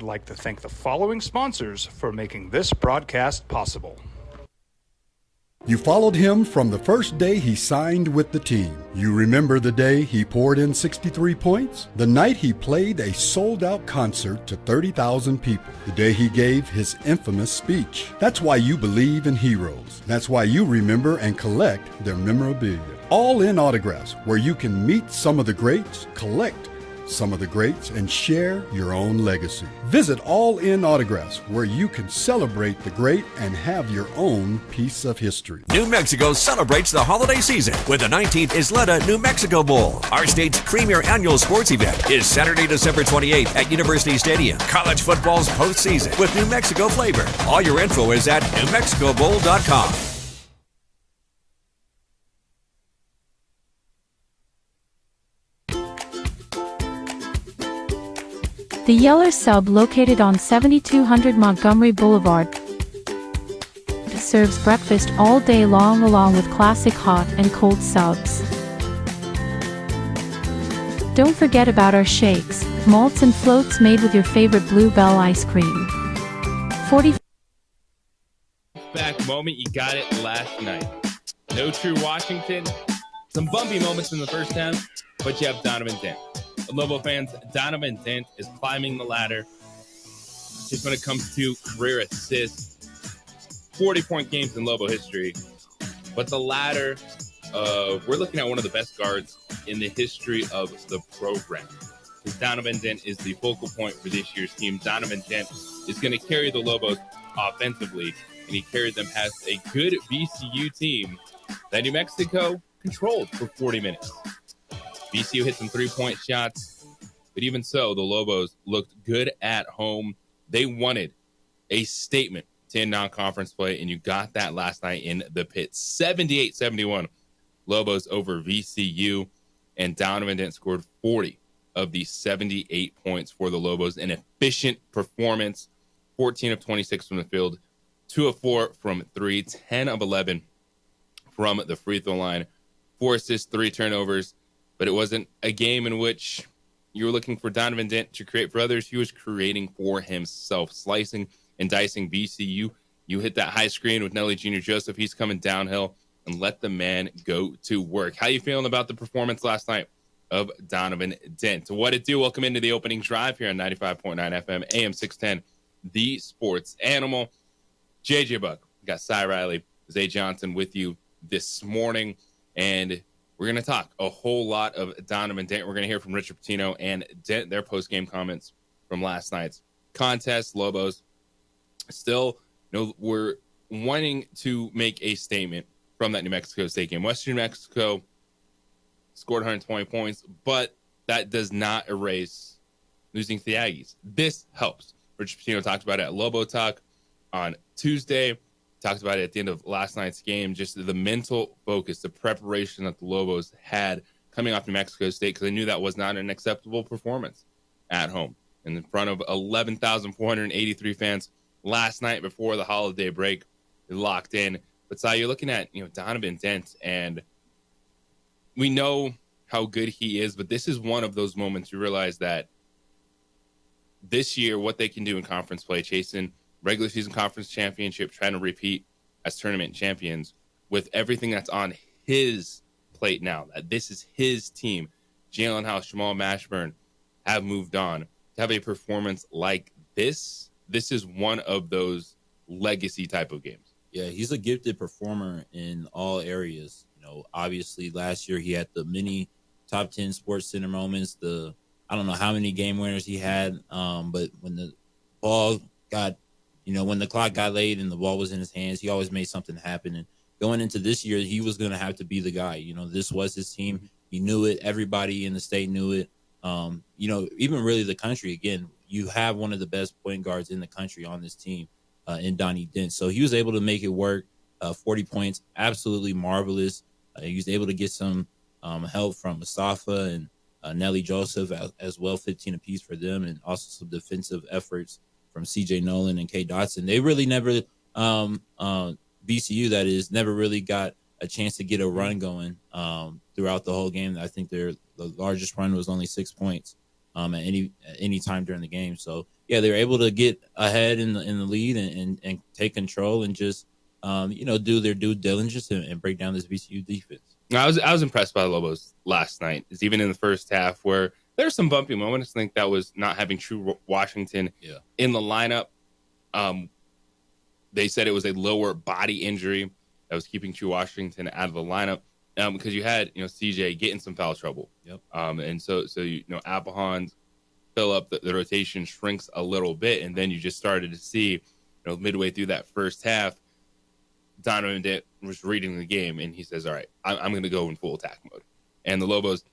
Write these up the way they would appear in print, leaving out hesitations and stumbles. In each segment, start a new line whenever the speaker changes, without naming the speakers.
like to thank the following sponsors for making this broadcast possible.
You followed him from the first day he signed with the team. You remember the day he poured in 63 points? The night he played a sold-out concert to 30,000 people. The day he gave his infamous speech. That's why you believe in heroes. That's why you remember and collect their memorabilia. All in Autographs, where you can meet some of the greats, collect some of the greats, and share your own legacy. Visit All In Autographs, where you can celebrate the great and have your own piece of history.
New Mexico celebrates the holiday season with the 19th Isleta New Mexico Bowl. Our state's premier annual sports event is Saturday, December 28th at University Stadium. College football's postseason with New Mexico flavor. All your info is at NewMexicoBowl.com.
The Yeller Sub, located on 7200 Montgomery Boulevard, serves breakfast all day long along with classic hot and cold subs. Don't forget about our shakes, malts and floats made with your favorite Bluebell ice cream. 40
back moment, you got it last night. No true Washington. Some bumpy moments in the first half, but you have Donovan Dent. Lobo fans, Donovan Dent is climbing the ladder just when it comes to career assists. 40-point games in Lobo history. But the ladder, we're looking at one of the best guards in the history of the program. Because Donovan Dent is the focal point for this year's team. Donovan Dent is going to carry the Lobos offensively, and he carried them past a good VCU team that New Mexico controlled for 40 minutes. VCU hit some three-point shots, but even so, the Lobos looked good at home. They wanted a statement to end non-conference play, and you got that last night in the pit. 78-71, Lobos over VCU, and Donovan Dent scored 40 of the 78 points for the Lobos. An efficient performance, 14 of 26 from the field, 2 of 4 from 3, 10 of 11 from the free throw line, 4 assists, 3 turnovers. But it wasn't a game in which you were looking for Donovan Dent to create for others. He was creating for himself, slicing and dicing VCU. You hit that high screen with Nelly Jr. Joseph. He's coming downhill, and let the man go to work. How you feeling about the performance last night of Donovan Dent? What it do? Welcome into the opening drive here on 95.9 FM, AM 610, The Sports Animal. JJ Buck, got Cy Riley, Zay Johnson with you this morning, and we're going to talk a whole lot of Donovan Dent. We're going to hear from Richard Pitino and Dent, their post-game comments from last night's contest. Lobos still, we're wanting to make a statement from that New Mexico State game. Western New Mexico scored 120 points, but that does not erase losing to the Aggies. This helps. Richard Pitino talked about it at Lobo Talk on Tuesday. Talked about it at the end of last night's game, just the mental focus, the preparation that the Lobos had coming off New Mexico State, because they knew that was not an acceptable performance at home in front of 11,483 fans last night before the holiday break. They locked in. But you're looking at Donovan Dent, and we know how good he is, but this is one of those moments you realize that this year what they can do in conference play, chasing regular season conference championship, trying to repeat as tournament champions with everything that's on his plate now. That this is his team. Jalen House, Jamal Mashburn have moved on. To have a performance like this is one of those legacy type of games.
Yeah, he's a gifted performer in all areas. Obviously last year he had the many top 10 Sports Center moments. I don't know how many game winners he had, but when the ball got when the clock got laid and the ball was in his hands, he always made something happen. And going into this year, he was going to have to be the guy. This was his team. He knew it. Everybody in the state knew it. Even really the country. Again, you have one of the best point guards in the country on this team in Donnie Dent. So he was able to make it work. 40 points, absolutely marvelous. He was able to get some help from Mustafa and Nelly Joseph as well, 15 apiece for them, and also some defensive efforts from CJ Nolan and K Dotson. They really never, VCU that is, never really got a chance to get a run going throughout the whole game. I think the largest run was only 6 points at any time during the game. So yeah, they were able to get ahead in the lead and take control and just do their due diligence and break down this VCU defense.
I was impressed by the Lobos last night. It's even in the first half where there's some bumpy moments. I think that was not having True Washington in the lineup. They said it was a lower body injury that was keeping True Washington out of the lineup because you had CJ get in some foul trouble.
Yep.
And so Appelhahn, Phillip, the rotation shrinks a little bit, and then you just started to see midway through that first half, Donovan Dent was reading the game, and he says, all right, I'm going to go in full attack mode. And the Lobos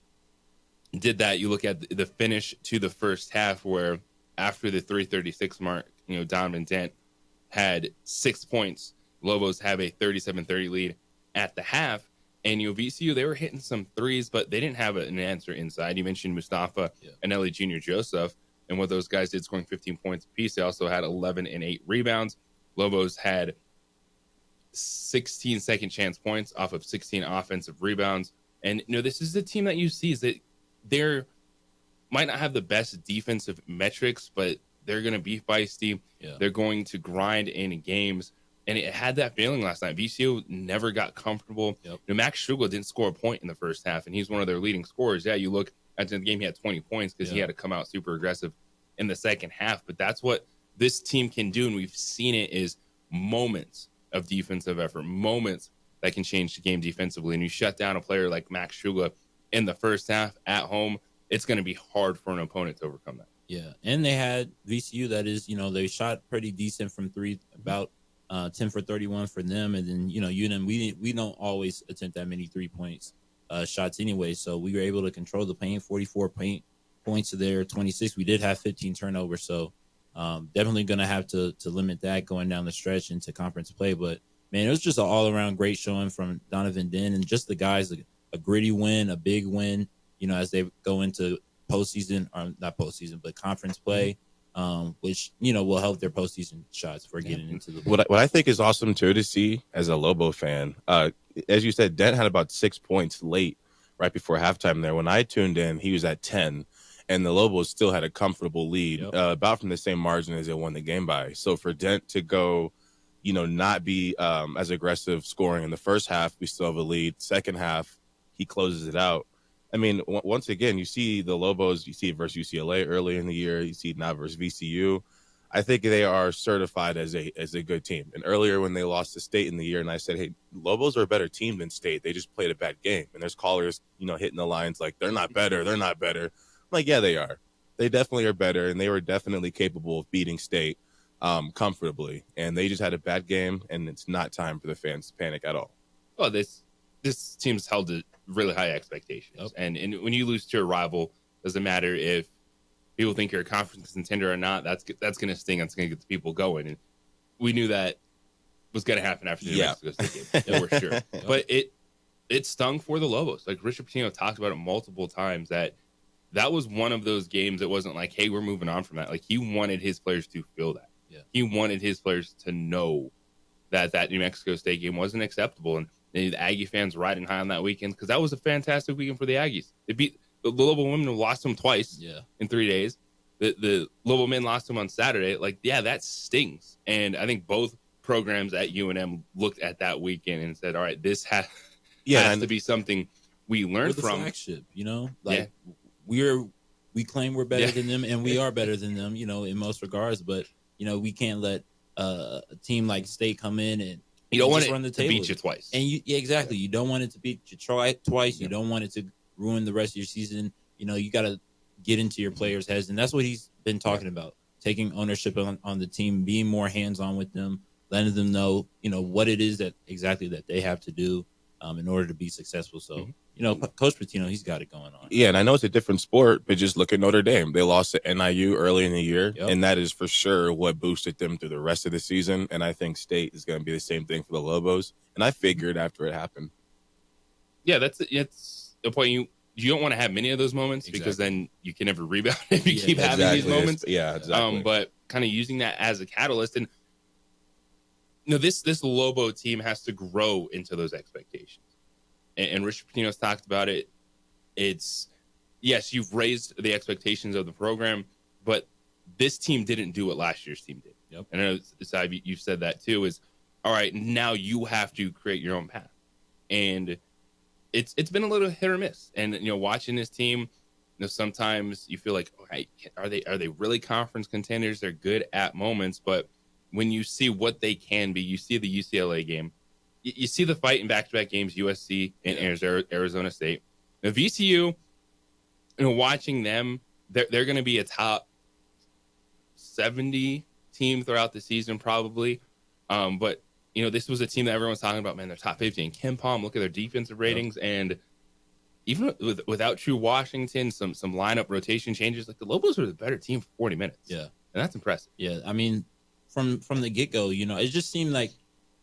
did that. You look at the finish to the first half where after the 3:36 mark, Donovan Dent had 6 points. Lobos have a 37-30 lead at the half. And VCU, they were hitting some threes, but they didn't have an answer inside. You mentioned Mustafa and Ellie Jr. Joseph, and what those guys did, scoring 15 points apiece. They also had 11 and 8 rebounds. Lobos had 16 second chance points off of 16 offensive rebounds. And this is the team that you see is that they're might not have the best defensive metrics, but they're going to be feisty. They're going to grind in games. And it had that feeling last night. VCU never got comfortable. Max Strugel didn't score a point in the first half, and he's one of their leading scorers. Yeah, you look at the game, he had 20 points because he had to come out super aggressive in the second half. But that's what this team can do, and we've seen it is moments of defensive effort, moments that can change the game defensively. And you shut down a player like Max Strugel in the first half at home, it's going to be hard for an opponent to overcome that.
Yeah, and they had VCU that is, they shot pretty decent from three, about 10 for 31 for them. And then, UNM, we don't always attempt that many 3 points shots anyway. So we were able to control the paint, 44 points to their 26. We did have 15 turnovers. So definitely going to have to limit that going down the stretch into conference play. But, man, it was just an all-around great showing from Donovan Dent and just the guys, a gritty win, a big win, as they go into postseason, or not postseason, but conference play. Which will help their postseason shots for getting into the.
What I think is awesome too to see as a Lobo fan, as you said, Dent had about 6 points late, right before halftime. There, when I tuned in, he was at 10, and the Lobos still had a comfortable lead, about from the same margin as they won the game by. So for Dent to go, not be as aggressive scoring in the first half, we still have a lead. Second half, he closes it out. I mean, once again, you see the Lobos, you see it versus UCLA early in the year, you see it now versus VCU. I think they are certified as a good team. And earlier when they lost to State in the year, and I said, hey, Lobos are a better team than State. They just played a bad game. And there's callers, hitting the lines like, they're not better. I'm like, yeah, they are. They definitely are better, and they were definitely capable of beating State comfortably. And they just had a bad game, and it's not time for the fans to panic at all.
Well, this team's held to really high expectations. And when you lose to a rival, doesn't matter if people think you're a conference contender or not, that's going to sting. That's going to get the people going. And we knew that was going to happen after the New Mexico State game. For sure. But it stung for the Lobos. Like Richard Pitino talked about it multiple times that was one of those games that wasn't like, hey, we're moving on from that. Like he wanted his players to feel that. He wanted his players to know that New Mexico State game wasn't acceptable. And the Aggie fans riding high on that weekend because that was a fantastic weekend for the Aggies. They beat the Lobo women, who lost them twice in 3 days. The Lobo men lost them on Saturday. Like, yeah, that stings. And I think both programs at UNM looked at that weekend and said, all right, this has to be something we learn from.
Flagship, we claim we're better than them, and we are better than them, in most regards. But, we can't let a team like State come in and
you don't want
it
to beat you twice.
And exactly. You don't want it to beat you twice. You don't want it to ruin the rest of your season. You got to get into your players' heads. And that's what he's been talking about, taking ownership on the team, being more hands-on with them, letting them know, what it is that they have to do in order to be successful. So, Coach Pitino, he's got it going on.
Yeah, and I know it's a different sport, but just look at Notre Dame. They lost to NIU early in the year, and that is for sure what boosted them through the rest of the season. And I think State is going to be the same thing for the Lobos. And I figured after it happened.
Yeah, that's the point. You don't want to have many of those moments because then you can never rebound if you keep having these moments.
Yeah, exactly.
But kind of using that as a catalyst. And this Lobo team has to grow into those expectations. And Richard Pitino's talked about it. It's yes, you've raised the expectations of the program, but this team didn't do what last year's team did.
Yep.
And I know, Saib, you've said that too, is, all right, now you have to create your own path. And it's been a little hit or miss. And, watching this team, sometimes you feel like, okay, are they really conference contenders? They're good at moments, but when you see what they can be, you see the UCLA game, you see the fight in back-to-back games, USC and Arizona State. Now, VCU, watching them, they're going to be a top 70 team throughout the season, probably. But this was a team that everyone's talking about. Man, they're top 50 in KenPom. Look at their defensive ratings, and even without True Washington, some lineup rotation changes, like the Lobos were the better team for 40 minutes.
Yeah,
and that's impressive.
Yeah, I mean, from the get-go, it just seemed like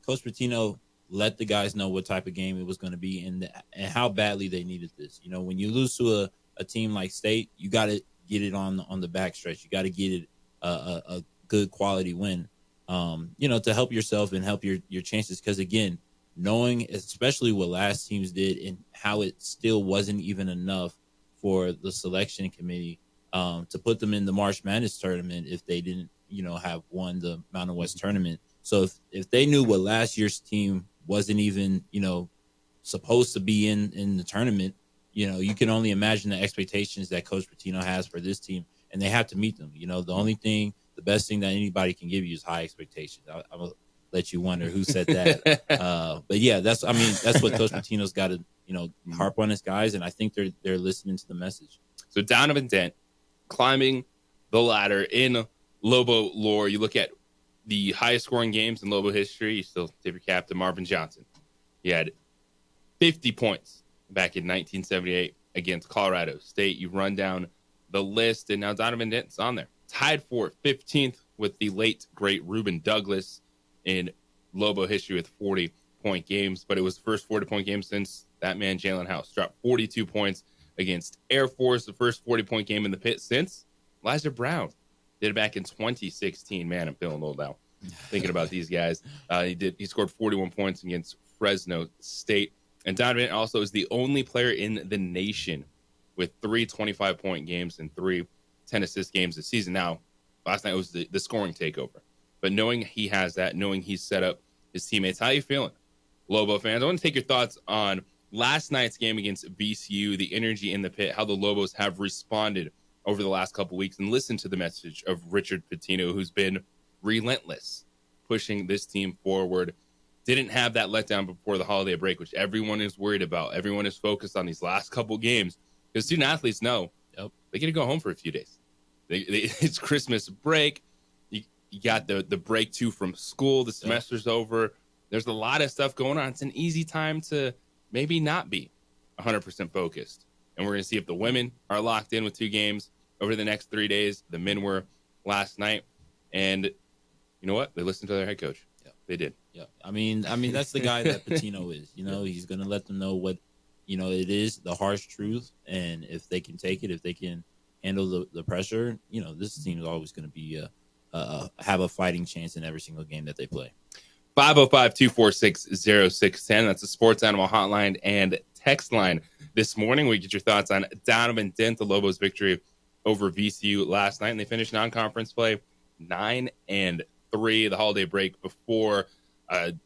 Coach Pitino let the guys know what type of game it was going to be and how badly they needed this. When you lose to a team like State, you got to get it on the backstretch. You got to get it a good quality win, to help yourself and help your chances. Because again, knowing especially what last teams did and how it still wasn't even enough for the selection committee to put them in the March Madness tournament if they didn't, have won the Mountain West tournament. So if they knew what last year's team wasn't even, supposed to be in the tournament, you can only imagine the expectations that Coach Pitino has for this team, and they have to meet them. The best thing that anybody can give you is high expectations. I'll let you wonder who said that. But yeah, that's what Coach Pitino's got to, harp on his guys, and I think they're listening to the message.
So Donovan Dent climbing the ladder in Lobo lore. You look at the highest scoring games in Lobo history, you still tip your cap to Marvin Johnson. He had 50 points back in 1978 against Colorado State. You run down the list, and now Donovan Dent's on there. Tied for 15th with the late, great Reuben Douglas in Lobo history with 40-point games, but it was the first 40-point game since that man, Jalen House, dropped 42 points against Air Force, the first 40-point game in the pit since Elijah Brown did it back in 2016. Man, I'm feeling old now thinking about these guys. He scored 41 points against Fresno State. And Donovan also is the only player in the nation with 3 25-point games and 3 10-assist games this season. Now, last night was the scoring takeover. But knowing he has that, knowing he's set up his teammates, how are you feeling, Lobo fans? I want to take your thoughts on last night's game against VCU, the energy in the pit, how the Lobos have responded over the last couple weeks, and listen to the message of Richard Pitino, who's been relentless pushing this team forward. Didn't have that letdown before the holiday break, which everyone is worried about. Everyone is focused on these last couple games because student athletes know they get to go home for a few days. It's Christmas break. You got the break too from school. The semester's over. There's a lot of stuff going on. It's an easy time to maybe not be 100% focused. And we're going to see if the women are locked in with 2 games over the next 3 days. The men were last night. And you know what? They listened to their head coach. Yeah, they did.
Yeah. I mean, that's the guy that Pitino is. He's going to let them know what, it is, the harsh truth. And if they can take it, if they can handle the pressure, this team is always going to be have a fighting chance in every single game that they play.
505-246-0610. That's the Sports Animal Hotline and text line. This morning, we get your thoughts on Donovan Dent, the Lobos' victory over VCU last night, and they finished non-conference play 9-3. The holiday break before the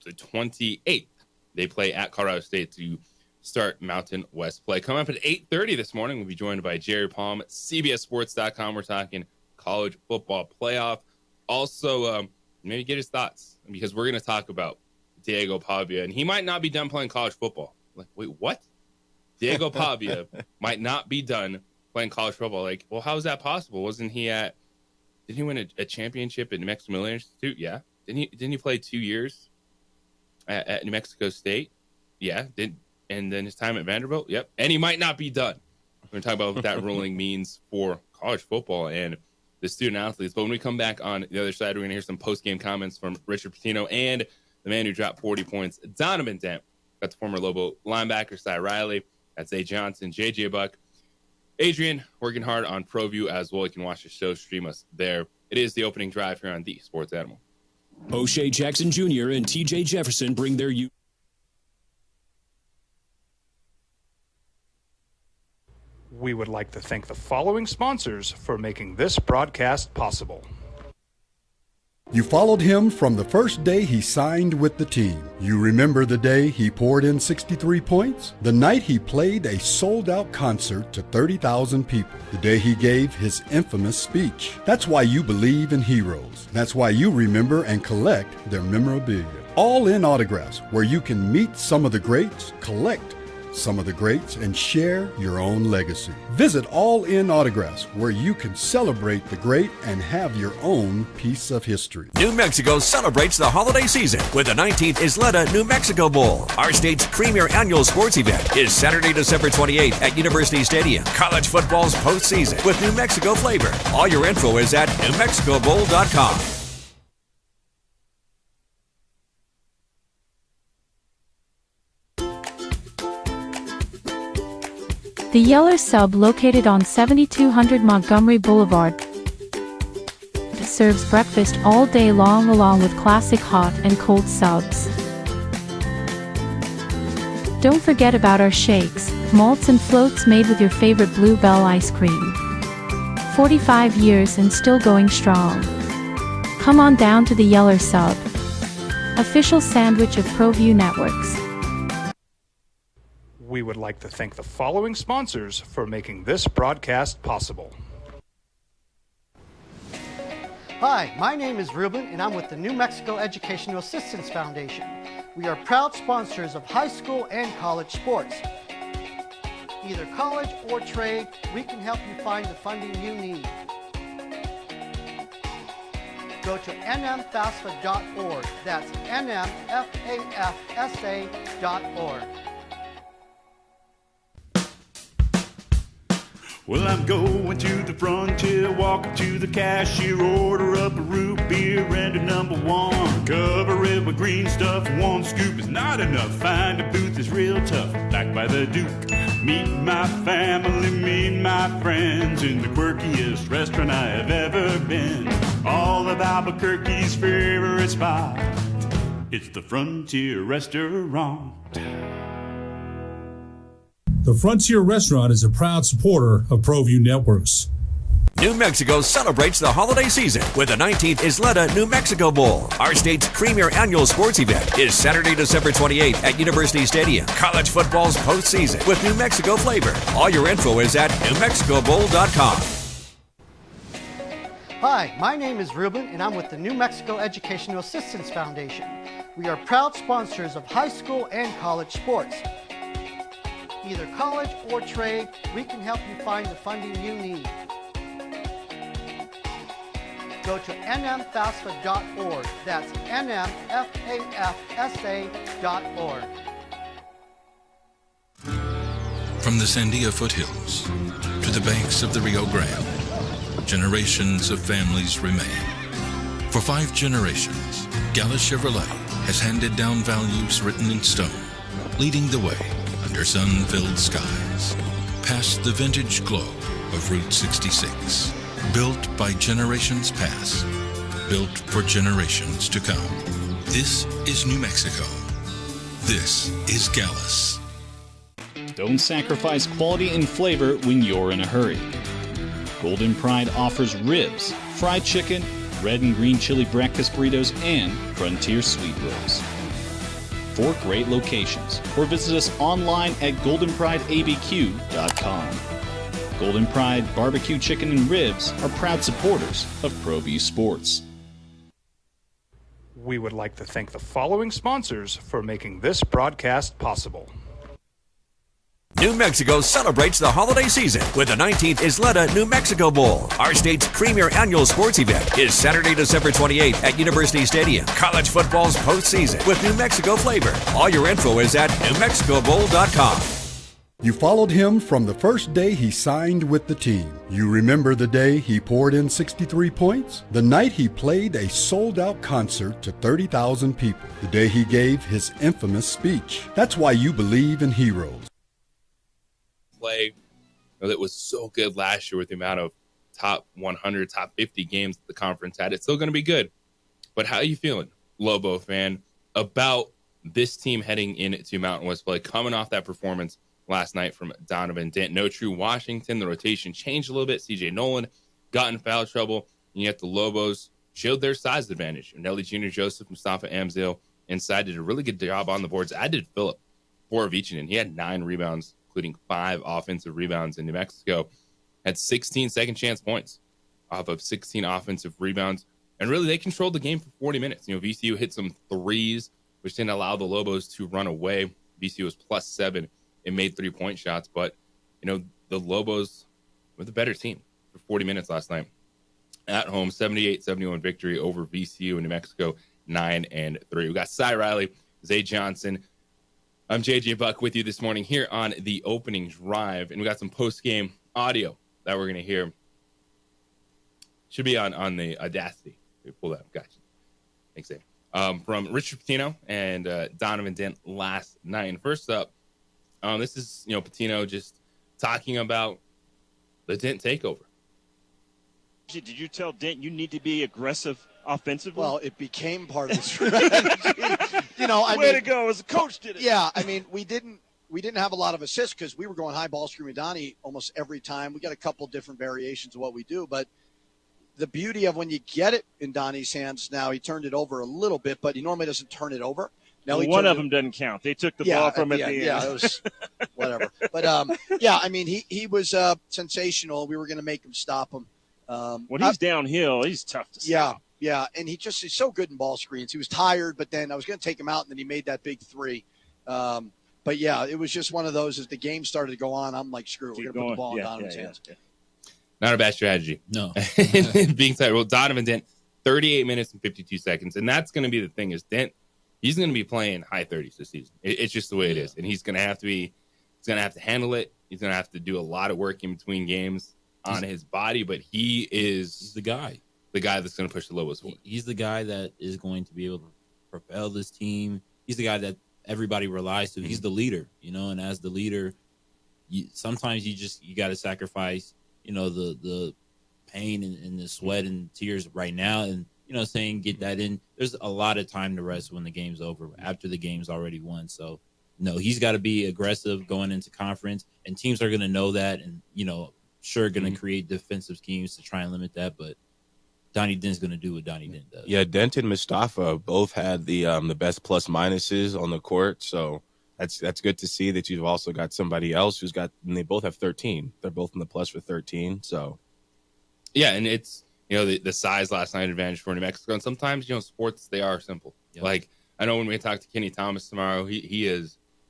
28th, they play at Colorado State to start Mountain West play. Coming up at 8:30 this morning, we'll be joined by Jerry Palm, CBSSports.com. We're talking college football playoff. Also, maybe get his thoughts, because we're going to talk about Diego Pavia, and he might not be done playing college football. Like, wait, what? Diego Pavia might not be done playing college football. Like, well, how is that possible? Didn't he win a championship at New Mexico Military Institute? Yeah. Didn't he play 2 years at New Mexico State? Yeah. And then his time at Vanderbilt? Yep. And he might not be done. We're going to talk about what that ruling means for college football and the student athletes. But when we come back on the other side, we're going to hear some post-game comments from Richard Pitino and the man who dropped 40 points, Donovan Dent. Got the former Lobo linebacker, Cy Riley. That's A. Johnson, J.J. Buck. Adrian, working hard on ProView as well. You can watch the show, stream us there. It is the opening drive here on the Sports Animal.
O'Shea Jackson Jr. and T.J. Jefferson bring their
We would like to thank the following sponsors for making this broadcast possible.
You followed him from the first day he signed with the team. You remember the day he poured in 63 points? The night he played a sold-out concert to 30,000 people. The day he gave his infamous speech. That's why you believe in heroes. That's why you remember and collect their memorabilia. All in autographs, where you can meet some of the greats, collect some of the greats, and share your own legacy. Visit All In Autographs, where you can celebrate the great and have your own piece of history.
New Mexico celebrates the holiday season with the 19th Isleta New Mexico Bowl. Our state's premier annual sports event is Saturday, December 28th at University Stadium. College football's postseason with New Mexico flavor. All your info is at NewMexicoBowl.com.
The Yeller Sub, located on 7200 Montgomery Boulevard, serves breakfast all day long along with classic hot and cold subs. Don't forget about our shakes, malts and floats made with your favorite Blue Bell ice cream. 45 years and still going strong. Come on down to the Yeller Sub, official sandwich of ProView Networks.
We would like to thank the following sponsors for making this broadcast possible.
Hi, my name is Ruben, and I'm with the New Mexico Educational Assistance Foundation. We are proud sponsors of high school and college sports. Either college or trade, we can help you find the funding you need. Go to nmfafsa.org. That's nmfafsa.org.
Well, I'm going to the frontier, walk up to the cashier, order up a root beer and a number one. Cover it with green stuff, one scoop is not enough. Find a booth is real tough, backed by the Duke. Meet my family, meet my friends in the quirkiest restaurant I have ever been. All of Albuquerque's favorite spot, it's the Frontier Restaurant.
The Frontier Restaurant is a proud supporter of ProView Networks.
New Mexico celebrates the holiday season with the 19th Isleta New Mexico Bowl. Our state's premier annual sports event is Saturday, December 28th at University Stadium. College football's postseason with New Mexico flavor. All your info is at NewMexicoBowl.com.
Hi, my name is Ruben, and I'm with the New Mexico Educational Assistance Foundation. We are proud sponsors of high school and college sports. Either college or trade, we can help you find the funding you need. Go to nmfafsa.org. That's nmfafsa.org.
From the Sandia foothills to the banks of the Rio Grande, generations of families remain. For 5 generations, Gallus Chevrolet has handed down values written in stone, leading the way under sun-filled skies, past the vintage glow of Route 66. Built by generations past, built for generations to come. This is New Mexico. This is Gallus.
Don't sacrifice quality and flavor when you're in a hurry. Golden Pride offers ribs, fried chicken, red and green chili breakfast burritos, and Frontier sweet rolls. 4 great locations, or visit us online at goldenprideabq.com. Golden Pride Barbecue Chicken and Ribs are proud supporters of ProView Sports.
We would like to thank the following sponsors for making this broadcast possible.
New Mexico celebrates the holiday season with the 19th Isleta New Mexico Bowl. Our state's premier annual sports event is Saturday, December 28th at University Stadium. College football's postseason with New Mexico flavor. All your info is at NewMexicoBowl.com.
You followed him from the first day he signed with the team. You remember the day he poured in 63 points? The night he played a sold-out concert to 30,000 people. The day he gave his infamous speech. That's why you believe in heroes.
Play that was so good last year with the amount of top 100, top 50 games the conference had. It's still going to be good. But how are you feeling, Lobo fan, about this team heading into Mountain West play, coming off that performance last night from Donovan Dent. No true Washington. The rotation changed a little bit. CJ Nolan got in foul trouble, and yet the Lobos showed their size advantage. Nelly Jr., Joseph, Mustafa Amzil inside did a really good job on the boards. I did Philip Borovichinen. He had 9 rebounds, including 5 offensive rebounds in New Mexico. Had 16 second chance points off of 16 offensive rebounds. And really, they controlled the game for 40 minutes. VCU hit some threes, which didn't allow the Lobos to run away. VCU was +7 and made 3-point shots. But, the Lobos were the better team for 40 minutes last night. At home, 78-71 victory over VCU in New Mexico, 9-3. We got Cy Riley, Zay Johnson. I'm JJ Buck with you this morning here on the opening drive. And we got some post-game audio that we're going to hear. Should be on the Audacity. We pull that up. Gotcha. Thanks, Zay. From Richard Pitino and Donovan Dent last night. And first up, this is, Pitino just talking about the Dent takeover.
Did you tell Dent you need to be aggressive offensively?
Well, it became part of the strategy. Way
to go. As a coach did it.
Yeah, we didn't have a lot of assists because we were going high ball screen with Donnie almost every time. We got a couple different variations of what we do, but the beauty of when you get it in Donnie's hands now, he turned it over a little bit, but he normally doesn't turn it over. Now
one of them doesn't count. They took the ball from at the end.
Yeah, it was whatever. But, he was sensational. We were going to make him stop him.
When he's downhill, he's tough to stop.
Yeah, and he's so good in ball screens. He was tired, but then I was going to take him out, and then he made that big 3. But, yeah, it was just one of those. As the game started to go on, I'm like, screw it. We're going to put the ball in Donovan's hands. Yeah.
Not a bad strategy.
No.
Being tired. Well, Donovan Dent, 38 minutes and 52 seconds. And that's going to be the thing is Dent, he's going to be playing high 30s this season. It's just the way it is. And he's going to have to handle it. He's going to have to do a lot of work in between games on his body, but he's
the guy
that's going to push the Lobos forward.
He's the guy that is going to be able to propel this team. He's the guy that everybody relies to. He's the leader, and as the leader, sometimes you got to sacrifice, the pain and the sweat and tears right now. And, saying get that in, there's a lot of time to rest when the game's over, after the game's already won. So, no, he's got to be aggressive going into conference, and teams are going to know that and, going to create defensive schemes to try and limit that. But Donnie Dent's going to do what Donnie Dent does.
Yeah, Dent and Mustafa both had the best plus minuses on the court. So that's good to see that you've also got somebody else and they both have 13. They're both in the plus for 13. So,
yeah, and it's, the size last night advantage for New Mexico. And sometimes, sports, they are simple. Yep. Like, I know when we talk to Kenny Thomas tomorrow,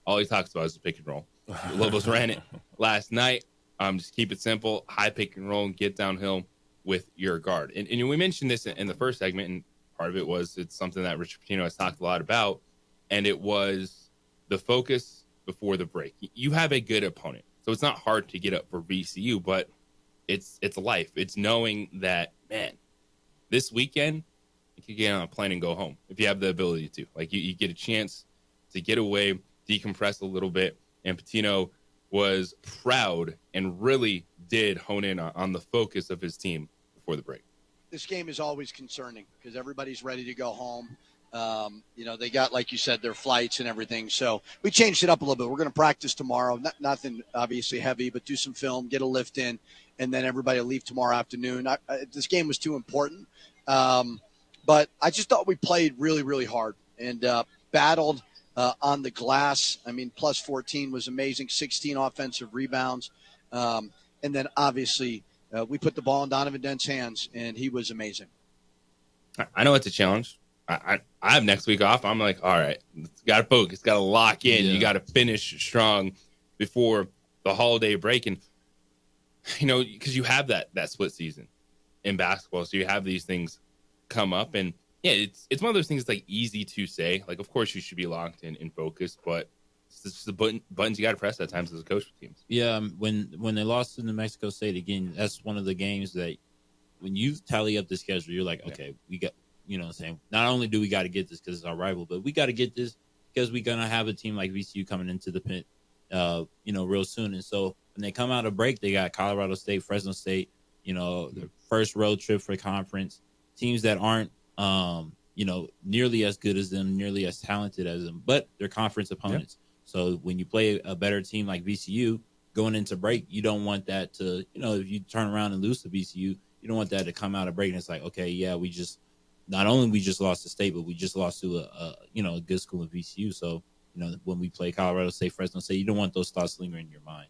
all he talks about is the pick and roll. The Lobos ran it last night. Just keep it simple, high pick and roll, and get downhill with your guard. And we mentioned this in the first segment, and part of it was it's something that Richard Pitino has talked a lot about, and it was the focus before the break. You have a good opponent, so it's not hard to get up for VCU, but it's life. It's knowing that, man, this weekend you can get on a plane and go home if you have the ability to. Like you get a chance to get away, decompress a little bit, and Pitino was proud and really did hone in on the focus of his team before the break.
This game is always concerning because everybody's ready to go home. They got, like you said, their flights and everything. So we changed it up a little bit. We're going to practice tomorrow. Nothing obviously heavy, but do some film, get a lift in, and then everybody will leave tomorrow afternoon. This game was too important. But I just thought we played really, really hard and battled on the glass. Plus 14 was amazing, 16 offensive rebounds. And then obviously we put the ball in Donovan Dent's hands, and he was amazing.
I know it's a challenge. I have next week off. I'm like, all right, got to focus, got to lock in. Yeah. You got to finish strong before the holiday break. And, because you have that split season in basketball. So you have these things come up. And, yeah, it's one of those things that's, like, easy to say. Like, of course you should be locked in and focused, but it's just the buttons you got to press at times as a coach for teams.
Yeah, when they lost to New Mexico State, again, that's one of the games that when you tally up the schedule, you're like, okay, we got – saying not only do we got to get this because it's our rival, but we got to get this because we're going to have a team like VCU coming into the pit, real soon. And so when they come out of break, they got Colorado State, Fresno State, the first road trip for conference, teams that aren't, nearly as good as them, nearly as talented as them, but they're conference opponents. So when you play a better team like VCU going into break, you don't want that to, if you turn around and lose to VCU, you don't want that to come out of break and it's like, okay, yeah, not only we just lost to State, but we just lost to a good school of VCU. So, when we play Colorado State, Fresno State, you don't want those thoughts lingering in your mind.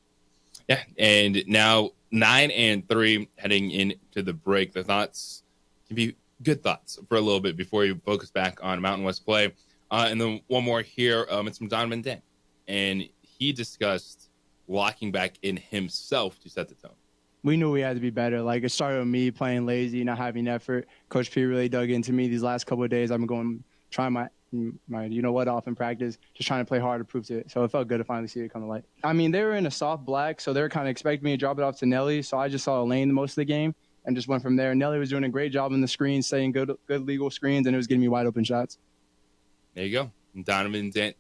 Yeah, and now 9-3 heading into the break. The thoughts can be good thoughts for a little bit before you focus back on Mountain West play. And then one more here. It's from Donovan Dent, and he discussed locking back in himself to set the tone.
We knew we had to be better. Like, it started with me playing lazy, not having effort. Coach P really dug into me these last couple of days. I've been trying my off in practice, just trying to play hard to prove to it. So it felt good to finally see it come to light. I mean, they were in a soft black, so they were kind of expecting me to drop it off to Nelly. So I just saw a lane most of the game and just went from there. Nelly was doing a great job on the screens, setting good legal screens, and it was getting me wide open shots.
There you go. And Donovan Dent,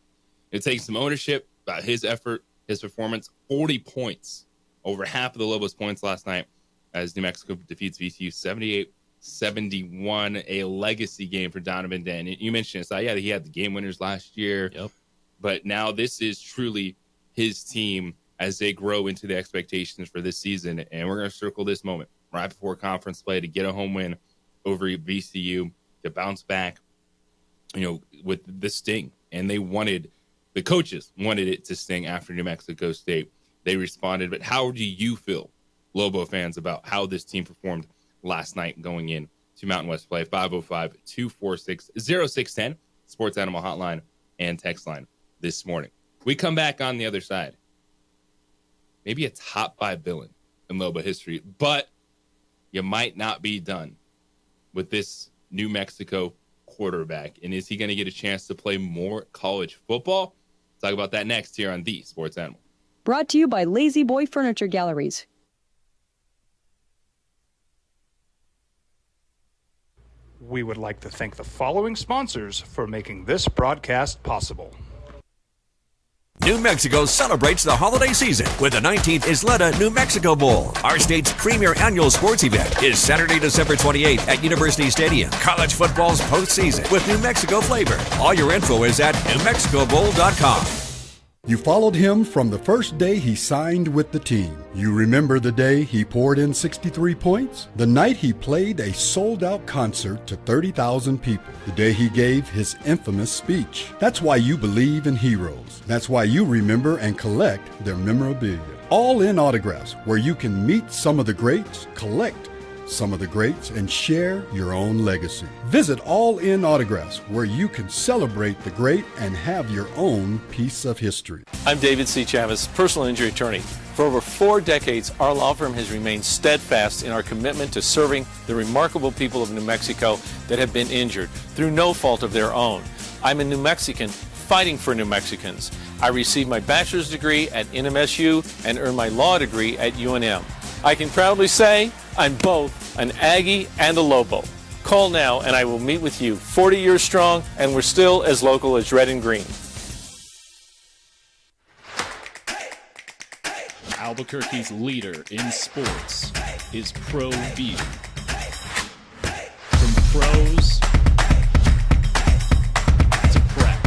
it takes some ownership about his effort, his performance. 40 points, over half of the Lobos' points last night as New Mexico defeats VCU 78-71, a legacy game for Donovan Dent. You mentioned it, so yeah, he had the game winners last year.
Yep.
But now this is truly his team as they grow into the expectations for this season. And we're going to circle this moment right before conference play to get a home win over VCU, to bounce back, with the sting. And the coaches wanted it to sting after New Mexico State. They responded. But how do you feel, Lobo fans, about how this team performed last night going in to Mountain West play? 505-246-0610, Sports Animal Hotline and text line this morning. We come back on the other side. Maybe a top 5 villain in Lobo history, but you might not be done with this New Mexico quarterback. And is he going to get a chance to play more college football? Talk about that next here on the Sports Animal.
Brought to you by Lazy Boy Furniture Galleries.
We would like to thank the following sponsors for making this broadcast possible.
New Mexico celebrates the holiday season with the 19th Isleta New Mexico Bowl. Our state's premier annual sports event is Saturday, December 28th at University Stadium. College football's postseason with New Mexico flavor. All your info is at NewMexicoBowl.com.
You followed him from the first day he signed with the team. You remember the day he poured in 63 points? The night he played a sold-out concert to 30,000 people. The day he gave his infamous speech. That's why you believe in heroes. That's why you remember and collect their memorabilia. All in Autographs, where you can meet some of the greats, collect some of the greats, and share your own legacy. Visit All In Autographs, where you can celebrate the great and have your own piece of history.
I'm David C. Chavis, personal injury attorney. For over 4 decades, our law firm has remained steadfast in our commitment to serving the remarkable people of New Mexico that have been injured through no fault of their own. I'm a New Mexican fighting for New Mexicans. I received my bachelor's degree at NMSU and earned my law degree at UNM. I can proudly say I'm both an Aggie and a Lobo. Call now and I will meet with you. 40 years strong, and we're still as local as red and green.
Albuquerque's leader in sports is ProView. From pros to prep,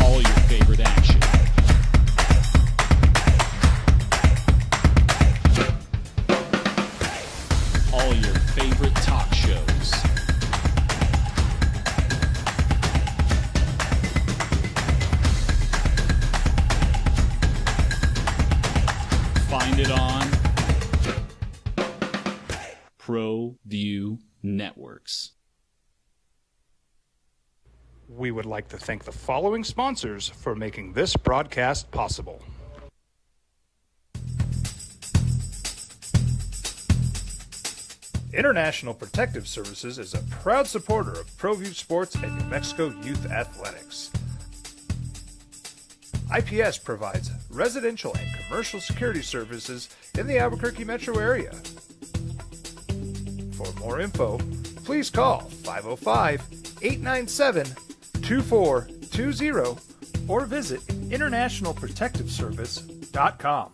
all your favorite action. All your favorite talk shows. Find it on ProView Networks.
We would like to thank the following sponsors for making this broadcast possible. International Protective Services is a proud supporter of ProView Sports and New Mexico Youth Athletics. IPS provides residential and commercial security services in the Albuquerque metro area. For more info, please call 505-897-2420 or visit internationalprotectiveservice.com.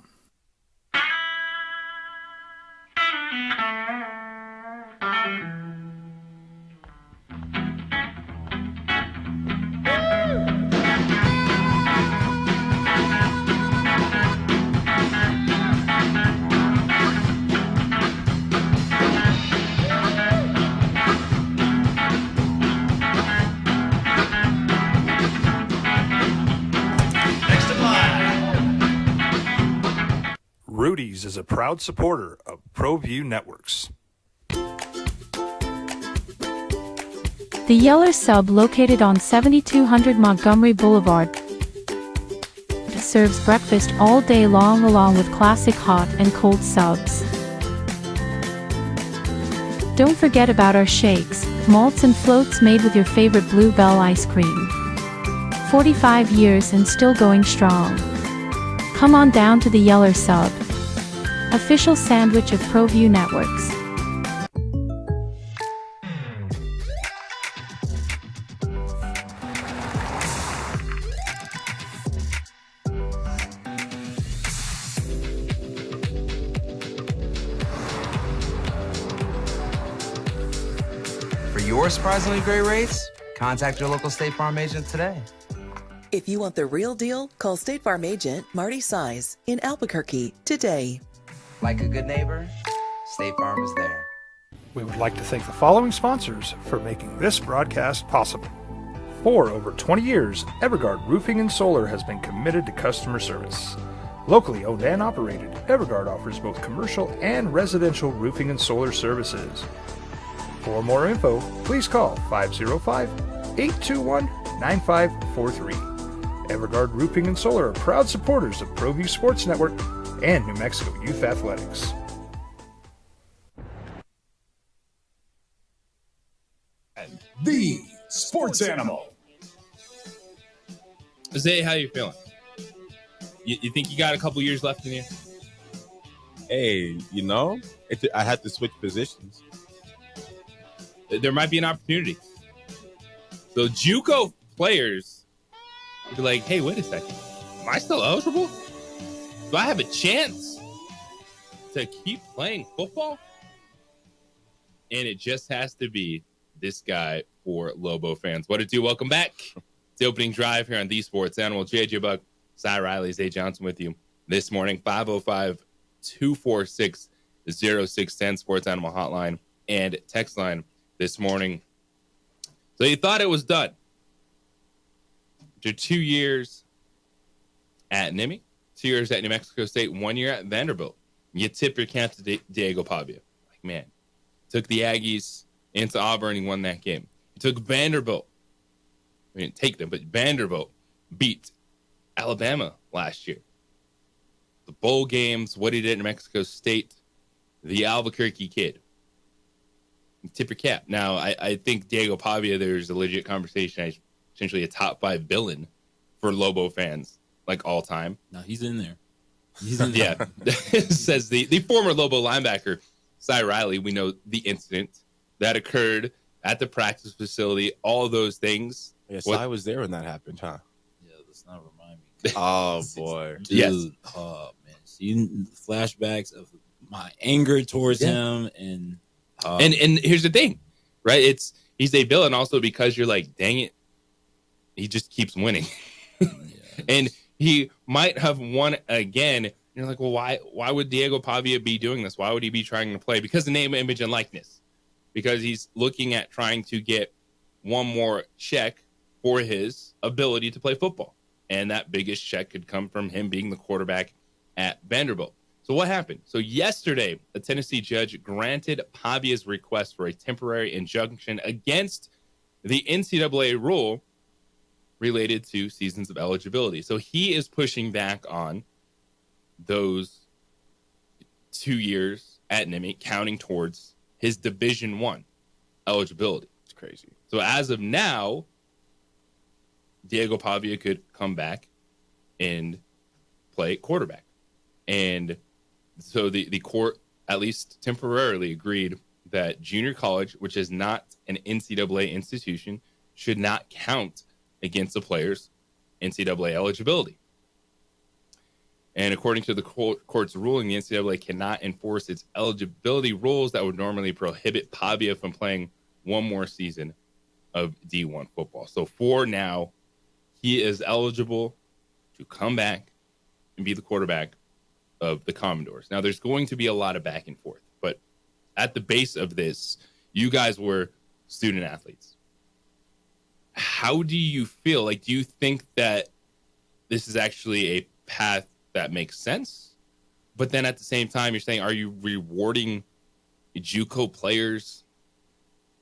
is a proud supporter of ProView Networks.
The Yeller Sub, located on 7200 Montgomery Boulevard, serves breakfast all day long along with classic hot and cold subs. Don't forget about our shakes, malts and floats made with your favorite Blue Bell ice cream. 45 years and still going strong. Come on down to the Yeller Sub, official sandwich of ProView Networks.
For your surprisingly great rates, contact your local State Farm agent today.
If you want the real deal, call State Farm agent Marty Size in Albuquerque today.
Like a good neighbor, State Farm is there.
We would like to thank the following sponsors for making this broadcast possible. For over 20 years, Evergard Roofing and Solar has been committed to customer service. Locally owned and operated, Evergard offers both commercial and residential roofing and solar services. For more info, please call 505-821-9543. Evergard Roofing and Solar are proud supporters of ProView Sports Network and New Mexico Youth Athletics.
The Sports Animal.
Zay, how you feeling? You think you got a couple years left in you?
Hey, I had to switch positions.
There might be an opportunity. So JUCO players be like, hey, wait a second. Am I still eligible? Do I have a chance to keep playing football? And it just has to be this guy for Lobo fans. What it do? Welcome back. It's the opening drive here on The Sports Animal. JJ Buck, Cy Riley, Zay Johnson with you this morning. 505-246-0610 Sports Animal hotline and text line this morning. So you thought it was done. After 2 years at Nimi, 2 years at New Mexico State, 1 year at Vanderbilt, you tip your cap to Diego Pavia. Like, man, took the Aggies into Auburn and won that game. He took Vanderbilt. I didn't take them, but Vanderbilt beat Alabama last year. The bowl games, what he did in New Mexico State, the Albuquerque kid. You tip your cap. Now, I think Diego Pavia, there's a legit conversation, essentially a top 5 villain for Lobo fans, like all time.
No, he's in there.
Yeah. Says the former Lobo linebacker, Cy Riley. We know the incident that occurred at the practice facility, all of those things.
Yeah, Cy was there when that happened, huh?
Yeah, let's not remind me.
Oh, boy.
Dude,
yes.
Oh, man. Seeing flashbacks of my anger towards him and
here's the thing, right? He's a villain also because you're like, dang it, he just keeps winning. And he might have won again. And you're like, well, why would Diego Pavia be doing this? Why would he be trying to play? Because the name, image, and likeness. Because he's looking at trying to get one more check for his ability to play football. And that biggest check could come from him being the quarterback at Vanderbilt. So what happened? So yesterday, a Tennessee judge granted Pavia's request for a temporary injunction against the NCAA rule related to seasons of eligibility. So he is pushing back on those 2 years at Nimi, counting towards his Division I eligibility.
It's crazy.
So as of now, Diego Pavia could come back and play quarterback. And so the court, at least temporarily, agreed that junior college, which is not an NCAA institution, should not count against the player's NCAA eligibility. And according to the court's ruling, the NCAA cannot enforce its eligibility rules that would normally prohibit Pavia from playing one more season of D1 football. So for now, he is eligible to come back and be the quarterback of the Commodores. Now, there's going to be a lot of back and forth, but at the base of this, you guys were student athletes. How do you feel? Like, do you think that this is actually a path that makes sense? But then at the same time, you're saying, are you rewarding JUCO players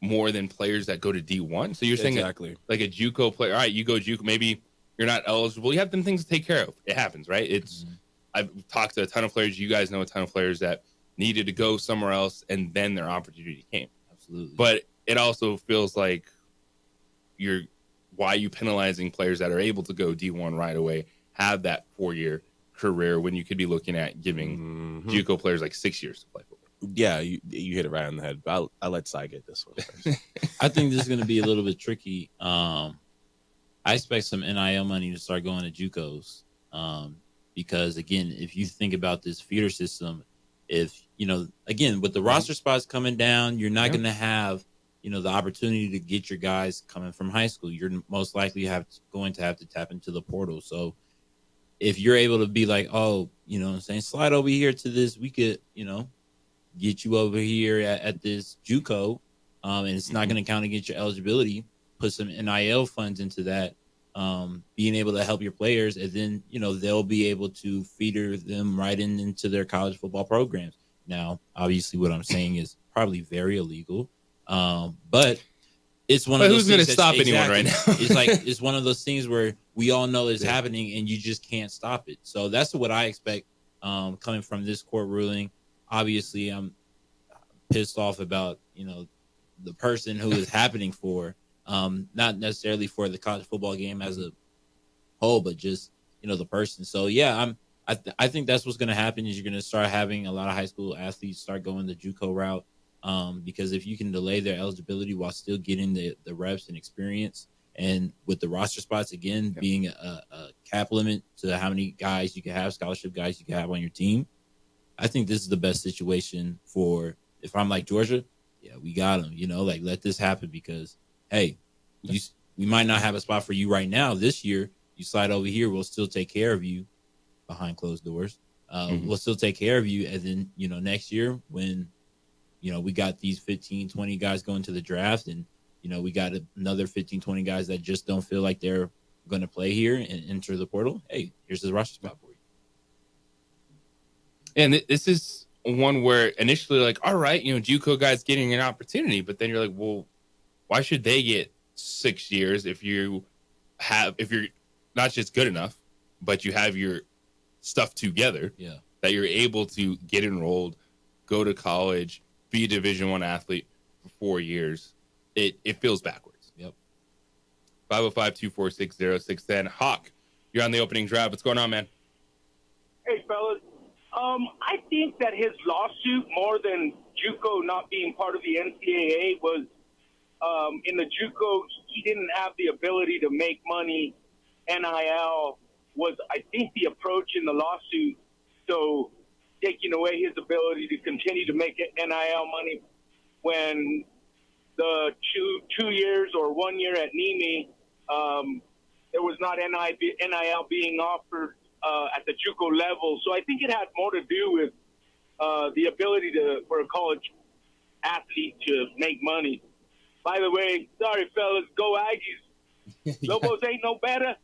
more than players that go to D1? So you're saying
exactly
like a JUCO player, all right, you go JUCO, maybe you're not eligible. You have them things to take care of. It happens, right? It's I've talked to a ton of players. You guys know a ton of players that needed to go somewhere else, and then their opportunity came.
Absolutely.
But it also feels like why are you penalizing players that are able to go D1 right away, have that 4-year career when you could be looking at giving JUCO players like 6 years to play football?
Yeah, you hit it right on the head. But I'll let Cy get this one first.
I think this is going to be a little bit tricky. I expect some NIL money to start going to JUCOs because, again, if you think about this feeder system, again, with the roster spots coming down, you're not going to have, the opportunity to get your guys coming from high school. You're most likely going to have to tap into the portal. So if you're able to be like, oh, saying slide over here to this, we could, get you over here at this JUCO, and it's not going to count against your eligibility. Put some NIL funds into that, being able to help your players, and then they'll be able to feeder them right into their college football programs. Now, obviously, what I'm saying is probably very illegal, but it's one of those.
Who's going to stop anyone right now?
It's one of those things where we all know it's happening, and you just can't stop it. So that's what I expect coming from this court ruling. Obviously, I'm pissed off about, the person who is happening for, not necessarily for the college football game as a whole, but just, the person. So, yeah, I think that's what's going to happen is you're going to start having a lot of high school athletes start going the JUCO route because if you can delay their eligibility while still getting the reps and experience, and with the roster spots, again, being a cap limit to how many guys you can have, scholarship guys you can have on your team, I think this is the best situation for, if I'm like Georgia, yeah, we got them, let this happen because, hey, we might not have a spot for you right now this year. You slide over here, we'll still take care of you behind closed doors. We'll still take care of you. And then, next year when, we got these 15, 20 guys going to the draft and, we got another 15, 20 guys that just don't feel like they're going to play here and enter the portal. Hey, here's the roster spot for you.
And this is one where initially, like, all right, JUCO guys getting an opportunity, but then you're like, well, why should they get 6 years if you're not just good enough, but you have your stuff together, that you're able to get enrolled, go to college, be a Division I athlete for 4 years? It feels backwards.
Yep.
505-246-0610. Hawk, you're on the opening drive. What's going on, man?
Hey, fellas. I think that his lawsuit, more than JUCO not being part of the NCAA, was in the JUCO, he didn't have the ability to make money. NIL was, I think, the approach in the lawsuit. So taking away his ability to continue to make NIL money when the 2 years or 1 year at NEMI, there was not NIL being offered at the JUCO level. So I think it had more to do with the ability for a college athlete to make money. By the way, sorry, fellas, go Aggies. Lobos ain't no better.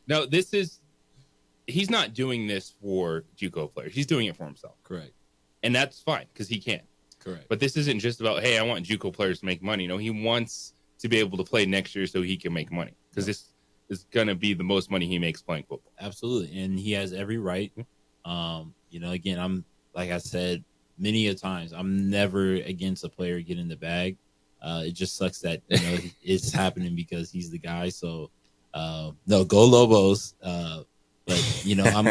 No, he's not doing this for JUCO players. He's doing it for himself.
Correct.
And that's fine because he can.
Correct.
But this isn't just about, hey, I want JUCO players to make money. No, he wants to be able to play next year so he can make money because this is going to be the most money he makes playing football.
Absolutely. And he has every right. Again, I'm, like I said, many a times, I'm never against a player getting the bag. It just sucks that, it's happening because he's the guy. So, no, go Lobos. But,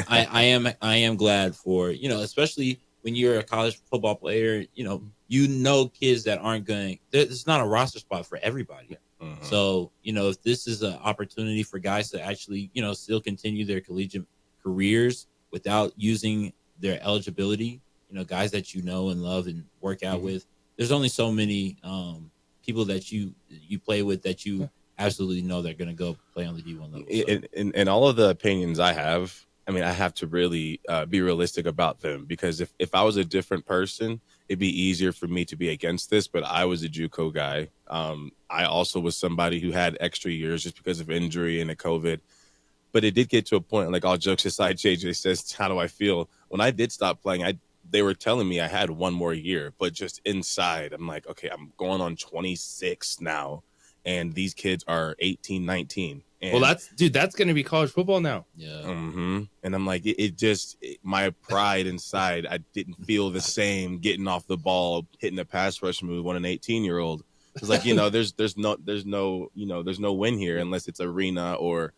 I am glad for, especially when you're a college football player, kids that aren't going, there's not a roster spot for everybody.
Mm-hmm.
So, if this is an opportunity for guys to actually, still continue their collegiate careers without using their eligibility, guys that and love and work out with, there's only so many people that you play with that you absolutely know they're going to go play on the D1 level. So.
In all of the opinions I have, I have to really be realistic about them because if I was a different person, it'd be easier for me to be against this, but I was a JUCO guy. I also was somebody who had extra years just because of injury and the COVID. But it did get to a point, like all jokes aside, JJ says, how do I feel? When I did stop playing, they were telling me I had one more year, but just inside, I'm like, okay, I'm going on 26 now, and these kids are 18, 19. And,
well, that's going to be college football now.
Yeah.
Mm-hmm. And I'm like, my pride inside, I didn't feel the same getting off the ball, hitting a pass rush move on an 18-year-old. It's like, there's no win here unless it's arena or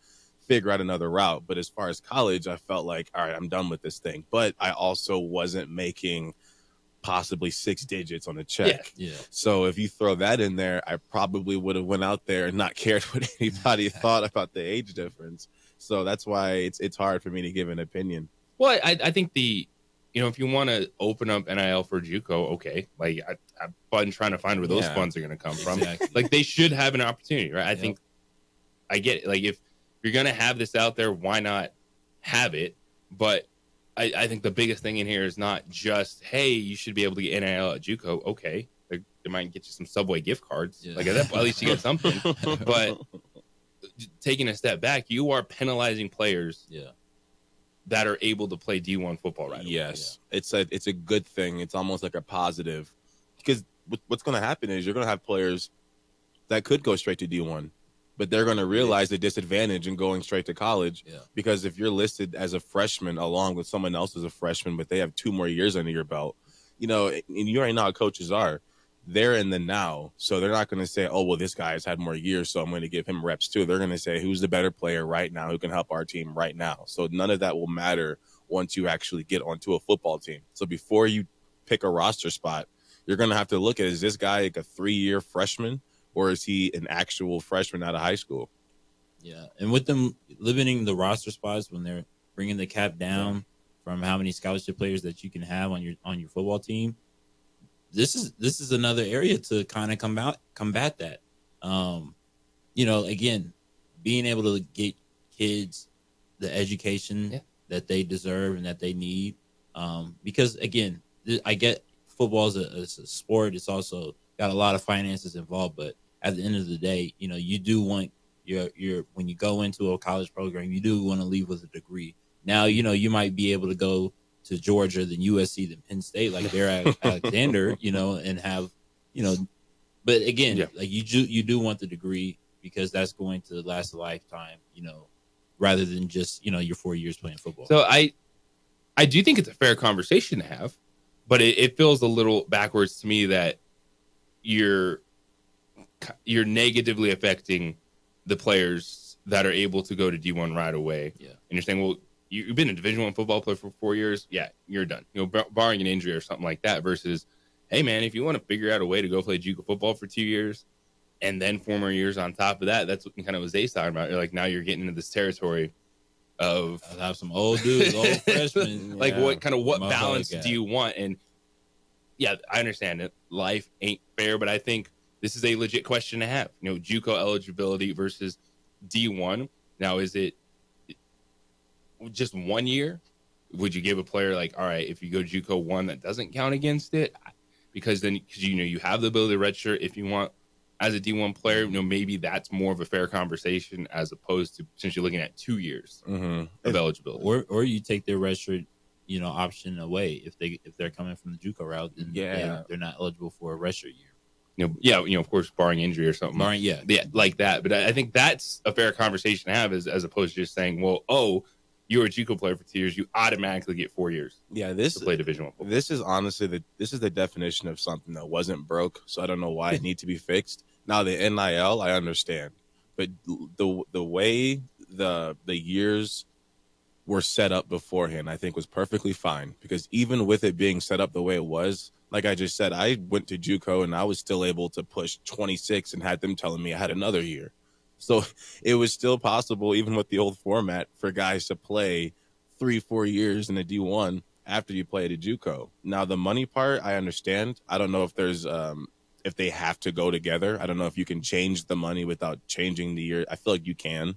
figure out another route. But as far as college, I felt like, all right, I'm done with this thing. But I also wasn't making possibly 6 digits on a check.
Yeah.
So if you throw that in there, I probably would have went out there and not cared what anybody thought about the age difference. So that's why it's hard for me to give an opinion.
Well, I think if you want to open up NIL for JUCO, okay. Like I'm fun trying to find where those funds are going to come from. Like they should have an opportunity, right? I think I get it. Like if you're going to have this out there, why not have it? But I think the biggest thing in here is not just, hey, you should be able to get NIL at JUCO. Okay, they might get you some Subway gift cards. Like at least you get something. But taking a step back, you are penalizing players that are able to play D1 football right away.
Yes, it's a good thing. It's almost like a positive, because what's going to happen is you're going to have players that could go straight to D1, but they're going to realize the disadvantage in going straight to college. Because if you're listed as a freshman along with someone else as a freshman, but they have 2 more years under your belt, and you already know how coaches are. They're in the now, so they're not going to say, oh, well, this guy has had more years, so I'm going to give him reps too. They're going to say, who's the better player right now who can help our team right now? So none of that will matter once you actually get onto a football team. So before you pick a roster spot, you're going to have to look at, is this guy like a 3-year freshman, or is he an actual freshman out of high school?
Yeah, and with them limiting the roster spots when they're bringing the cap down from how many scholarship players that you can have on your football team, this is another area to kind of combat that. Again, being able to get kids the education that they deserve and that they need. Because again, I get football is a sport. It's also got a lot of finances involved, but at the end of the day, you do want your when you go into a college program, you do want to leave with a degree. Now, you might be able to go to Georgia, then USC, then Penn State, like they're at Alexander, and have, but again, like you do want the degree because that's going to last a lifetime, rather than just, your 4 years playing football.
So I do think it's a fair conversation to have, but it feels a little backwards to me that you're negatively affecting the players that are able to go to D1 right away. Yeah. And you're saying, well, you've been a Division I football player for 4 years. Yeah, you're done. Barring an injury or something like that. Versus, hey man, if you want to figure out a way to go play JUCO football for 2 years, and then 4 more years on top of that, that's what kind of what Zay's talking about. You're like, now you're getting into this territory of
I'll have some old dudes, old freshmen.
Like what balance do you want? And yeah, I understand it. Life ain't fair, but I think this is a legit question to have. JUCO eligibility versus D1. Now, is it just 1 year? Would you give a player like, all right, if you go JUCO 1, that doesn't count against it? Because you have the ability to redshirt if you want as a D1 player. Maybe that's more of a fair conversation as opposed to potentially looking at 2 years of eligibility.
Or you take their redshirt, option away if they're coming from the JUCO route, then they're not eligible for a redshirt year.
Of course, barring injury or something. Like that. But I think that's a fair conversation to have as opposed to just saying, well, you're a JUCO player for 2 years, you automatically get 4 years.
Yeah,
to play Division I football.
This is honestly this is the definition of something that wasn't broke, so I don't know why it needs to be fixed. Now the NIL, I understand, but the way the years were set up beforehand, I think was perfectly fine, because even with it being set up the way it was, like I just said, I went to JUCO and I was still able to push 26 and had them telling me I had another year. So it was still possible, even with the old format, for guys to play 3-4 years in a D1 after you play at a JUCO. Now, the money part, I understand. I don't know if there's if they have to go together. I don't know if you can change the money without changing the year. I feel like you can.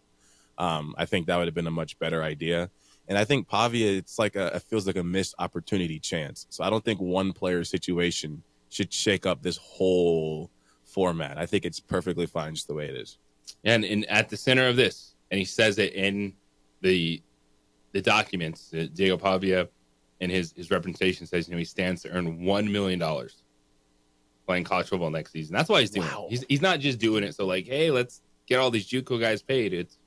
I think that would have been a much better idea. And I think Pavia, it feels like a missed opportunity chance. So I don't think one player situation should shake up this whole format. I think it's perfectly fine just the way it is.
And at the center of this, and he says it in the documents, Diego Pavia and his representation says, he stands to earn $1 million playing college football next season. That's why he's doing it. He's not just doing it so like, hey, let's get all these JUCO guys paid. It's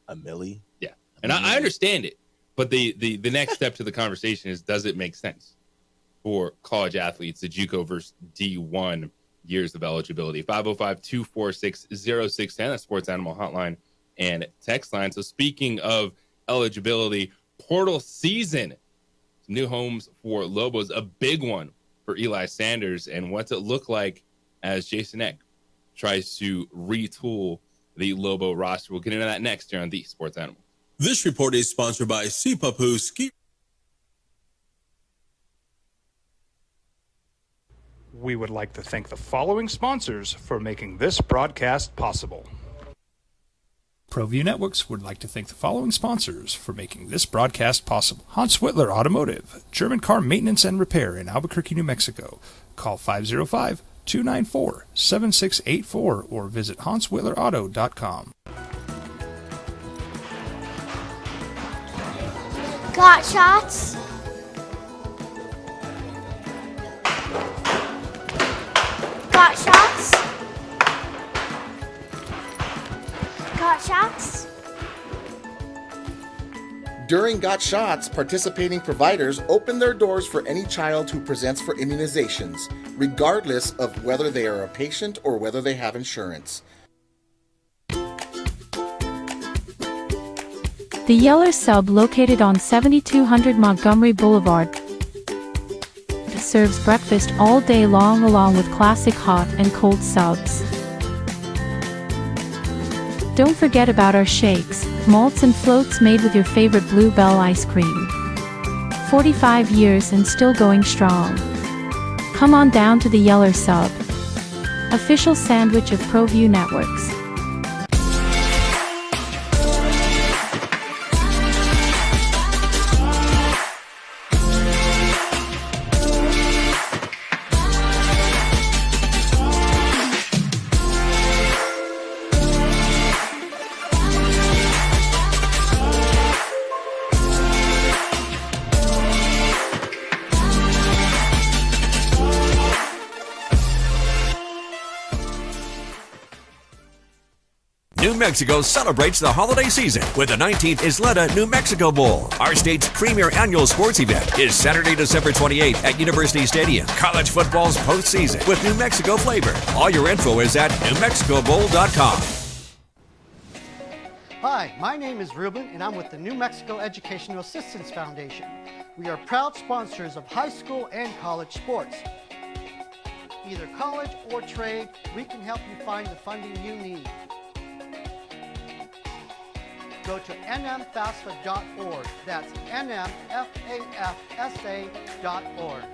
$1 million.
Yeah. And I understand it. But the next step to the conversation is, does it make sense for college athletes, the JUCO versus D1 years of eligibility? 505-246-0610, that's Sports Animal Hotline and text line. So speaking of eligibility, portal season, some new homes for Lobos, a big one for Eli Sanders. And what's it look like as Jason Eck tries to retool the Lobo roster? We'll get into that next here on the Sports Animal.
This report is sponsored by Sipapu Ski.
We would like to thank the following sponsors for making this broadcast possible. ProView Networks would like to thank the following sponsors for making this broadcast possible. Hans Whitler Automotive, German car maintenance and repair in Albuquerque, New Mexico. Call 505-294-7684 or visit HansWhitlerAuto.com.
Got shots? Got shots? Got shots?
During Got Shots, participating providers open their doors for any child who presents for immunizations, regardless of whether they are a patient or whether they have insurance.
The Yeller Sub, located on 7200 Montgomery Boulevard, serves breakfast all day long along with classic hot and cold subs. Don't forget about our shakes, malts and floats made with your favorite Blue Bell ice cream. 45 years and still going strong. Come on down to the Yeller Sub, official sandwich of ProView Networks.
New Mexico celebrates the holiday season with the 19th Isleta New Mexico Bowl. Our state's premier annual sports event is Saturday, December 28th at University Stadium. College football's postseason with New Mexico flavor. All your info is at NewMexicoBowl.com.
Hi, my name is Ruben, and I'm with the New Mexico Educational Assistance Foundation. We are proud sponsors of high school and college sports. Either college or trade, we can help you find the funding you need. Go to nmfafsa.org. That's nmfafsa.org.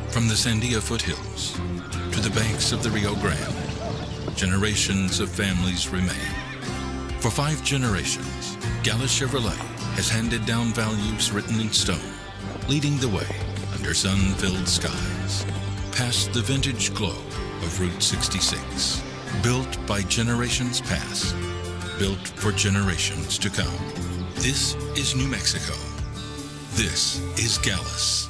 From the Sandia foothills to the banks of the Rio Grande, generations of families remain. For 5 generations, Gallus Chevrolet has handed down values written in stone, leading the way under sun-filled skies, past the vintage glow of Route 66. Built by generations past, built for generations to come. This is New Mexico. This is Gallus.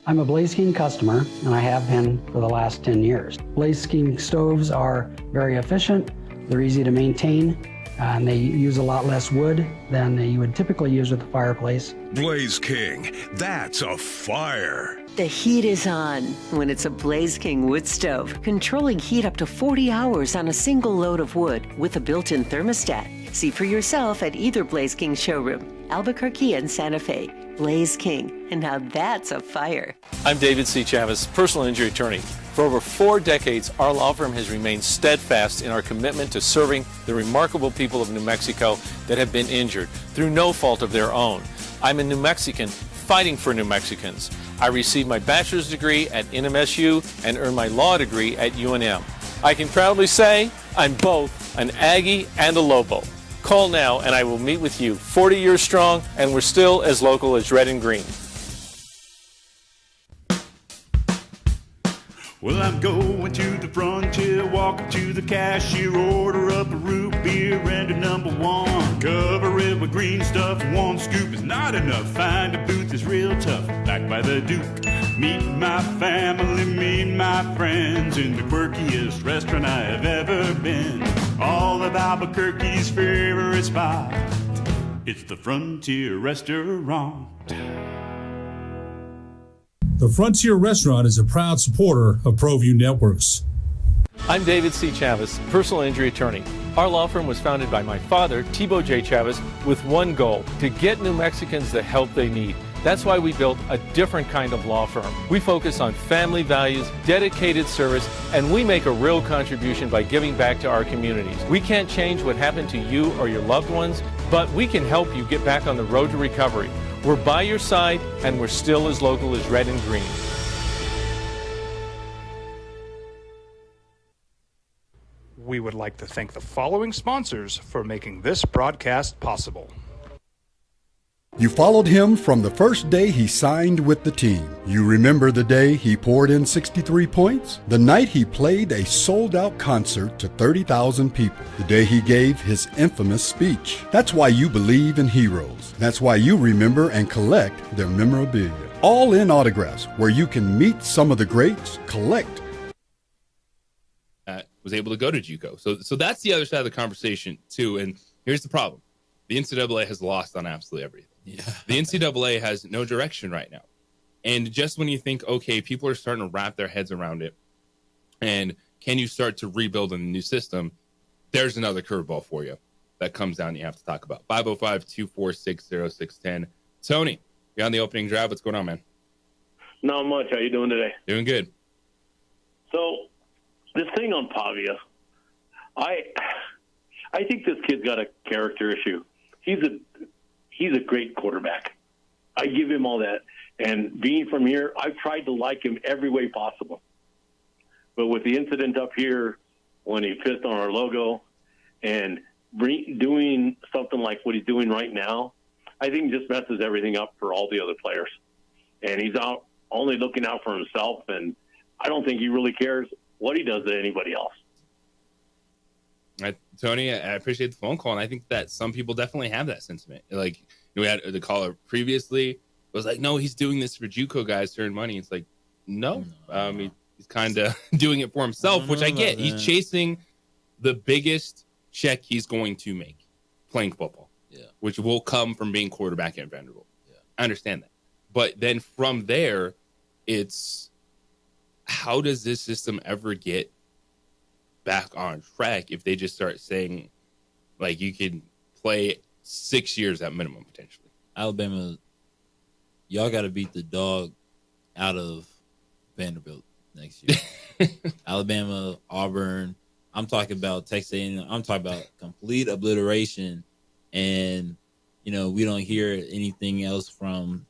I'm a Blaze King customer, and I have been for the last 10 years. Blaze King stoves are very efficient, they're easy to maintain, and they use a lot less wood than you would typically use with a fireplace.
Blaze King, that's a fire.
The heat is on when it's a Blaze King wood stove, controlling heat up to 40 hours on a single load of wood with a built-in thermostat. See for yourself at either Blaze King showroom, Albuquerque and Santa Fe. Blaze King, and now that's a fire.
I'm David C. Chavez, personal injury attorney. For over 4 decades, our law firm has remained steadfast in our commitment to serving the remarkable people of New Mexico that have been injured through no fault of their own. I'm a New Mexican fighting for New Mexicans. I received my bachelor's degree at NMSU and earned my law degree at UNM. I can proudly say I'm both an Aggie and a Lobo. Call now and I will meet with you. 40 years strong, and we're still as local as red and green.
Well, I'm going to the frontier, walking to the cashier, order up a root beer and a number one. Cover it with green stuff, one scoop is not enough. Find a booth is real tough, back by the Duke. Meet my family, meet my friends in the quirkiest restaurant I have ever been. All of Albuquerque's favorite spot, it's the Frontier Restaurant.
The Frontier Restaurant is a proud supporter of ProView Networks.
I'm David C. Chavez, personal injury attorney. Our law firm was founded by my father, Thibaut J. Chavez, with one goal, to get New Mexicans the help they need. That's why we built a different kind of law firm. We focus on family values, dedicated service, and we make a real contribution by giving back to our communities. We can't change what happened to you or your loved ones, but we can help you get back on the road to recovery. We're by your side, and we're still as local as red and green.
We would like to thank the following sponsors for making this broadcast possible.
You followed him from the first day he signed with the team. You remember the day he poured in 63 points? The night he played a sold-out concert to 30,000 people. The day he gave his infamous speech. That's why you believe in heroes. That's why you remember and collect their memorabilia. All in autographs, where you can meet some of the greats, collect.
Was able to go to JUCO. So that's the other side of the conversation, too. And here's the problem. The NCAA has lost on absolutely everything.
Yeah.
The NCAA has no direction right now. And just when you think, okay, people are starting to wrap their heads around it, and can you start to rebuild in the new system, there's another curveball for you that comes down you have to talk about. 505-246-0610. Tony, you're on the opening drive. What's going on, man?
Not much. How you doing today?
Doing good.
So, this thing on Pavia, I think this kid's got a character issue. He's a great quarterback. I give him all that. And being from here, I've tried to like him every way possible. But with the incident up here, when he pissed on our logo and doing something like what he's doing right now, I think just messes everything up for all the other players. And he's out only looking out for himself, and I don't think he really cares what he does to anybody else.
Tony, I appreciate the phone call, and I think that some people definitely have that sentiment. Like, we had the caller previously was like, no, he's doing this for JUCO guys to earn money. It's like, no. He's kind of doing it for himself, which I get. He's chasing the biggest check he's going to make playing football, which will come from being quarterback at Vanderbilt. I understand that. But then from there, it's how does this system ever get back on track if they just start saying, like, you could play 6 years at minimum potentially?
Alabama, y'all got to beat the dog out of Vanderbilt next year. Alabama, Auburn. I'm talking about Texas A&M. I'm talking about complete obliteration, and we don't hear anything else from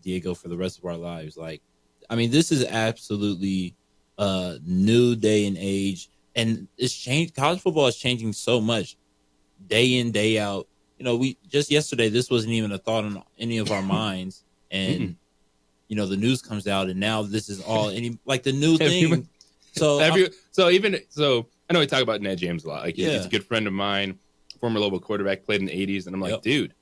Diego for the rest of our lives. Like, I mean, this is absolutely a new day and age. And it's changed. College football is changing so much day in, day out. We just yesterday, this wasn't even a thought on any of our minds. And, the news comes out, and now this is all the new thing. So I know we talk about Ned James a lot. Like, he's a good friend of mine, former Lobo quarterback, played in the 80s. And I'm like, dude,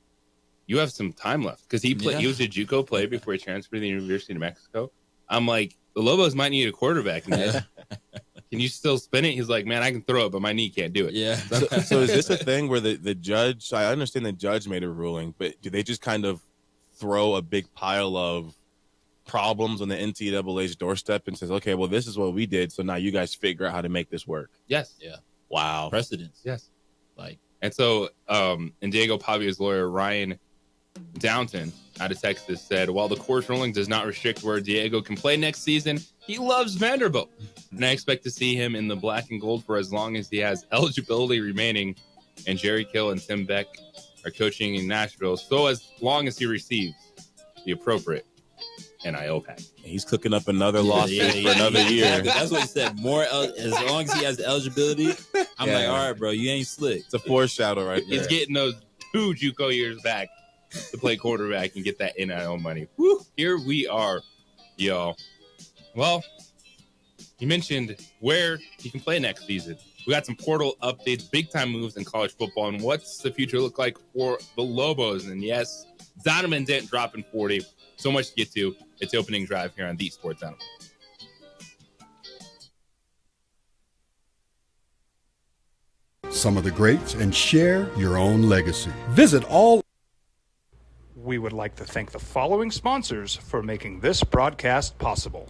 you have some time left. Because he was a JUCO player before he transferred to the University of New Mexico. I'm like, the Lobos might need a quarterback. Can you still spin it? He's like, man, I can throw it, but my knee can't do it. Yeah.
So is this a thing where the judge, I understand the judge made a ruling, but do they just kind of throw a big pile of problems on the NCAA's doorstep and says, okay, well, this is what we did, so now you guys figure out how to make this work?
Yes.
Yeah.
Wow.
Precedence.
Yes. And so, and Diego Pavia's lawyer, Ryan Downton, out of Texas, said, while the court's ruling does not restrict where Diego can play next season, he loves Vanderbilt. And I expect to see him in the black and gold for as long as he has eligibility remaining. And Jerry Kill and Tim Beck are coaching in Nashville, so as long as he receives the appropriate NIL pack.
He's cooking up another lawsuit for another year.
That's what he said. More as long as he has the eligibility. I'm like, all right, bro, you ain't slick.
It's a foreshadow right there.
He's getting those 2 JUCO years back to play quarterback and get that NIL money. Woo, here we are, y'all. Well, You mentioned where he can play next season. We got some portal updates, big-time moves in college football, and what's the future look like for the Lobos? And yes, Donovan Dent dropping 40. So much to get to. It's opening drive here on the Sports Animal.
Some of the greats and share your own legacy. Visit all.
We would like to thank the following sponsors for making this broadcast possible.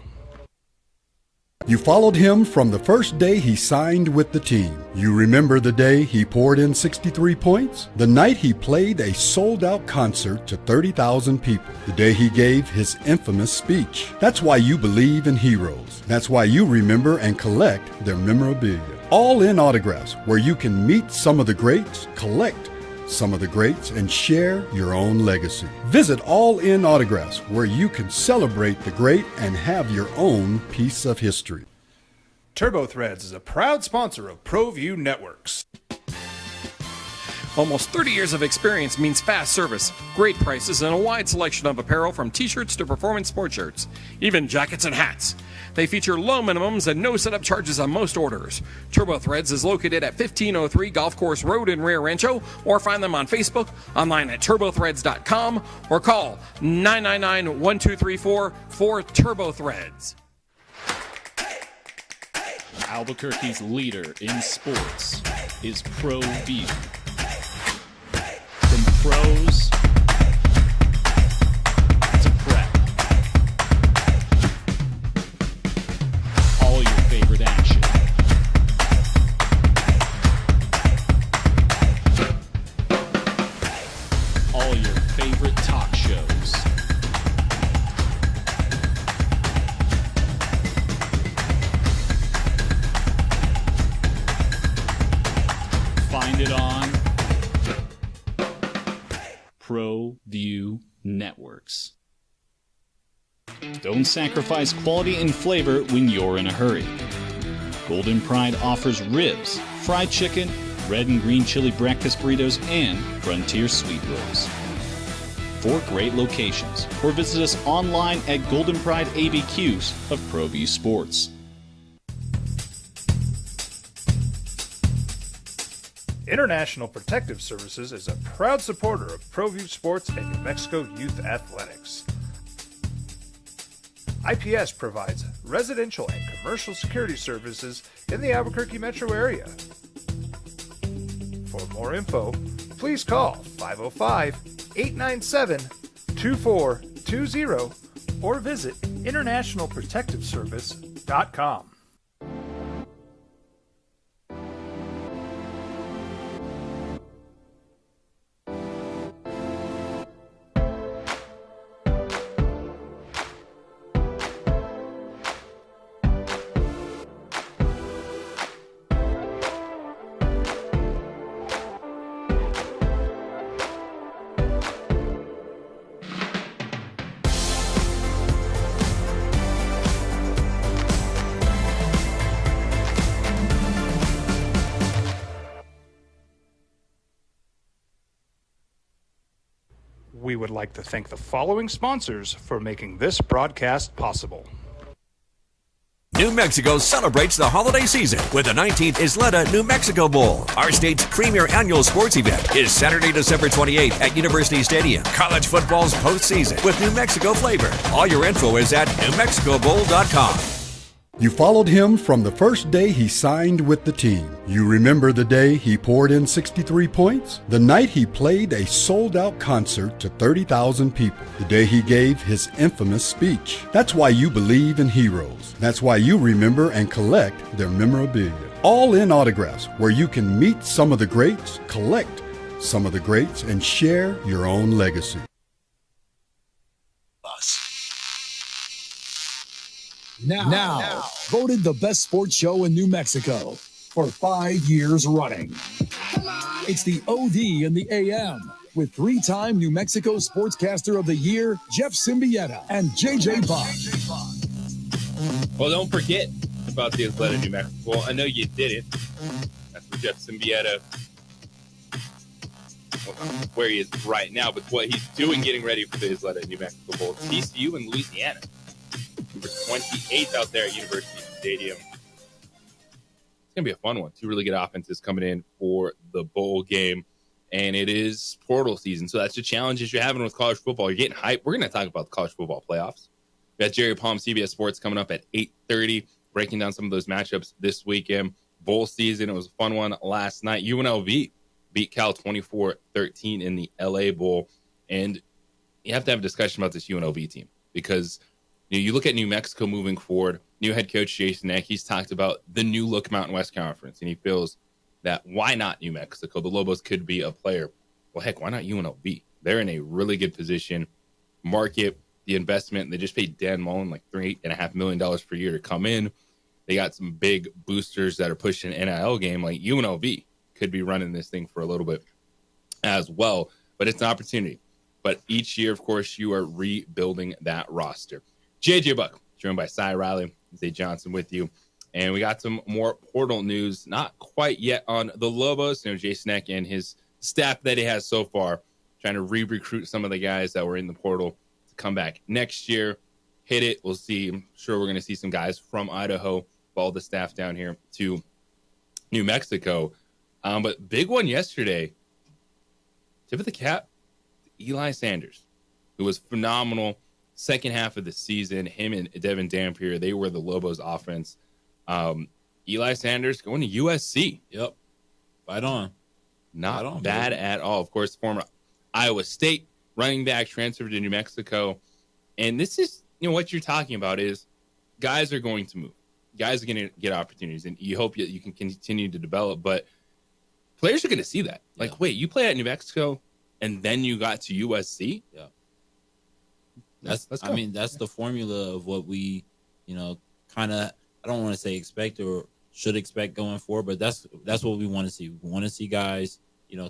You followed him from the first day he signed with the team. You remember the day he poured in 63 points? The night he played a sold-out concert to 30,000 people. The day he gave his infamous speech. That's why you believe in heroes. That's why you remember and collect their memorabilia. All in autographs, where you can meet some of the greats, collect some of the greats, and share your own legacy. Visit All In Autographs, where you can celebrate the great and have your own piece of history.
TurboThreads is a proud sponsor of ProView Networks.
Almost 30 years of experience means fast service, great prices, and a wide selection of apparel from t-shirts to performance sport shirts, even jackets and hats. They feature low minimums and no setup charges on most orders. TurboThreads is located at 1503 Golf Course Road in Rio Rancho, or find them on Facebook, online at turbothreads.com, or call 999-1234 for TurboThreads.
Albuquerque's leader in sports is ProView. From pros to prep, all your favorite action. All your favorite talk shows. Find it on ProView Networks. Don't sacrifice quality and flavor when you're in a hurry. Golden Pride offers ribs, fried chicken, red and green chili breakfast burritos, and Frontier sweet rolls. 4 great locations, or visit us online at Golden Pride ABQs of ProView Sports.
International Protective Services is a proud supporter of ProView Sports and New Mexico Youth Athletics. IPS provides residential and commercial security services in the Albuquerque metro area. For more info, please call 505-897-2420 or visit internationalprotectiveservice.com. We would like to thank the following sponsors for making this broadcast possible.
New Mexico celebrates the holiday season with the 19th Isleta New Mexico Bowl. Our state's premier annual sports event is Saturday, December 28th at University Stadium. College football's postseason with New Mexico flavor. All your info is at newmexicobowl.com.
You followed him from the first day he signed with the team. You remember the day he poured in 63 points? The night he played a sold-out concert to 30,000 people. The day he gave his infamous speech. That's why you believe in heroes. That's why you remember and collect their memorabilia. All in autographs, where you can meet some of the greats, collect some of the greats, and share your own legacy.
Now, voted the best sports show in New Mexico for 5 years running. It's the OD in the AM with 3-time New Mexico Sportscaster of the Year, Jeff Symbieta and JJ Buck.
Well, don't forget about the Isleta New Mexico Bowl. I know you didn't. That's for Jeff Symbieta, where he is right now, but what he's doing getting ready for the Isleta New Mexico Bowl. TCU and Louisiana. Number 28th out there at University Stadium. It's going to be a fun one. Two really good offenses coming in for the bowl game. And it is portal season. So that's the challenges you're having with college football. You're getting hyped. We're going to talk about the college football playoffs. We got Jerry Palm, CBS Sports, coming up at 8:30, breaking down some of those matchups this weekend. Bowl season, it was a fun one last night. UNLV beat Cal 24-13 in the LA Bowl. And you have to have a discussion about this UNLV team because you look at New Mexico moving forward. New head coach Jason Eck, he's talked about the new look Mountain West Conference, and he feels that why not New Mexico? The Lobos could be a player. Well, heck, why not UNLV? They're in a really good position. Market, the investment. They just paid Dan Mullen like $3.5 million per year to come in. They got some big boosters that are pushing an NIL game. Like UNLV could be running this thing for a little bit as well. But it's an opportunity. But each year, of course, you are rebuilding that roster. JJ Buck, joined by Cy Riley, Zay Johnson with you. And we got some more portal news, not quite yet on the Lobos. Jason Eck and his staff that he has so far, trying to re-recruit some of the guys that were in the portal to come back next year. Hit it. We'll see. I'm sure we're going to see some guys from Idaho, follow the staff down here to New Mexico. But big one yesterday, tip of the cap, Eli Sanders, who was phenomenal second half of the season. Him and Devin Dampier, they were the Lobos offense. Eli Sanders going to USC.
Yep. Fight on.
Not bad at all. Of course, former Iowa State running back transferred to New Mexico. And this is, what you're talking about is guys are going to move. Guys are going to get opportunities, and you hope that you can continue to develop. But players are going to see that. Like, wait, you play at New Mexico, and then you got to USC?
Yeah. That's the formula of what we, kind of, I don't want to say expect or should expect going forward, but that's what we want to see. We want to see guys,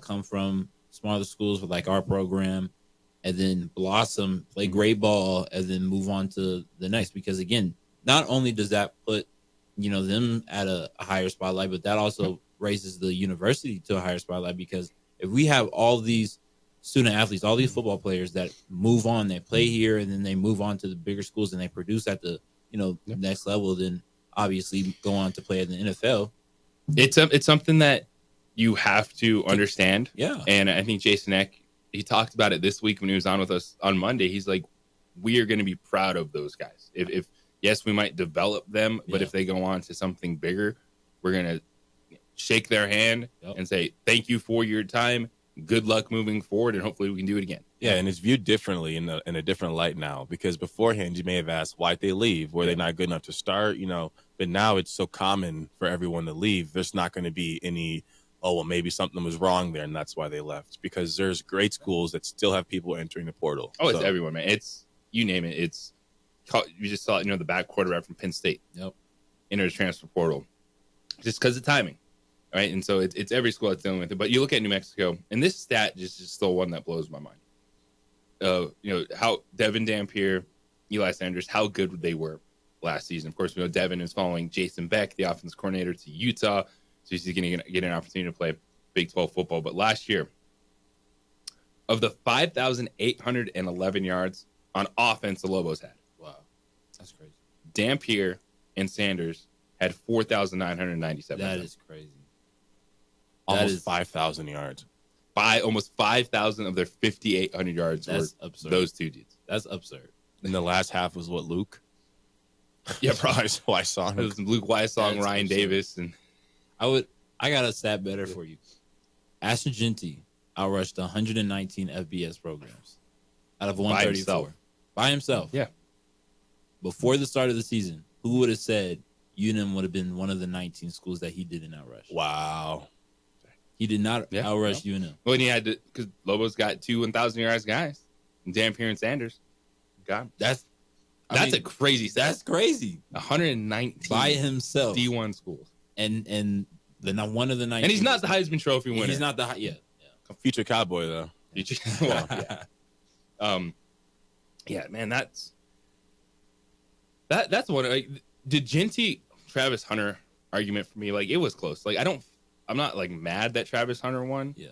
come from smaller schools with like our program and then blossom, play great ball, and then move on to the next. Because again, not only does that put, them at a higher spotlight, but that also raises the university to a higher spotlight. Because if we have all these student athletes, all these football players that move on, they play here, and then they move on to the bigger schools and they produce at the, next level, then obviously go on to play in the NFL.
It's something that you have to understand.
Yeah.
And I think Jason Eck, he talked about it this week when he was on with us on Monday. He's like, we are going to be proud of those guys. If yes, we might develop them, but if they go on to something bigger, we're going to shake their hand and say, thank you for your time. Good luck moving forward, and hopefully we can do it again.
Yeah, and it's viewed differently in a different light now, because beforehand you may have asked why'd they leave? Were they not good enough to start? But now it's so common for everyone to leave. There's not going to be any, maybe something was wrong there and that's why they left, because there's great schools that still have people entering the portal.
Oh, it's everyone, man. It's, you name it. It's, you just saw, the back quarterback from Penn State.
Yep.
Entered the transfer portal just because of timing. Right. And so it's every school that's dealing with it. But you look at New Mexico, and this stat is still one that blows my mind. How Devin Dampier, Eli Sanders, how good they were last season. Of course, we know Devin is following Jason Beck, the offensive coordinator, to Utah. So he's going to get an opportunity to play Big 12 football. But last year, of the 5,811 yards on offense the Lobos had.
Wow. That's crazy.
Dampier and Sanders had 4,997.
That is crazy.
Almost 5,000 yards.
Almost 5,000 of their 5,800 yards were
absurd.
Those two dudes.
That's absurd.
And the last half was what, Luke?
Yeah, probably.
Wysong.
It was Luke Wysong, Ryan
absurd.
Davis, and
I got a stat better for you. Ashton Genty outrushed 119 FBS programs out of 134 by himself.
Yeah.
Before the start of the season, who would have said UNM would have been one of the 19 schools that he didn't outrush?
Wow.
He did not outrush UNM.
Well, and he had to, because Lobos got 2 1,000 yards guys, and Dampier and Sanders got him. That's a crazy stat.
That's crazy.
119
by himself.
D1 schools,
and one of the 19.
And he's not the Heisman Trophy winner.
He's not the
future Cowboy though.
Well, yeah. Man, that's one. Did Genty Travis Hunter argument for me? Like, it was close. Like, I'm not like mad that Travis Hunter won.
Yeah.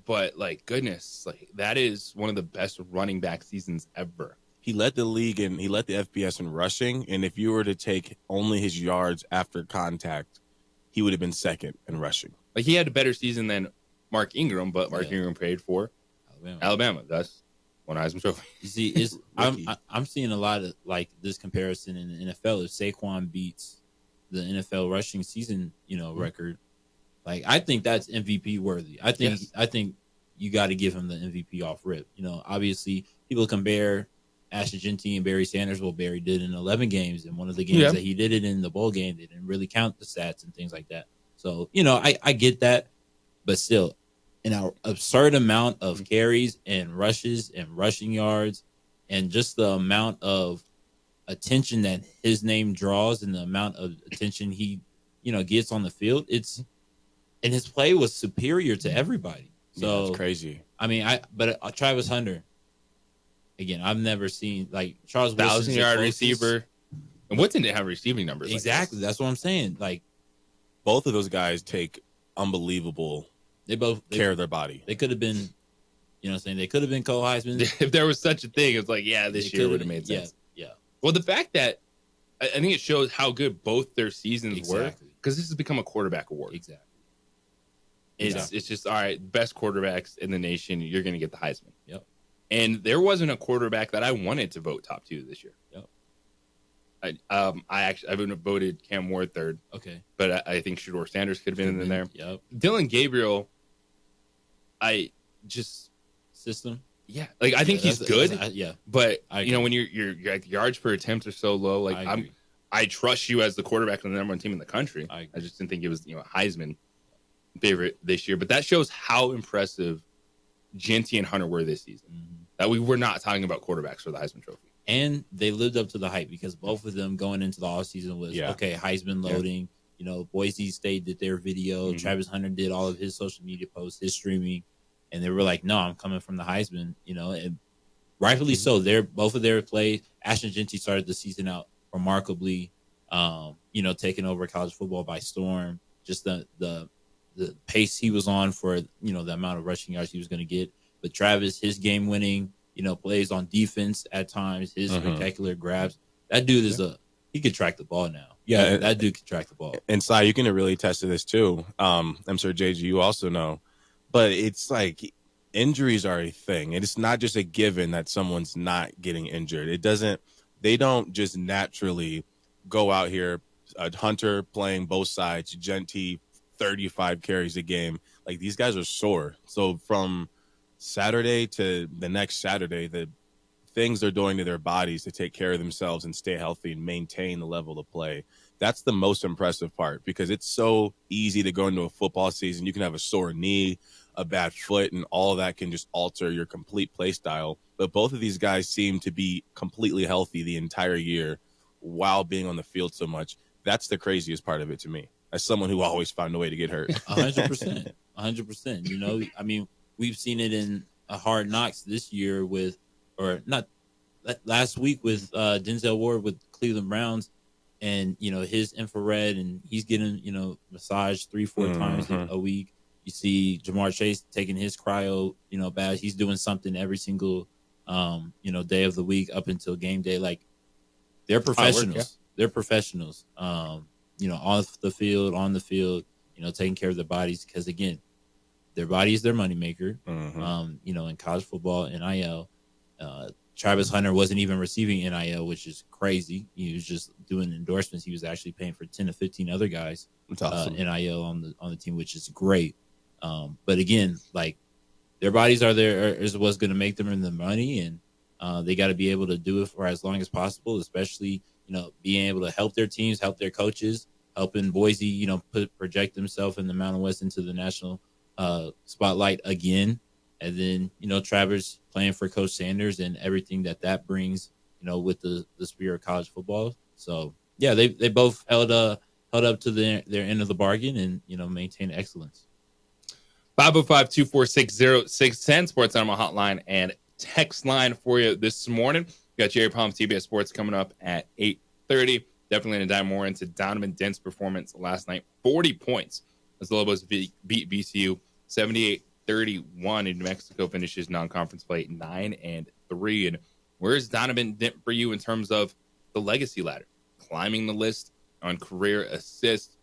But like, goodness, like that is one of the best running back seasons ever.
he led the league and he led the FBS in rushing. And if you were to take only his yards after contact, he would have been second in rushing.
Like, he had a better season than Mark Ingram, but Mark Ingram played for Alabama. That's one Heisman Trophy.
You see, I'm seeing a lot of like this comparison in the NFL. If Saquon beats the NFL rushing season, record, like I think that's MVP worthy. I think you got to give him the MVP off rip. Obviously people compare Ashton Jeanty and Barry Sanders. Well, Barry did in 11 games, and one of the games that he did it in the bowl game, they didn't really count the stats and things like that. So, I get that, but still, an absurd amount of carries and rushes and rushing yards, and just the amount of attention that his name draws and the amount of attention he, gets on the field. And his play was superior to everybody. So
it's crazy.
I mean, but Travis Hunter, again, I've never seen like Charles Wilson's
1,000-yard receiver. And Woodson didn't have receiving numbers.
Exactly. That's what I'm saying. Like,
both of those guys take unbelievable care of their body.
They could have been, they could have been co-Heisman.
If there was such a thing, it's like, this year would have made sense.
Yeah.
Well, the fact that I think it shows how good both their seasons were, because this has become a quarterback award.
Exactly.
It's just, all right, best quarterbacks in the nation, you're going to get the Heisman.
Yep.
And there wasn't a quarterback that I wanted to vote top 2 this year.
Yep.
I would have voted Cam Ward third.
Okay.
But I think Shedeur Sanders could have been in there.
Yep.
Dylan Gabriel,
system.
Yeah. Like, I think he's good. But
when
your yards per attempt are so low, like I trust you as the quarterback on the number 1 team in the country. I just didn't think it was, a Heisman favorite this year. But that shows how impressive Jeanty and Hunter were this season.
Mm-hmm.
That we were not talking about quarterbacks for the Heisman Trophy.
And they lived up to the hype because both of them going into the offseason was, Heisman loading. Boise State did their video.
Mm-hmm.
Travis Hunter did all of his social media posts, his streaming. And they were like, no, I'm coming from the Heisman, and rightfully so. Both of their plays. Ashton Jeanty started the season out remarkably, taking over college football by storm. Just the pace he was on for, the amount of rushing yards he was going to get. But Travis, his game-winning, plays on defense at times, his spectacular grabs. That dude is he could track the ball now.
Yeah,
that dude could track the ball.
And Si, you can really attest to this too. I'm sure JG, you also know. But it's like injuries are a thing. And it's not just a given that someone's not getting injured. They don't just naturally go out here, Hunter playing both sides, Jeanty 35 carries a game. Like, these guys are sore. So from Saturday to the next Saturday, the things they're doing to their bodies to take care of themselves and stay healthy and maintain the level of play, that's the most impressive part, because it's so easy to go into a football season. You can have a sore knee, a bad foot, and all of that can just alter your complete play style. But both of these guys seem to be completely healthy the entire year while being on the field so much. That's the craziest part of it to me, as someone who always found a way to get hurt.
100%. 100%. I mean, we've seen it in Hard Knocks this year last week with Denzel Ward with Cleveland Browns, and his infrared, and he's getting massaged 3-4 times a week. You see Jamar Chase taking his cryo bath. He's doing something every single day of the week up until game day. Like, they're professionals. They're professionals. Off the field, on the field, taking care of their bodies, because again, their body is their moneymaker. In college football, NIL. Travis Hunter wasn't even receiving NIL, which is crazy. He was just doing endorsements. He was actually paying for 10 to 15 other guys,
awesome.
NIL on the team, which is great. But again, like, their bodies is what's going to make them the money, and they got to be able to do it for as long as possible, especially, being able to help their teams, help their coaches, helping Boise, project themselves in the Mountain West into the national spotlight again. And then, Travers playing for Coach Sanders and everything that brings, with the spirit of college football. So, yeah, they both held up to their end of the bargain and, maintained excellence.
505-246-0610, Sports Animal Hotline and text line for you this morning. We got Jerry Palm, TBS Sports, coming up at 8:30. Definitely going to dive more into Donovan Dent's performance last night. 40 points as the Lobos beat VCU 78-31. And New Mexico finishes non-conference play 9-3. And we're Where's Donovan Dent for you in terms of the legacy ladder? Climbing the list on career assists,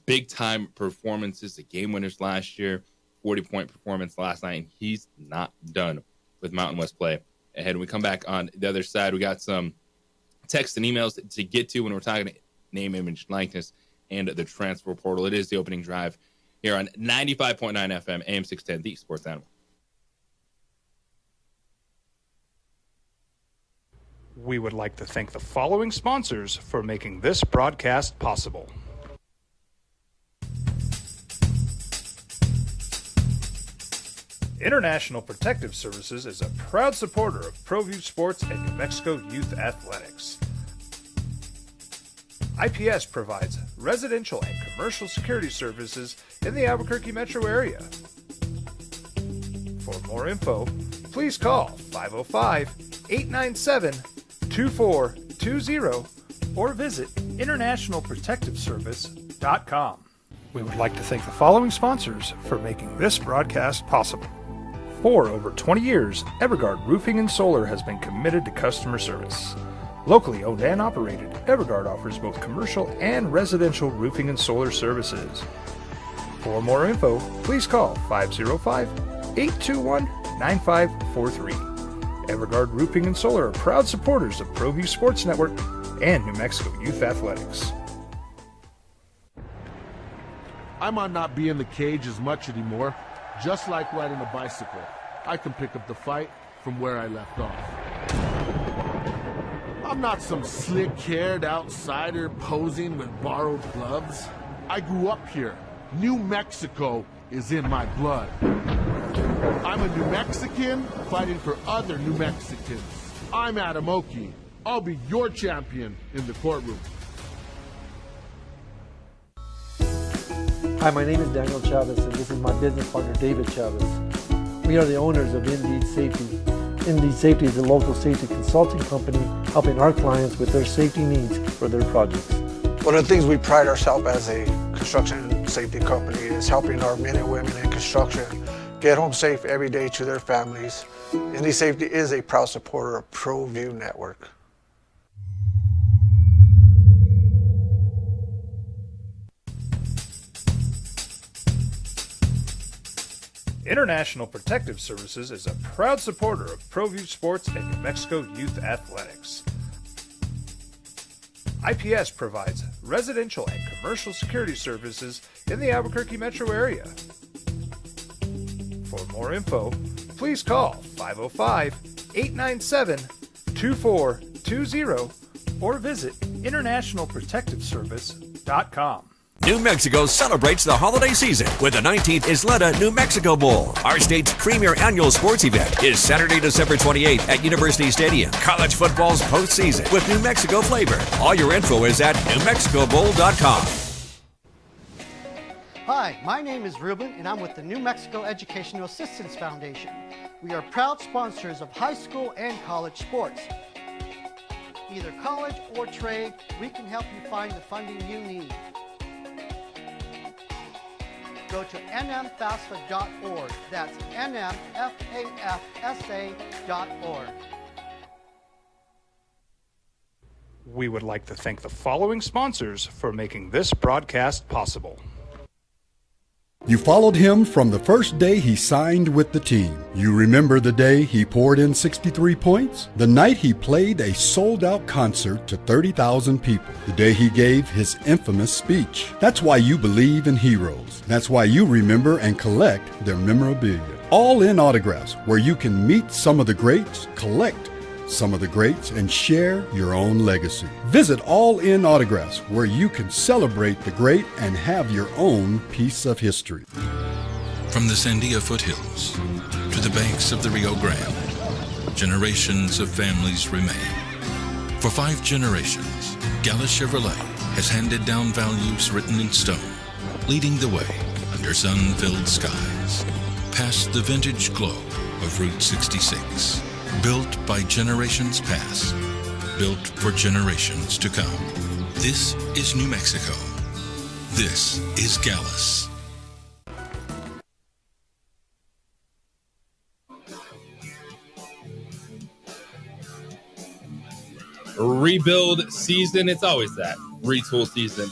big-time performances, the game winners last year, 40-point performance last night, and he's not done with Mountain West play ahead. When we come back on the other side, we got some texts and emails to get to when we're talking name, image, likeness, and the transfer portal. It is the opening drive here on 95.9 FM, AM 610, the Sports Animal.
We would like to thank the following sponsors for making this broadcast possible. International Protective Services is a proud supporter of ProView Sports and New Mexico Youth Athletics. IPS provides residential and commercial security services in the Albuquerque metro area. For more info, please call 505-897-2420 or visit internationalprotectiveservice.com. We would like to thank the following sponsors for making this broadcast possible. For over 20 years, Evergard Roofing and Solar has been committed to customer service. Locally owned and operated, Evergard offers both commercial and residential roofing and solar services. For more info, please call 505-821-9543. Evergard Roofing and Solar are proud supporters of ProView Sports Network and New Mexico Youth Athletics.
I might not be in the cage as much anymore. Just like riding a bicycle, I can pick up the fight from where I left off. I'm not some slick-haired outsider posing with borrowed gloves. I grew up here. New Mexico is in my blood. I'm a New Mexican fighting for other New Mexicans. I'm Adam Oki. I'll be your champion in the courtroom.
Hi, my name is Daniel Chavez, and this is my business partner, David Chavez. We are the owners of Indeed Safety. Indeed Safety is a local safety consulting company helping our clients with their safety needs for their projects.
One of the things we pride ourselves as a construction safety company is helping our men and women in construction get home safe every day to their families. Indeed Safety is a proud supporter of ProView Network.
International Protective Services is a proud supporter of ProView Sports and New Mexico Youth Athletics. IPS provides residential and commercial security services in the Albuquerque metro area. For more info, please call 505-897-2420 or visit internationalprotectiveservice.com.
New Mexico celebrates the holiday season with the 19th Isleta New Mexico Bowl. Our state's premier annual sports event is Saturday, December 28th at University Stadium. College football's postseason with New Mexico flavor. All your info is at newmexicobowl.com.
Hi, my name is Ruben, and I'm with the New Mexico Educational Assistance Foundation. We are proud sponsors of high school and college sports. Either college or trade, we can help you find the funding you need. Go to nmfafsa.org. That's nmfafsa.org.
We would like to thank the following sponsors for making this broadcast possible.
You followed him from the first day he signed with the team. You remember the day he poured in 63 points? The night he played a sold-out concert to 30,000 people. The day he gave his infamous speech. That's why you believe in heroes. That's why you remember and collect their memorabilia. All in autographs, where you can meet some of the greats, collect some of the greats, and share your own legacy. Visit All In Autographs, where you can celebrate the great and have your own piece of history.
From the Sandia foothills to the banks of the Rio Grande, generations of families remain. For 5 generations, Gallus Chevrolet has handed down values written in stone, leading the way under sun-filled skies, past the vintage glow of Route 66. Built by generations past, built for generations to come. This is New Mexico. This is Gallus.
rebuild season. It's always that retool season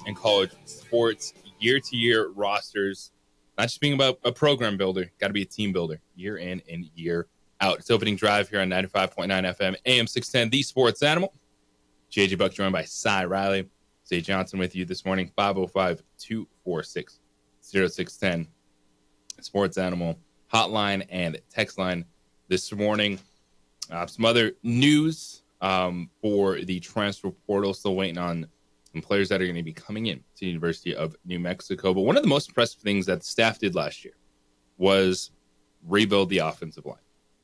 in college sports. Year-to-year rosters, not just being about a program builder, got to be a team builder year in and year out. It's opening drive here on 95.9 FM, AM 610, The Sports Animal. JJ Buck joined by Cy Riley. Zay Johnson with you this morning, 505-246-0610. Sports Animal hotline and text line this morning. Some other news for the transfer portal. Still waiting on some players that are going to be coming in to the University of New Mexico. But one of the most impressive things that the staff did last year was rebuild the offensive line.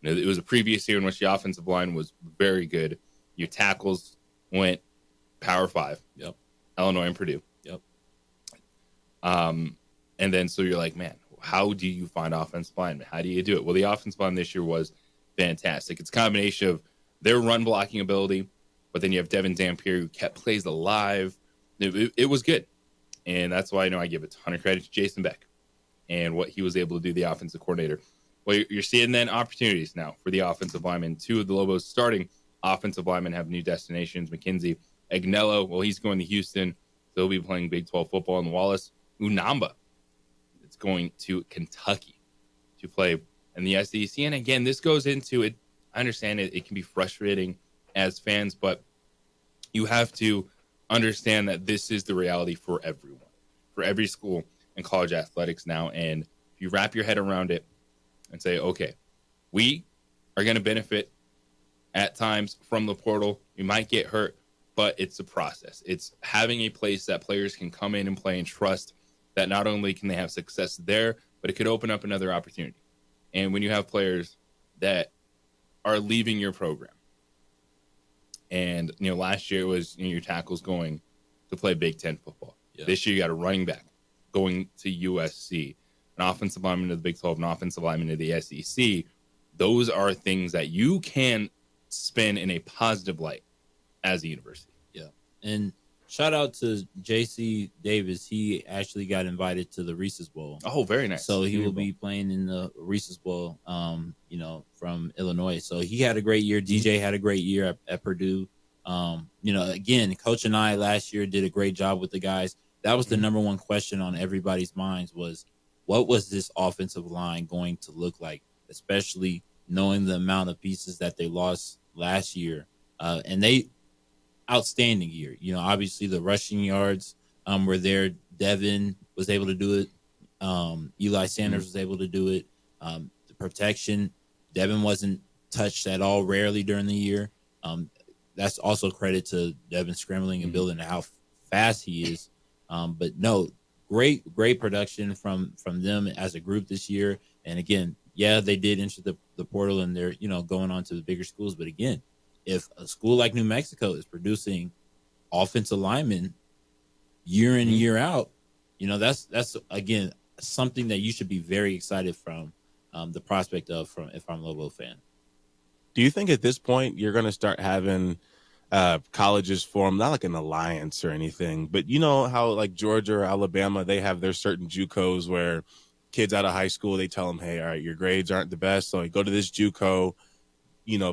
You know, it was a previous year in which the offensive line was very good. Your tackles went Power 5.
Yep.
Illinois and Purdue.
Yep.
And then so you're like, man, how do you find offensive linemen? How do you do it? Well, the offensive line this year was fantastic. It's a combination of their run blocking ability, but then you have Devin Dampier who kept plays alive. It was good. And that's why I give a ton of credit to Jason Beck and what he was able to do, the offensive coordinator. Well, you're seeing then opportunities now for the offensive linemen. Two of the Lobos starting offensive linemen have new destinations. Mackenzie Agnello, well, he's going to Houston. So he'll be playing Big 12 football. And Wallace Unamba is going to Kentucky to play in the SEC. And again, this goes into it. I understand it can be frustrating as fans, but you have to understand that this is the reality for everyone, for every school in college athletics now. And if you wrap your head around it and say, okay, we are going to benefit at times from the portal. We might get hurt, but it's a process. It's having a place that players can come in and play and trust that not only can they have success there, but it could open up another opportunity. And when you have players that are leaving your program, and, last year it was your tackles going to play Big Ten football. Yeah. This year you got a running back going to USC, an offensive lineman to the Big 12, an offensive lineman to the SEC. Those are things that you can spin in a positive light as a university.
Yeah. And shout out to J.C. Davis. He actually got invited to the Reese's Bowl.
Oh, very nice.
So he will be playing in the Reese's Bowl, from Illinois. So he had a great year. DJ had a great year at Purdue. Again, Coach and I last year did a great job with the guys. That was the number one question on everybody's minds was, what was this offensive line going to look like, especially knowing the amount of pieces that they lost last year. And they outstanding year. Obviously the rushing yards were there. Devin was able to do it. Eli Sanders was able to do it. The protection, Devin wasn't touched at all, rarely during the year. That's also credit to Devin scrambling and building how fast he is. But no, great production from them as a group this year. And again, yeah, they did enter the portal and they're, going on to the bigger schools. But again, if a school like New Mexico is producing offensive linemen year in, year out, that's again, something that you should be very excited from the prospect of if I'm a Lobo fan.
Do you think at this point you're going to start having colleges form, not like an alliance or anything, but how like Georgia or Alabama, they have their certain JUCOs where kids out of high school, they tell them, hey, all right, your grades aren't the best, so go to this JUCO,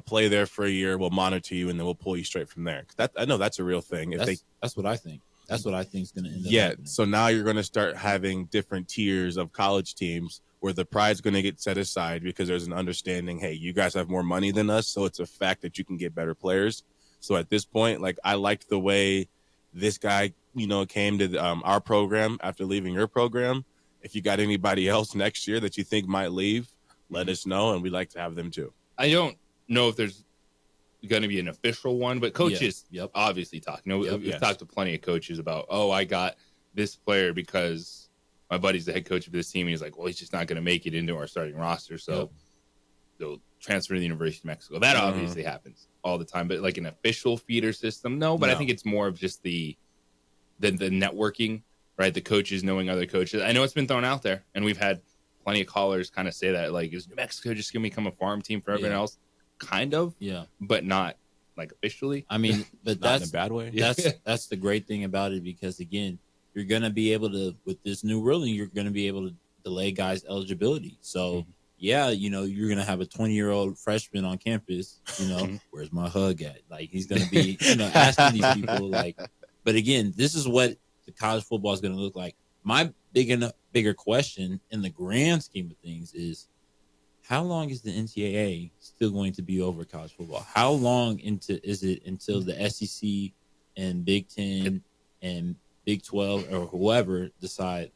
play there for a year, we'll monitor you, and then we'll pull you straight from there. I know that's a real thing.
That's what I think. That's what I think is going to end up happening.
So now you're going to start having different tiers of college teams where the pride's going to get set aside because there's an understanding, hey, you guys have more money than us, so it's a fact that you can get better players. So at this point, I liked the way this guy, came to our program after leaving your program. If you got anybody else next year that you think might leave, let us know, and we'd like to have them too.
I don't know if there's going to be an official one, but coaches obviously talk. We've talked to plenty of coaches about, I got this player because my buddy's the head coach of this team, and he's like, well, he's just not going to make it into our starting roster, so they'll transfer to the University of Mexico. That obviously happens all the time, but like an official feeder system, no. But I think it's more of just the networking, right? The coaches knowing other coaches. I know it's been thrown out there, and we've had plenty of callers kind of say that, like, is New Mexico just going to become a farm team for everyone else? Kind of, but not like officially.
I mean, but
that's in a bad way.
That's the great thing about it, because again, you're going to be able to, with this new ruling, you're going to be able to delay guys' eligibility. So yeah, you know, you're gonna have a 20-year-old freshman on campus. You know, where's my hug at? Like he's gonna be, you know, asking these people like. But again, this is what the college football is gonna look like. My bigger question in the grand scheme of things is, how long is the NCAA still going to be over college football? How long is it until the SEC and Big Ten and Big 12 or whoever decide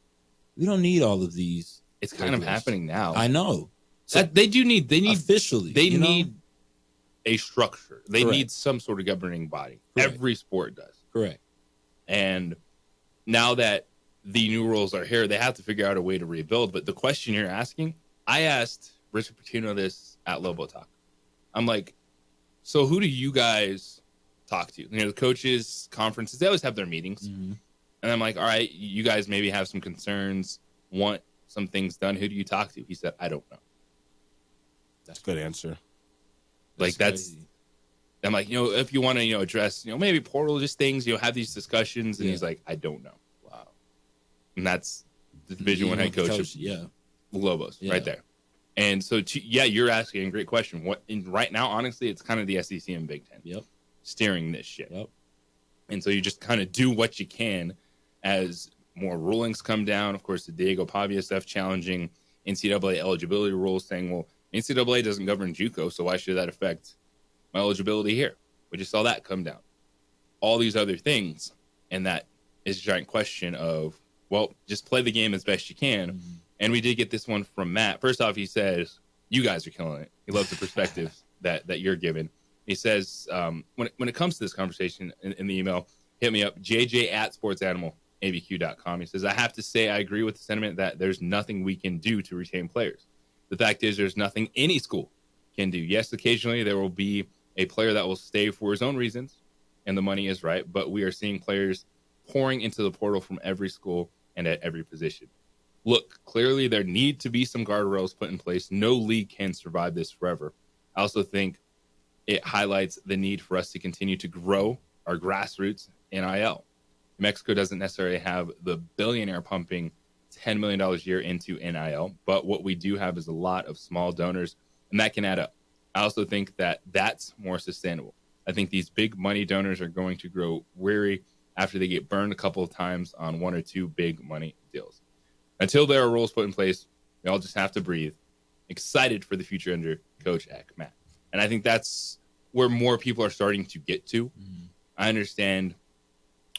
we don't need all of these?
It's kind of happening now.
I know.
So they need
officially.
They need a structure. They
Correct.
need some sort of governing body.
Correct.
Every sport does.
Correct.
And now that the new rules are here, they have to figure out a way to rebuild. But the question you're asking, I asked Richard Pitino this at Lobo Talk. I'm like, so who do you guys talk to? You know, the coaches, conferences, they always have their meetings.
Mm-hmm.
And I'm like, all right, you guys maybe have some concerns, want some things done. Who do you talk to? He said, I don't know.
That's a good answer.
Like that's I'm like, you know, if you want to, you know, address, you know, maybe portal, just things, you know, have these discussions. And he's like, I don't know. Wow. And that's the Division I head coach of Lobos right there. And so, you're asking a great question. Right now, honestly, it's kind of the SEC and Big Ten steering this shit. And so you just kind of do what you can as more rulings come down. Of course, the Diego Pavia stuff challenging NCAA eligibility rules, saying, well, NCAA doesn't govern JUCO, so why should that affect my eligibility here? We just saw that come down. All these other things, and that is a giant question of, well, just play the game as best you can. Mm-hmm. And we did get this one from Matt. First off, he says, you guys are killing it. He loves the perspective that you're giving. He says, when it comes to this conversation in the email, hit me up, jj@sportsanimalabq.com. He says, I have to say I agree with the sentiment that there's nothing we can do to retain players. The fact is there's nothing any school can do. Yes, occasionally there will be a player that will stay for his own reasons, and the money is right, but we are seeing players pouring into the portal from every school and at every position. Look, clearly there need to be some guardrails put in place. No league can survive this forever. I also think it highlights the need for us to continue to grow our grassroots NIL. Mexico doesn't necessarily have the billionaire pumping $10 million a year into NIL, but what we do have is a lot of small donors, and that can add up. I also think that that's more sustainable. I think these big money donors are going to grow weary after they get burned a couple of times on one or two big money deals. Until there are rules put in place, we all just have to breathe. Excited for the future under Coach Eck, Matt. And I think that's where more people are starting to get to. Mm-hmm. I understand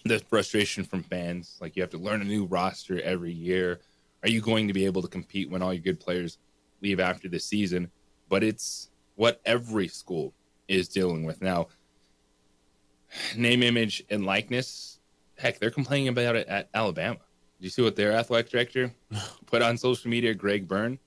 the frustration from fans. Like, you have to learn a new roster every year. Are you going to be able to compete when all your good players leave after the season? But it's what every school is dealing with now. Name, image, and likeness. Heck, they're complaining about it at Alabama. Did you see what their athletic director put on social media, Greg Byrne?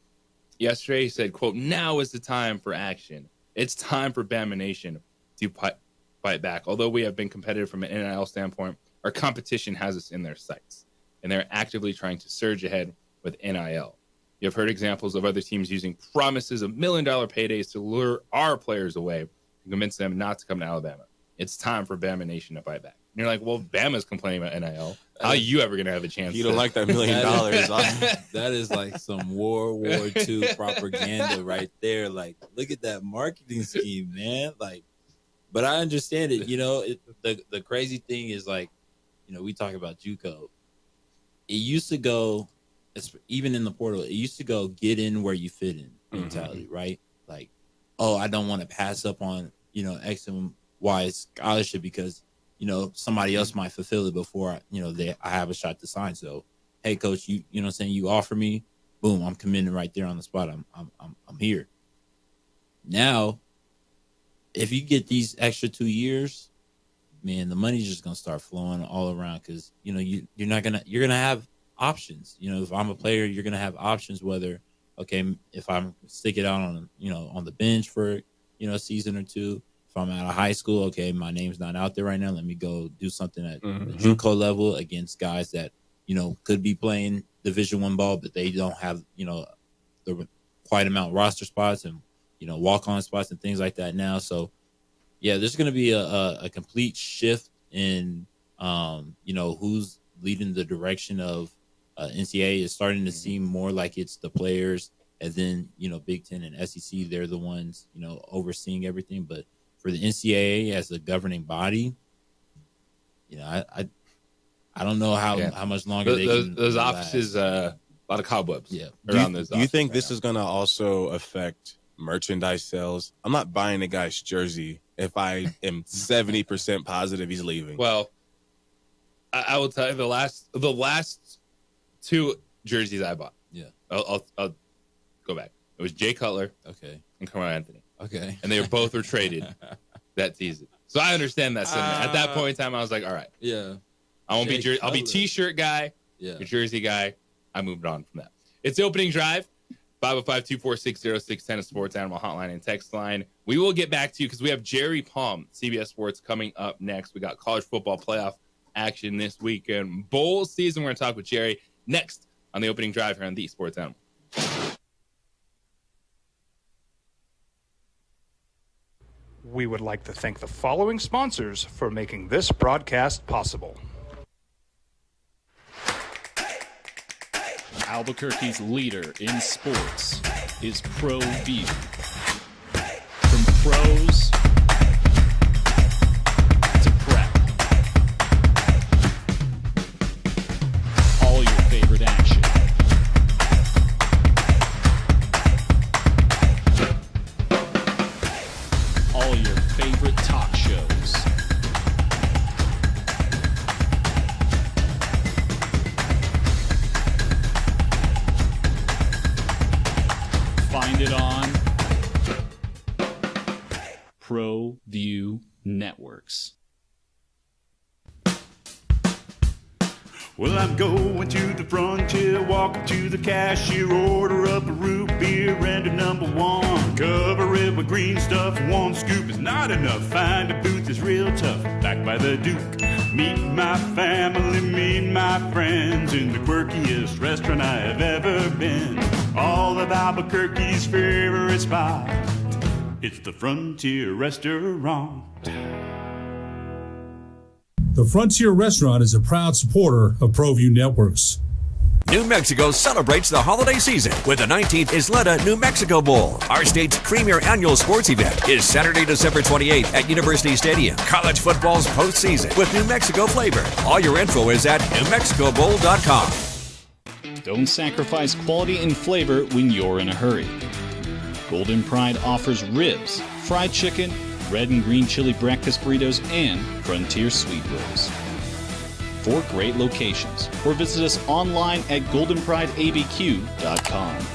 Yesterday, he said, quote, now is the time for action. It's time for Bama Nation to fight back. Although we have been competitive from an NIL standpoint, our competition has us in their sights, and they're actively trying to surge ahead with NIL. You have heard examples of other teams using promises of $1 million paydays to lure our players away and convince them not to come to Alabama. It's time for Bama Nation to fight back. And you're like, well, Bama's complaining about NIL. How are you ever going to have a chance?
You don't like that $1 million.
That is like some World War II propaganda right there. Like, look at that marketing scheme, man. Like, but I understand it. You know, the crazy thing is, like, you know, we talk about JUCO. It used to go, even in the portal, it used to go get in where you fit in mentality, right? Like, oh, I don't want to pass up on, you know, X and Y scholarship because, you know, somebody else might fulfill it before I have a shot to sign. So, hey, coach, you know what I'm saying? You offer me, boom, I'm committing right there on the spot. I'm here. Now, if you get these extra 2 years, man, the money's just gonna start flowing all around because, you know, you're gonna have options. You know, if I'm a player, you're gonna have options. Whether, okay, if I'm stick it out on, you know, on the bench for, you know, a season or two. If I'm out of high school, okay, my name's not out there right now. Let me go do something at the JUCO level against guys that, you know, could be playing Division I ball, but they don't have, you know, the quite amount of roster spots and, you know, walk-on spots and things like that now. So, yeah, there's going to be a complete shift in, you know, who's leading the direction of NCAA. Is starting to seem more like it's the players And then, Big Ten and SEC, they're the ones, overseeing everything. But for the NCAA as a governing body, I don't know how much longer
those offices, a lot of cobwebs.
Yeah.
Do you think this is going to also affect merchandise sales? I'm not buying a guy's jersey if I am 70% positive he's leaving.
Well, I will tell you the last two jerseys I bought.
Yeah.
I'll go back. It was Jay Cutler,
okay,
and Carmelo Anthony,
okay,
and they were both traded that season. So I understand that sentiment. At that point in time, I was like, all right,
yeah,
I won't be I'll be t-shirt guy,
yeah,
jersey guy. I moved on from that. It's the opening drive. 505-246-0610 Sports Animal Hotline and text line. We will get back to you because we have Jerry Palm, CBS Sports, coming up next. We got college football playoff action this weekend. Bowl season. We're going to talk with Jerry next on the opening drive here on the Sports Animal.
We would like to thank the following sponsors for making this broadcast possible.
Albuquerque's leader in sports is ProView. From pros to prep, all your favorite action. All your favorite talk shows. Find it on ProView Networks.
Well, I'm going to the frontier, walking to the cashier, order up a root beer and a number one. Cover it with green stuff, one scoop is not enough. Find a booth is real tough, back by the Duke. Meet my family, meet my friends in the quirkiest restaurant I have ever been. All of Albuquerque's favorite spot, it's the Frontier Restaurant.
The Frontier Restaurant is a proud supporter of ProView Networks.
New Mexico celebrates the holiday season with the 19th Isleta New Mexico Bowl. Our state's premier annual sports event is Saturday, December 28th at University Stadium. College football's postseason with New Mexico flavor. All your info is at NewMexicoBowl.com.
Don't sacrifice quality and flavor when you're in a hurry. Golden Pride offers ribs, fried chicken, red and green chili breakfast burritos, and Frontier sweet rolls. 4 great locations, or visit us online at goldenprideabq.com.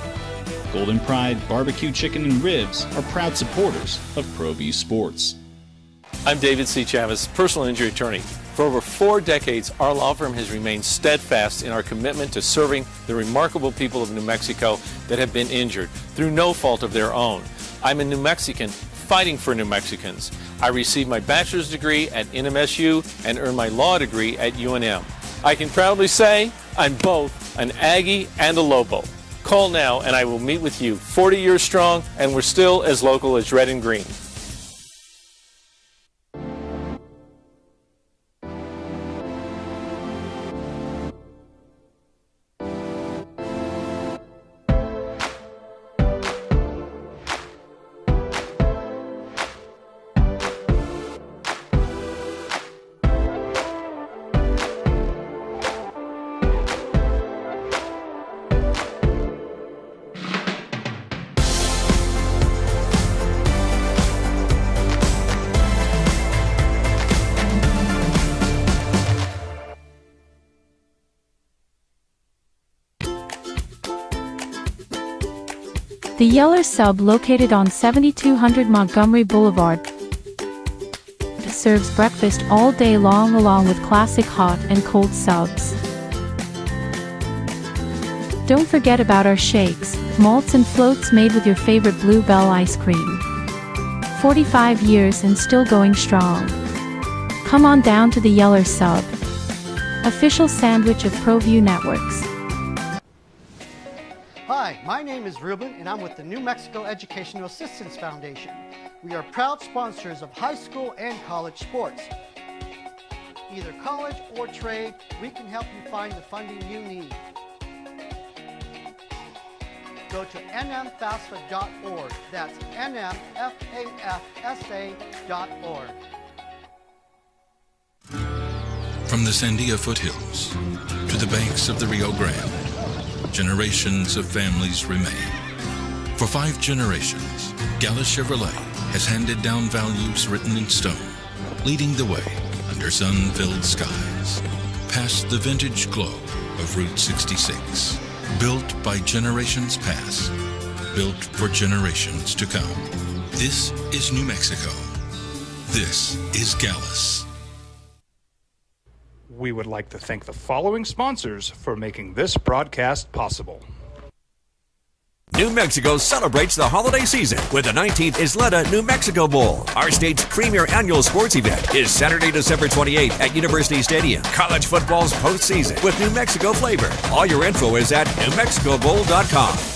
Golden Pride Barbecue Chicken and Ribs are proud supporters of ProView Sports.
I'm David C. Chavez, personal injury attorney. For over 4 decades, our law firm has remained steadfast in our commitment to serving the remarkable people of New Mexico that have been injured through no fault of their own. I'm a New Mexican fighting for New Mexicans. I received my bachelor's degree at NMSU and earned my law degree at UNM. I can proudly say I'm both an Aggie and a Lobo. Call now and I will meet with you. 40 years strong, and we're still as local as red and green.
The Yeller Sub, located on 7200 Montgomery Boulevard, serves breakfast all day long along with classic hot and cold subs. Don't forget about our shakes, malts and floats made with your favorite Blue Bell ice cream. 45 years and still going strong. Come on down to the Yeller Sub, official sandwich of ProView Networks.
Hi, my name is Ruben, and I'm with the New Mexico Educational Assistance Foundation. We are proud sponsors of high school and college sports. Either college or trade, we can help you find the funding you need. go to nmfafsa.org. That's nmfafsa.org.
From the Sandia foothills to the banks of the Rio Grande, generations of families remain. For 5 generations, Gallus Chevrolet has handed down values written in stone, leading the way under sun-filled skies, past the vintage glow of Route 66. Built by generations past, built for generations to come. This is New Mexico. This is Gallus.
We would like to thank the following sponsors for making this broadcast possible.
New Mexico celebrates the holiday season with the 19th Isleta New Mexico Bowl. Our state's premier annual sports event is Saturday, December 28th at University Stadium. College football's postseason with New Mexico flavor. All your info is at NewMexicoBowl.com.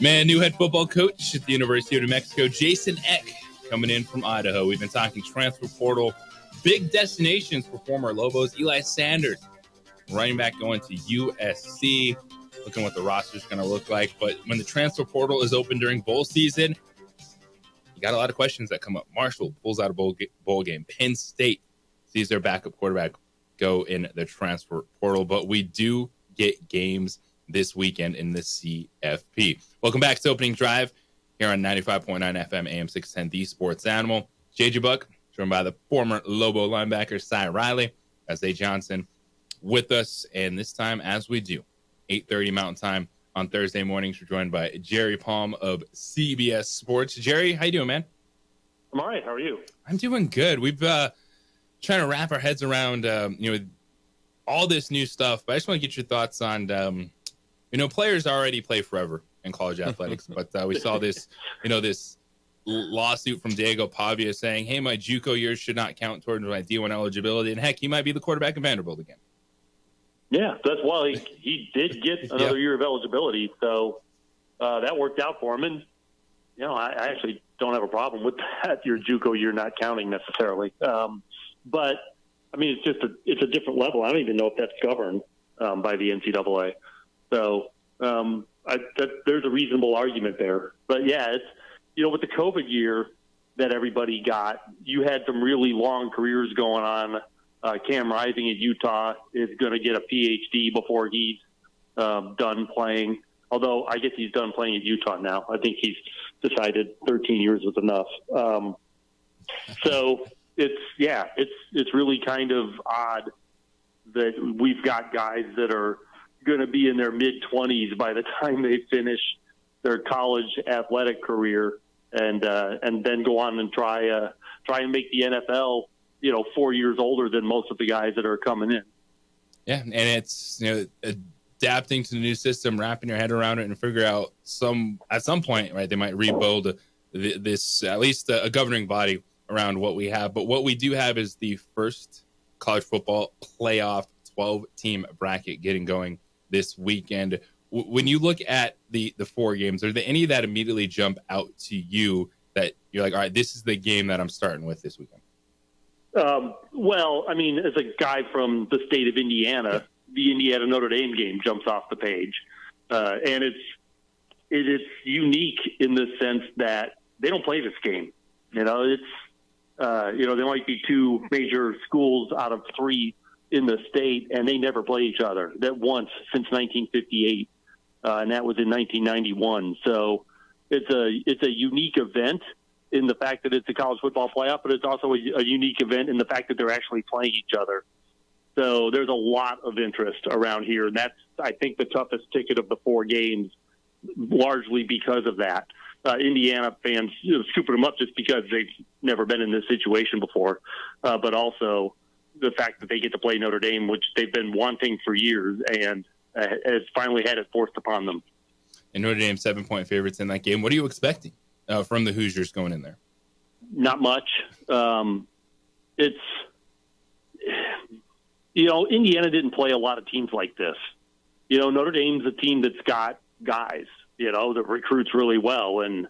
Man, new head football coach at the University of New Mexico, Jason Eck, coming in from Idaho. We've been talking transfer portal, big destinations for former Lobos. Eli Sanders, running back, going to USC. Looking what the roster is going to look like. But when the transfer portal is open during bowl season, you got a lot of questions that come up. Marshall pulls out a bowl game. Penn State sees their backup quarterback go in the transfer portal. But we do get games this weekend in the CFP. Welcome back to Opening Drive here on 95.9 FM, AM 610, The Sports Animal. JJ Buck, joined by the former Lobo linebacker, Cy Riley, S.A. Johnson with us. And this time, as we do, 8:30 Mountain Time on Thursday mornings, we're joined by Jerry Palm of CBS Sports. Jerry, how you doing, man?
I'm all right. How are you?
I'm doing good. We've trying to wrap our heads around, all this new stuff, but I just want to get your thoughts on, players already play forever in college athletics, but we saw this, this lawsuit from Diego Pavia saying, hey, my JUCO years should not count towards my D1 eligibility. And heck, he might be the quarterback in Vanderbilt again.
Yeah, that's why he did get another year of eligibility. So that worked out for him. And, I actually don't have a problem with that, your JUCO year not counting necessarily. But, I mean, it's a different level. I don't even know if that's governed by the NCAA. So there's a reasonable argument there. But, yeah, it's with the COVID year that everybody got, you had some really long careers going on. Cam Rising at Utah is going to get a PhD before he's done playing. Although I guess he's done playing at Utah now. I think he's decided 13 years was enough. So it's really kind of odd that we've got guys that are going to be in their mid-20s by the time they finish their college athletic career, and then go on and try and make the NFL 4 years older than most of the guys that are coming in.
Yeah, and it's adapting to the new system, wrapping your head around it, and figure out at some point, right? They might rebuild this, at least a governing body around what we have. But what we do have is the first college football playoff 12-team bracket getting going this weekend. When you look at the 4 games, are there any that immediately jump out to you that you're like, all right, this is the game that I'm starting with this weekend?
Well, I mean, as a guy from the state of Indiana, the Indiana-Notre Dame game jumps off the page. And it is unique in the sense that they don't play this game. There might be 2 major schools out of 3 in the state, and they never play each other. That once since 1958, and that was in 1991. So it's a unique event in the fact that it's a college football playoff, but it's also a unique event in the fact that they're actually playing each other. So there's a lot of interest around here, and that's, I think, the toughest ticket of the 4 games largely because of that. Indiana fans scooping them up just because they've never been in this situation before, but also the fact that they get to play Notre Dame, which they've been wanting for years, and has finally had it forced upon them.
And Notre Dame 7-point favorites in that game. What are you expecting from the Hoosiers going in there?
Not much. It's, Indiana didn't play a lot of teams like this. Notre Dame's a team that's got guys, that recruits really well. And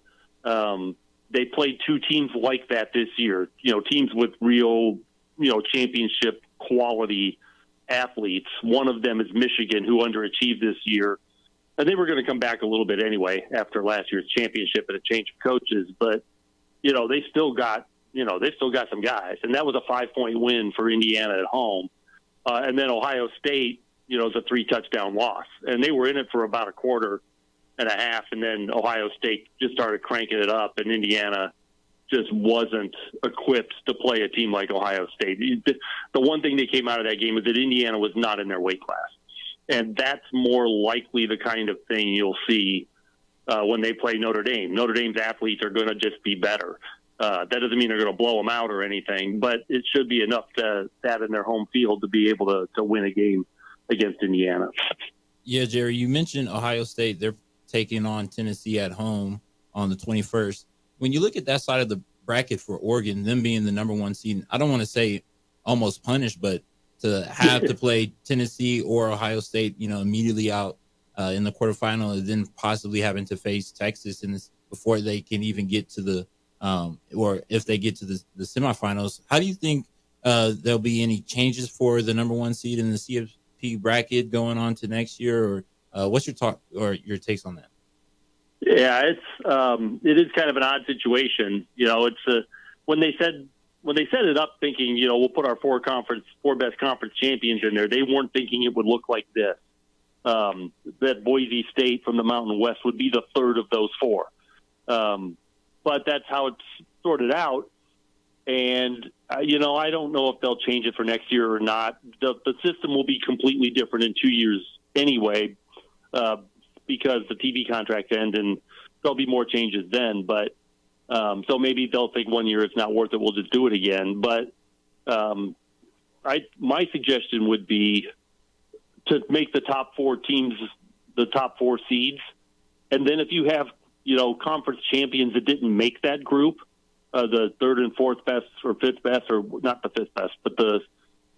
they played two teams like that this year, teams with real, championship quality athletes. One of them is Michigan, who underachieved this year. And they were going to come back a little bit anyway after last year's championship and a change of coaches. But, they still got some guys. And that was a 5-point win for Indiana at home. And then Ohio State, is a 3-touchdown loss. And they were in it for about a quarter and a half. And then Ohio State just started cranking it up. And Indiana just wasn't equipped to play a team like Ohio State. The one thing that came out of that game is that Indiana was not in their weight class. And that's more likely the kind of thing you'll see when they play Notre Dame. Notre Dame's athletes are going to just be better. That doesn't mean they're going to blow them out or anything, but it should be enough to have in their home field to be able to win a game against Indiana.
Yeah, Jerry, you mentioned Ohio State. They're taking on Tennessee at home on the 21st. When you look at that side of the bracket for Oregon, them being the number 1 seed, I don't want to say almost punished, but to have to play Tennessee or Ohio State, immediately out in the quarterfinal, and then possibly having to face Texas in this before they can even get to the or if they get to the semifinals. How do you think there'll be any changes for the number 1 seed in the CFP bracket going on to next year, or what's your talk or your takes on that?
Yeah, it is kind of an odd situation. It's when they set it up thinking, we'll put our four best conference champions in there. They weren't thinking it would look like this. That Boise State from the Mountain West would be the third of those four. But that's how it's sorted out. And, I don't know if they'll change it for next year or not. The system will be completely different in 2 years anyway, because the TV contracts end and there'll be more changes then. But so maybe they'll think 1 year it's not worth it, we'll just do it again. But my suggestion would be to make the top 4 teams the top 4 seeds. And then if you have, conference champions that didn't make that group, the third and fourth best or fifth best, or not the fifth best, but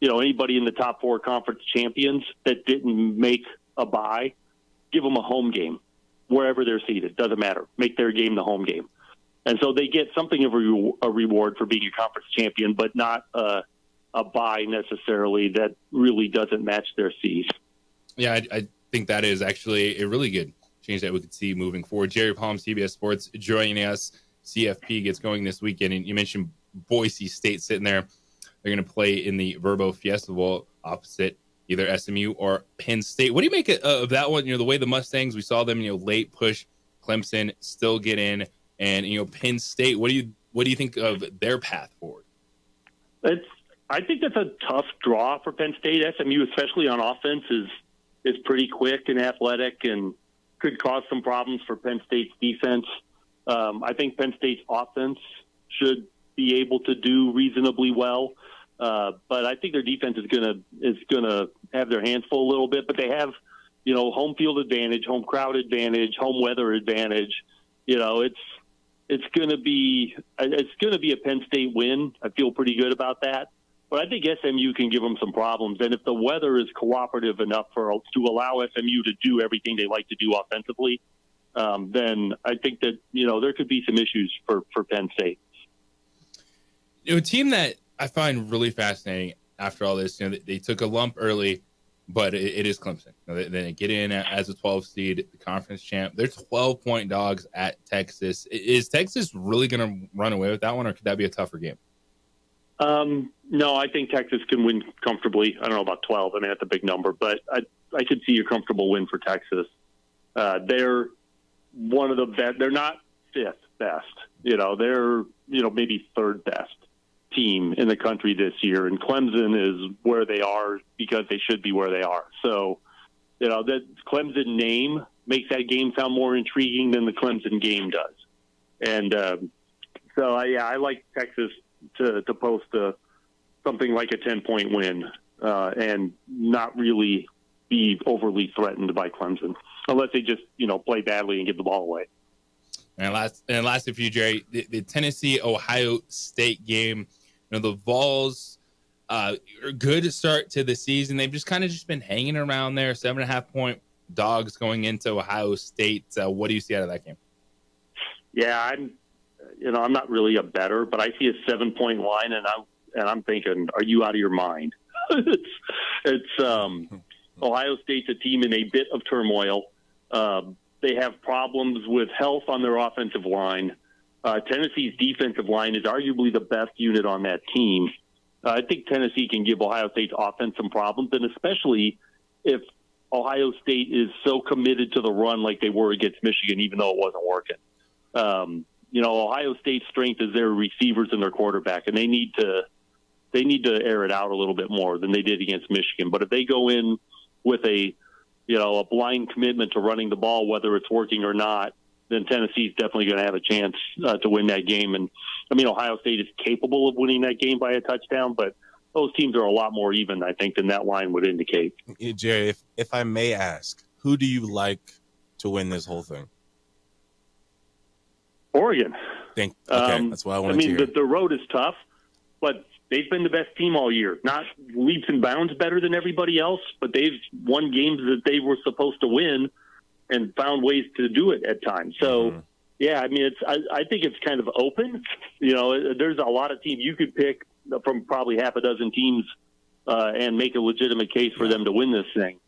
anybody in the top 4 conference champions that didn't make a bye, give them a home game wherever they're seated. Doesn't matter. Make their game the home game. And so they get something of a reward for being a conference champion, but not a bye necessarily that really doesn't match their seed.
Yeah, I think that is actually a really good change that we could see moving forward. Jerry Palm, CBS Sports, joining us. CFP gets going this weekend, and you mentioned Boise State sitting there. They're going to play in the Verbo Fiesta Bowl opposite either SMU or Penn State. What do you make of that one? The way the Mustangs, we saw them, late push Clemson, still get in, and Penn State. What do you think of their path forward?
I think that's a tough draw for Penn State. SMU, especially on offense, is pretty quick and athletic and could cause some problems for Penn State's defense. I think Penn State's offense should be able to do reasonably well, but I think their defense is gonna have their hands full a little bit. But they have, home field advantage, home crowd advantage, home weather advantage. It's gonna be a Penn State win. I feel pretty good about that. But I think SMU can give them some problems. And if the weather is cooperative enough to allow SMU to do everything they like to do offensively, then I think that, there could be some issues for Penn State.
A team that I find really fascinating after all this, they took a lump early, but it is Clemson. They get in as a 12 seed, the conference champ. They're 12-point dogs at Texas. Is Texas really going to run away with that one, or could that be a tougher game?
No, I think Texas can win comfortably. I don't know about 12. I mean, that's a big number, but I could see a comfortable win for Texas. They're one of the best. They're not fifth best. They're, maybe third best team in the country this year. And Clemson is where they are because they should be where they are. So, that Clemson name makes that game sound more intriguing than the Clemson game does. And so I like Texas to post something like a 10-point win and not really be overly threatened by Clemson, unless they just play badly and give the ball away.
And last for you, Jerry, the Tennessee-Ohio State game. The Vols are good start to the season. They've just kind of been hanging around there, 7.5-point dogs going into Ohio State. What do you see out of that game?
Yeah, I'm not really a bettor, but I see a 7-point line, and I'm thinking, are you out of your mind? it's Ohio State's a team in a bit of turmoil. They have problems with health on their offensive line. Tennessee's defensive line is arguably the best unit on that team. I think Tennessee can give Ohio State's offense some problems, and especially if Ohio State is so committed to the run like they were against Michigan, even though it wasn't working. Ohio State's strength is their receivers and their quarterback, and they need to air it out a little bit more than they did against Michigan. But if they go in with a blind commitment to running the ball, whether it's working or not, then Tennessee's definitely going to have a chance to win that game. And Ohio State is capable of winning that game by a touchdown, but those teams are a lot more even, I think, than that line would indicate.
Jerry, if I may ask, who do you like to win this whole thing?
Oregon.
That's what I wanted to hear.
The road is tough, but they've been the best team all year. Not leaps and bounds better than everybody else, but they've won games that they were supposed to win and found ways to do it at times. So, I think it's kind of open. There's a lot of teams you could pick from probably half a dozen teams and make a legitimate case for them to win this thing.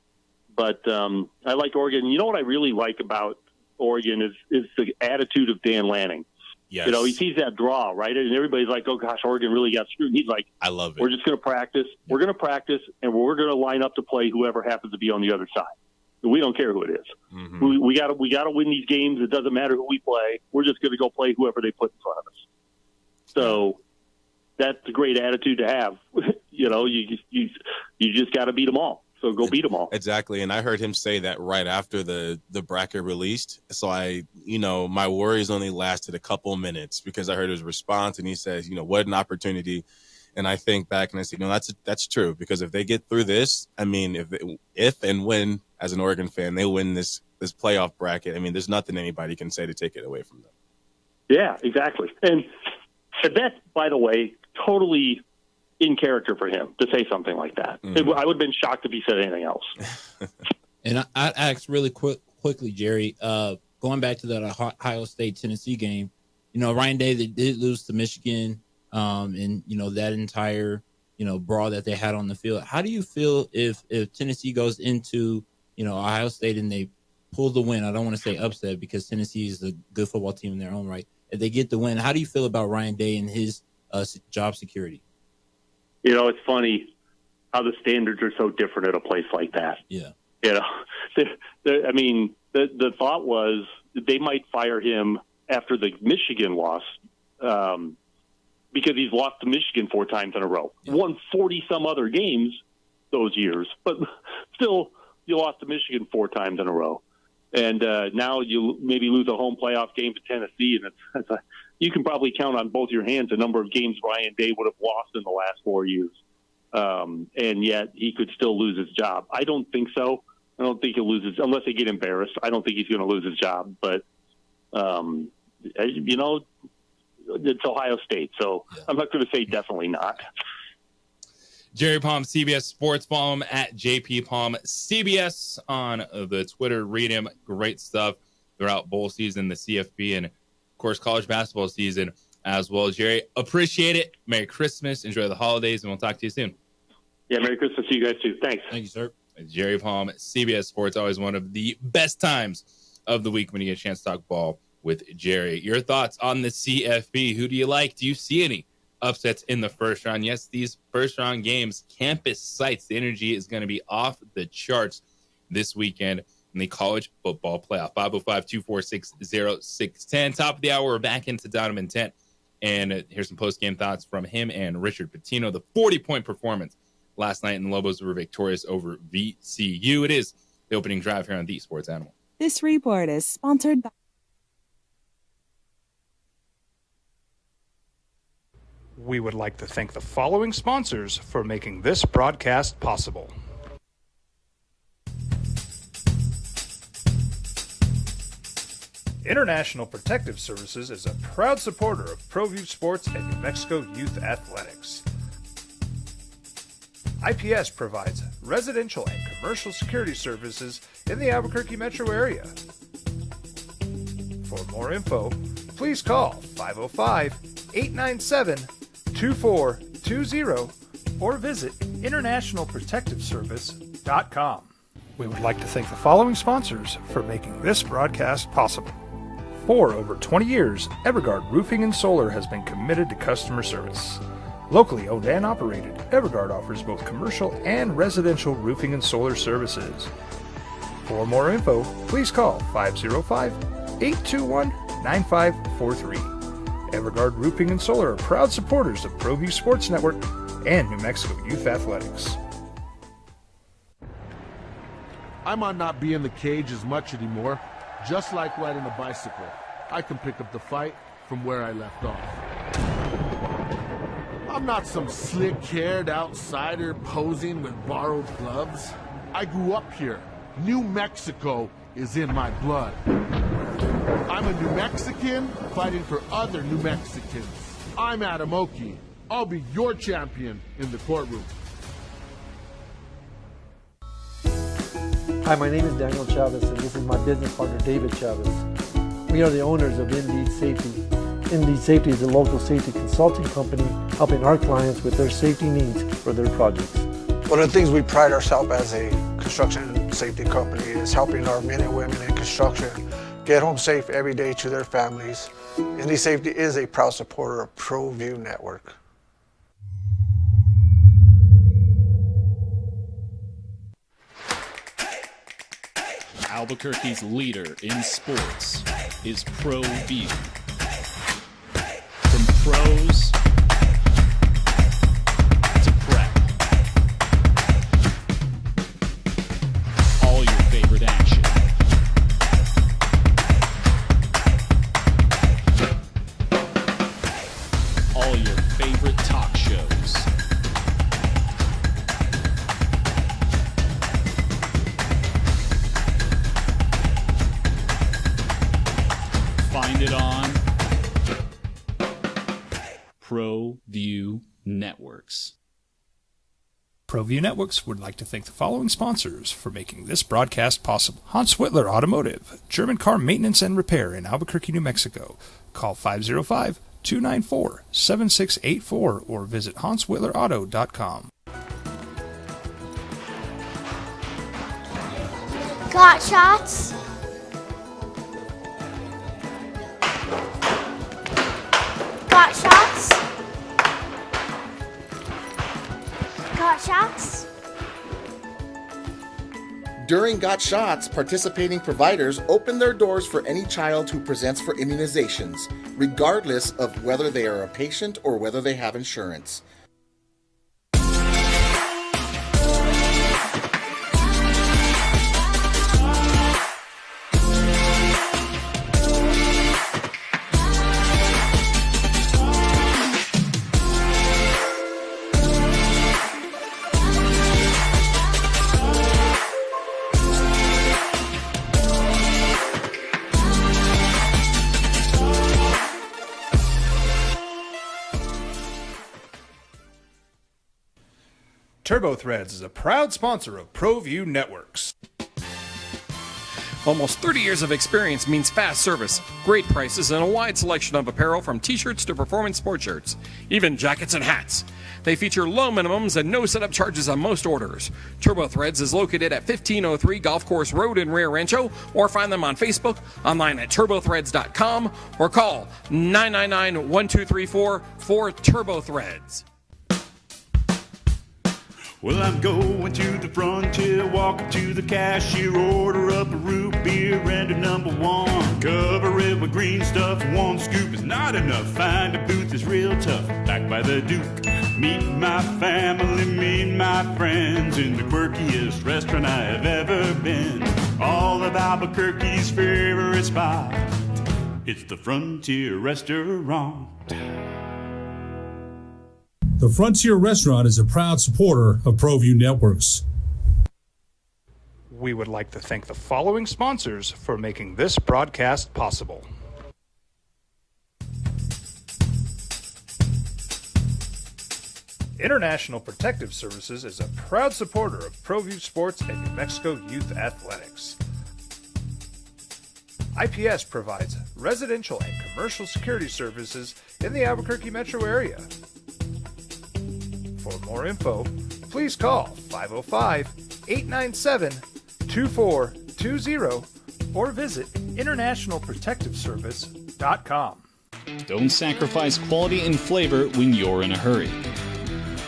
But I like Oregon. You know what I really like about Oregon is the attitude of Dan Lanning.
Yes.
He sees that draw, right? And everybody's like, oh, gosh, Oregon really got screwed. He's like,
I love it.
We're just going to practice. We're going to practice, and we're going to line up to play whoever happens to be on the other side. We don't care who it is.
Mm-hmm.
We got to win these games. It doesn't matter who we play. We're just going to go play whoever they put in front of us. So that's a great attitude to have. You just got to beat them all. So go beat them all.
Exactly. And I heard him say that right after the bracket released. So my worries only lasted a couple minutes because I heard his response and he says, what an opportunity. And I think back and I say, that's true, because if they get through this, if and when, as an Oregon fan, they win this playoff bracket, there's nothing anybody can say to take it away from them.
Yeah, exactly. And that's, by the way, totally in character for him to say something like that.
Mm-hmm.
I would have been shocked if he said anything else.
And I'd ask really quickly, Jerry, going back to that Ohio State-Tennessee game, Ryan Day, they did lose to Michigan, and, that entire, brawl that they had on the field. How do you feel if Tennessee goes into, Ohio State and they pull the win? I don't want to say upset because Tennessee is a good football team in their own right. If they get the win, how do you feel about Ryan Day and his job security?
It's funny how the standards are so different at a place like that.
Yeah.
The thought was they might fire him after the Michigan loss because he's lost to Michigan 4 times in a row. Yeah. Won 40-some other games those years, but still you lost to Michigan 4 times in a row. And now you maybe lose a home playoff game to Tennessee, and you can probably count on both your hands the number of games Ryan Day would have lost in the last 4 years. And yet he could still lose his job. I don't think so. I don't think he'll lose his, unless they get embarrassed. I don't think he's going to lose his job. But, it's Ohio State, so yeah. I'm not going to say definitely not.
Jerry Palm, CBS Sports. Follow him at JP Palm CBS on the Twitter. Read him. Great stuff throughout bowl season, the CFP, and, of course, college basketball season as well. Jerry, appreciate it. Merry Christmas. Enjoy the holidays, and we'll talk to you soon.
Yeah, Merry Christmas to you guys, too. Thanks.
Thank you, sir.
Jerry Palm, CBS Sports. Always one of the best times of the week when you get a chance to talk ball with Jerry. Your thoughts on the CFP? Who do you like? Do you see any upsets in the first round? Yes, these first round games, campus sites, the energy is going to be off the charts this weekend in the college football playoff. 505-246-0610. Top of the hour, we're back into Donovan Tent. And here's some post-game thoughts from him and Richard Pitino. The 40-point performance last night, and the Lobos were victorious over VCU. It is the opening drive here on The Sports Animal.
This report is sponsored by...
We would like to thank the following sponsors for making this broadcast possible. International Protective Services is a proud supporter of ProView Sports and New Mexico Youth Athletics. IPS provides residential and commercial security services in the Albuquerque metro area. For more info, please call 505-897-2420 or visit internationalprotectiveservice.com. We would like to thank the following sponsors for making this broadcast possible. For over 20 years, Evergard Roofing and Solar has been committed to customer service. Locally owned and operated, Evergard offers both commercial and residential roofing and solar services. For more info, please call 505-821-9543. Evergard Roofing and Solar are proud supporters of ProView Sports Network and New Mexico Youth Athletics.
I might not be in the cage as much anymore. Just like riding a bicycle, I can pick up the fight from where I left off. I'm not some slick-haired outsider posing with borrowed gloves. I grew up here. New Mexico is in my blood. I'm a New Mexican fighting for other New Mexicans. I'm Adam Oki. I'll be your champion in the courtroom.
Hi, my name is Daniel Chavez, and this is my business partner, David Chavez. We are the owners of Indeed Safety. Indeed Safety is a local safety consulting company helping our clients with their safety needs for their projects.
One of the things we pride ourselves as a construction safety company is helping our men and women in construction get home safe every day to their families. Indeed Safety is a proud supporter of ProView Network.
Albuquerque's leader in sports is ProView. From pros to prep, all your favorite action. All your favorite talk shows. Find it on ProView Networks.
ProView Networks would like to thank the following sponsors for making this broadcast possible. Hans Whitler Automotive, German car maintenance and repair in Albuquerque, New Mexico. Call 505-294-7684 or visit hanswhitlerauto.com.
Got shots? Got shots? Got shots?
During Got Shots, participating providers open their doors for any child who presents for immunizations, regardless of whether they are a patient or whether they have insurance.
TurboThreads is a proud sponsor of ProView Networks.
Almost 30 years of experience means fast service, great prices, and a wide selection of apparel from t-shirts to performance sport shirts, even jackets and hats. They feature low minimums and no setup charges on most orders. TurboThreads is located at 1503 Golf Course Road in Rio Rancho, or find them on Facebook, online at turbothreads.com, or call 999-1234 for TurboThreads.
Well, I'm going to the frontier, walk up to the cashier, order up a root beer and a number one. Cover it with green stuff, one scoop is not enough. Find a booth is real tough, back by the Duke. Meet my family, meet my friends in the quirkiest restaurant I have ever been. All of Albuquerque's favorite spot. It's the Frontier Restaurant.
The Frontier Restaurant is a proud supporter of ProView Networks.
We would like to thank the following sponsors for making this broadcast possible. International Protective Services is a proud supporter of ProView Sports and New Mexico Youth Athletics. IPS provides residential and commercial security services in the Albuquerque metro area. For more info, please call 505-897-2420 or visit internationalprotectiveservice.com.
Don't sacrifice quality and flavor when you're in a hurry.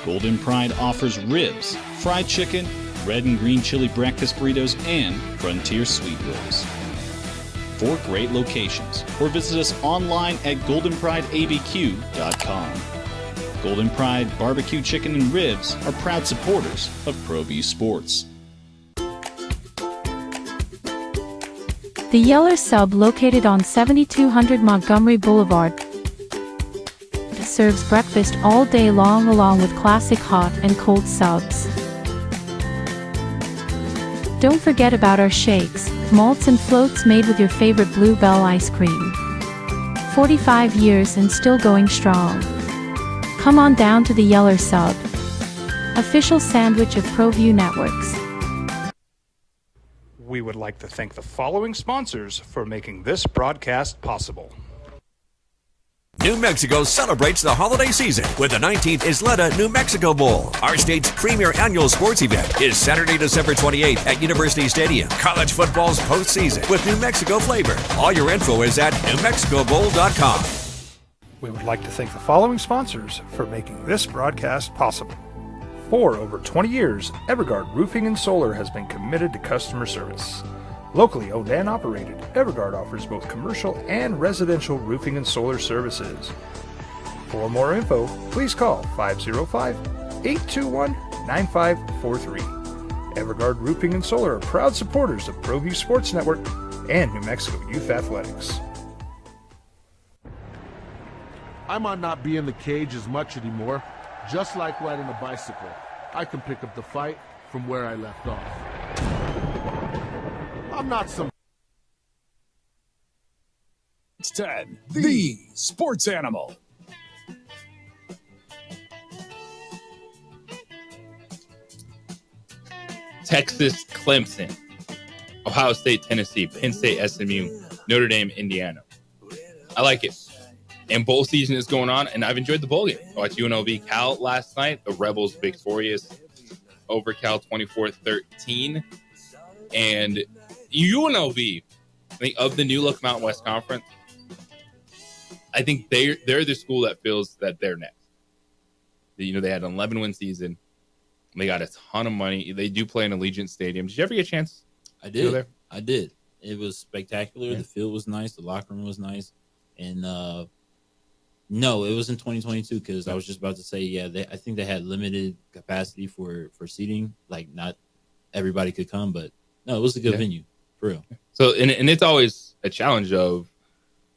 Golden Pride offers ribs, fried chicken, red and green chili breakfast burritos, and Frontier sweet rolls. 4 great locations, or visit us online at goldenprideabq.com. Golden Pride Barbecue Chicken and Ribs are proud supporters of ProView Sports.
The Yeller Sub, located on 7200 Montgomery Boulevard, serves breakfast all day long along with classic hot and cold subs. Don't forget about our shakes, malts and floats made with your favorite Bluebell ice cream. 45 years and still going strong. Come on down to the Yeller Sub, official sandwich of ProView Networks.
We would like to thank the following sponsors for making this broadcast possible.
New Mexico celebrates the holiday season with the 19th Isleta New Mexico Bowl. Our state's premier annual sports event is Saturday, December 28th at University Stadium. College football's postseason with New Mexico flavor. All your info is at newmexicobowl.com.
We would like to thank the following sponsors for making this broadcast possible. For over 20 years, Evergard Roofing and Solar has been committed to customer service. Locally owned and operated, Evergard offers both commercial and residential roofing and solar services. For more info, please call 505-821-9543. Evergard Roofing and Solar are proud supporters of ProView Sports Network and New Mexico Youth Athletics.
I might not be in the cage as much anymore. Just like riding a bicycle, I can pick up the fight from where I left off. I'm not some...
It's Ted, the sports animal.
Texas, Clemson, Ohio State, Tennessee, Penn State, SMU, Notre Dame, Indiana. I like it. And bowl season is going on, and I've enjoyed the bowl game. I watched UNLV Cal last night. The Rebels victorious over Cal 24-13. And UNLV, I think, of the new look Mountain West Conference, I think they're the school that feels that they're next. They had an 11-win season. They got a ton of money. They do play in Allegiant Stadium. Did you ever get a chance?
I did.
To go there?
I did. It was spectacular.
Yeah.
The field was nice. The locker room was nice. And no, it was in 2022 because I was just about to say, I think they had limited capacity for seating. Like, not everybody could come, but no, it was a good venue, for real.
So, and it's always a challenge of,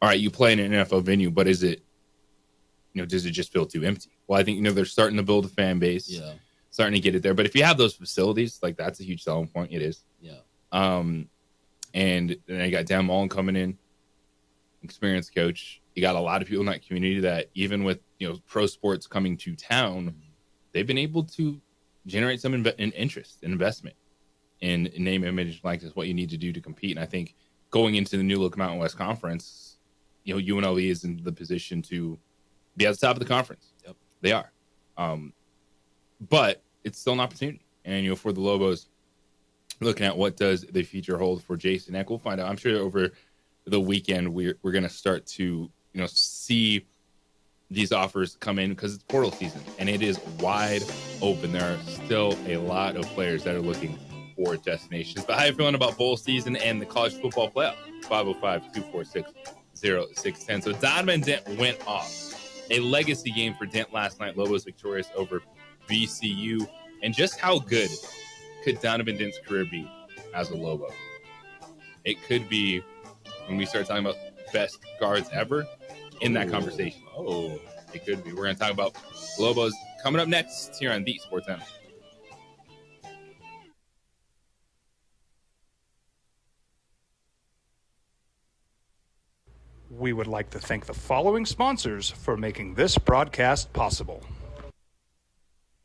all right, you play in an NFL venue, but is it, does it just feel too empty? Well, I think, they're starting to build a fan base.
Yeah.
Starting to get it there. But if you have those facilities, like, that's a huge selling point. It is.
Yeah.
And then you got Dan Mullen coming in, experienced coach. You got a lot of people in that community that even with, pro sports coming to town, they've been able to generate some interest and investment in name, image, likeness, what you need to do to compete. And I think going into the new look Mountain West Conference, UNLV is in the position to be at the top of the conference.
Yep.
They are. But it's still an opportunity. And, for the Lobos, looking at what does the future hold for Jason Eck, we'll find out. I'm sure over the weekend we're going to start to, see these offers come in because it's portal season and it is wide open. There are still a lot of players that are looking for destinations. But how are you feeling about bowl season and the college football playoff? 505-246-0610. So Donovan Dent went off. A legacy game for Dent last night. Lobos victorious over VCU. And just how good could Donovan Dent's career be as a Lobo? it could be when we start talking about best guards ever in that conversation.
Oh,
it could be. We're going to talk about Lobos coming up next here on the Sports Animal.
We would like to thank the following sponsors for making this broadcast possible.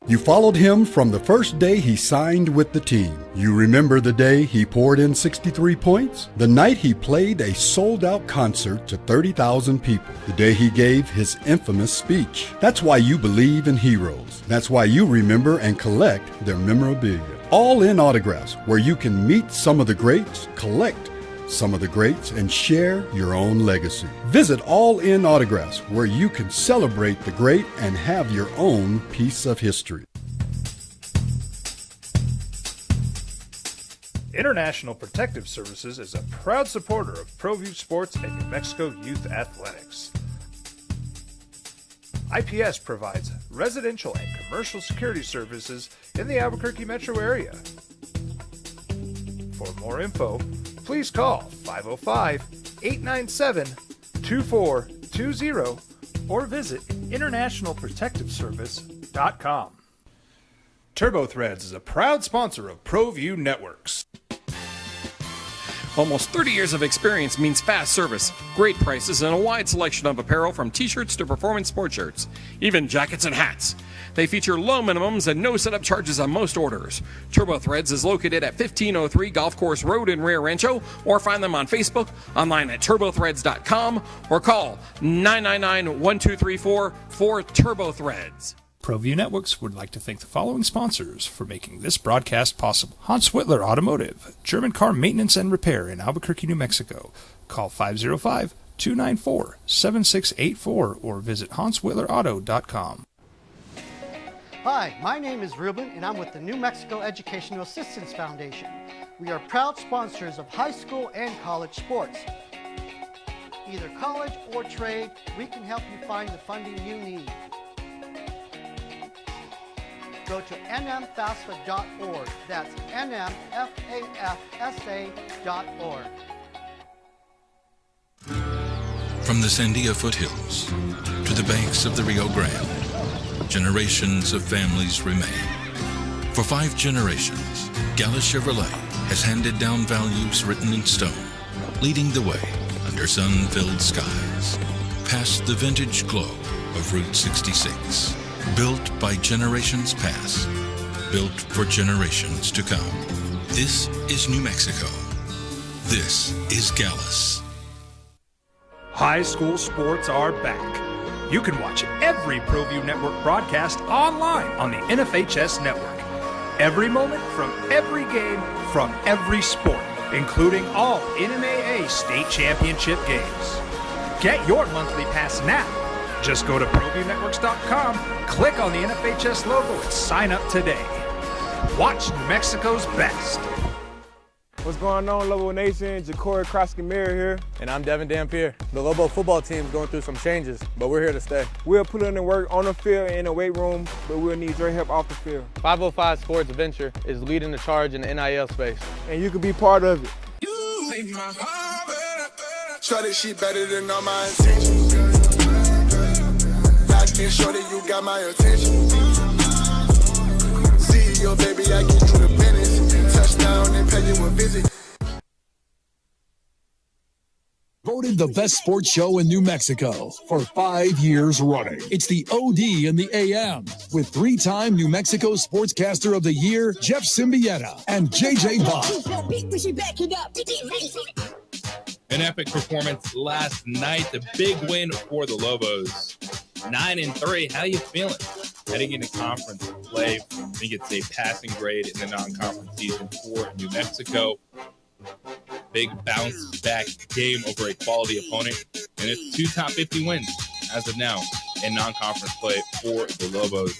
You followed him from the first day he signed with the team. You remember the day he poured in 63 points? The night he played a sold-out concert to 30,000 people. The day he gave his infamous speech. That's why you believe in heroes. That's why you remember and collect their memorabilia. All in autographs, where you can meet some of the greats, collect some of the greats, and share your own legacy. Visit All In Autographs, where you can celebrate the great and have your own piece of history.
International Protective Services is a proud supporter of ProView Sports and New Mexico Youth Athletics. IPS provides residential and commercial security services in the Albuquerque metro area. For more info, please call 505-897-2420 or visit internationalprotectiveservice.com. TurboThreads is a proud sponsor of ProView Networks.
Almost 30 years of experience means fast service, great prices, and a wide selection of apparel from t-shirts to performance sports shirts, even jackets and hats. They feature low minimums and no setup charges on most orders. TurboThreads is located at 1503 Golf Course Road in Rio Rancho, or find them on Facebook, online at turbothreads.com, or call 999-1234 for TurboThreads.
ProView Networks would like to thank the following sponsors for making this broadcast possible. Hans Whitler Automotive, German car maintenance and repair in Albuquerque, New Mexico. Call 505-294-7684 or visit hanswhitlerauto.com.
Hi, my name is Ruben, and I'm with the New Mexico Educational Assistance Foundation. We are proud sponsors of high school and college sports. Either college or trade, we can help you find the funding you need. Go to nmfafsa.org. That's nmfafsa.org.
From the Sandia foothills to the banks of the Rio Grande, generations of families remain. For 5 generations, Gallus Chevrolet has handed down values written in stone, leading the way under sun-filled skies, past the vintage glow of Route 66. Built by generations past, built for generations to come. This is New Mexico. This is Gallus.
High school sports are back. You can watch every ProView Network broadcast online on the NFHS network. Every moment from every game from every sport, including all NMAA state championship games. Get your monthly pass now. Just go to ProViewNetworks.com, click on the NFHS logo, and sign up today. Watch New Mexico's best.
What's going on, Lobo Nation? Ja'Cory Krosky-Mir here. And I'm Devin Dampier. The Lobo football team is going through some changes, but we're here to stay. We'll put in the work on the field and in the weight room, but we'll need your help off the field. 505 Sports Venture is leading the charge in the NIL space. And you can be part of it. You make my heart better.
Shorty, she better than all my intentions. Locked in, shorty, you got my attention. CEO, baby, I get you the business. Touchdown and pay you a visit.
Voted the best sports show in New Mexico for 5 years running. It's the OD in the AM with 3-time New Mexico Sportscaster of the Year, Jeff Symbieta and JJ Bob.
An epic performance last night. The big win for the Lobos. 9-3. How you feeling? Heading into conference play, I think it's a passing grade in the non-conference season for New Mexico. Big bounce back game over a quality opponent, and it's 2 top 50 wins as of now in non-conference play for the Lobos,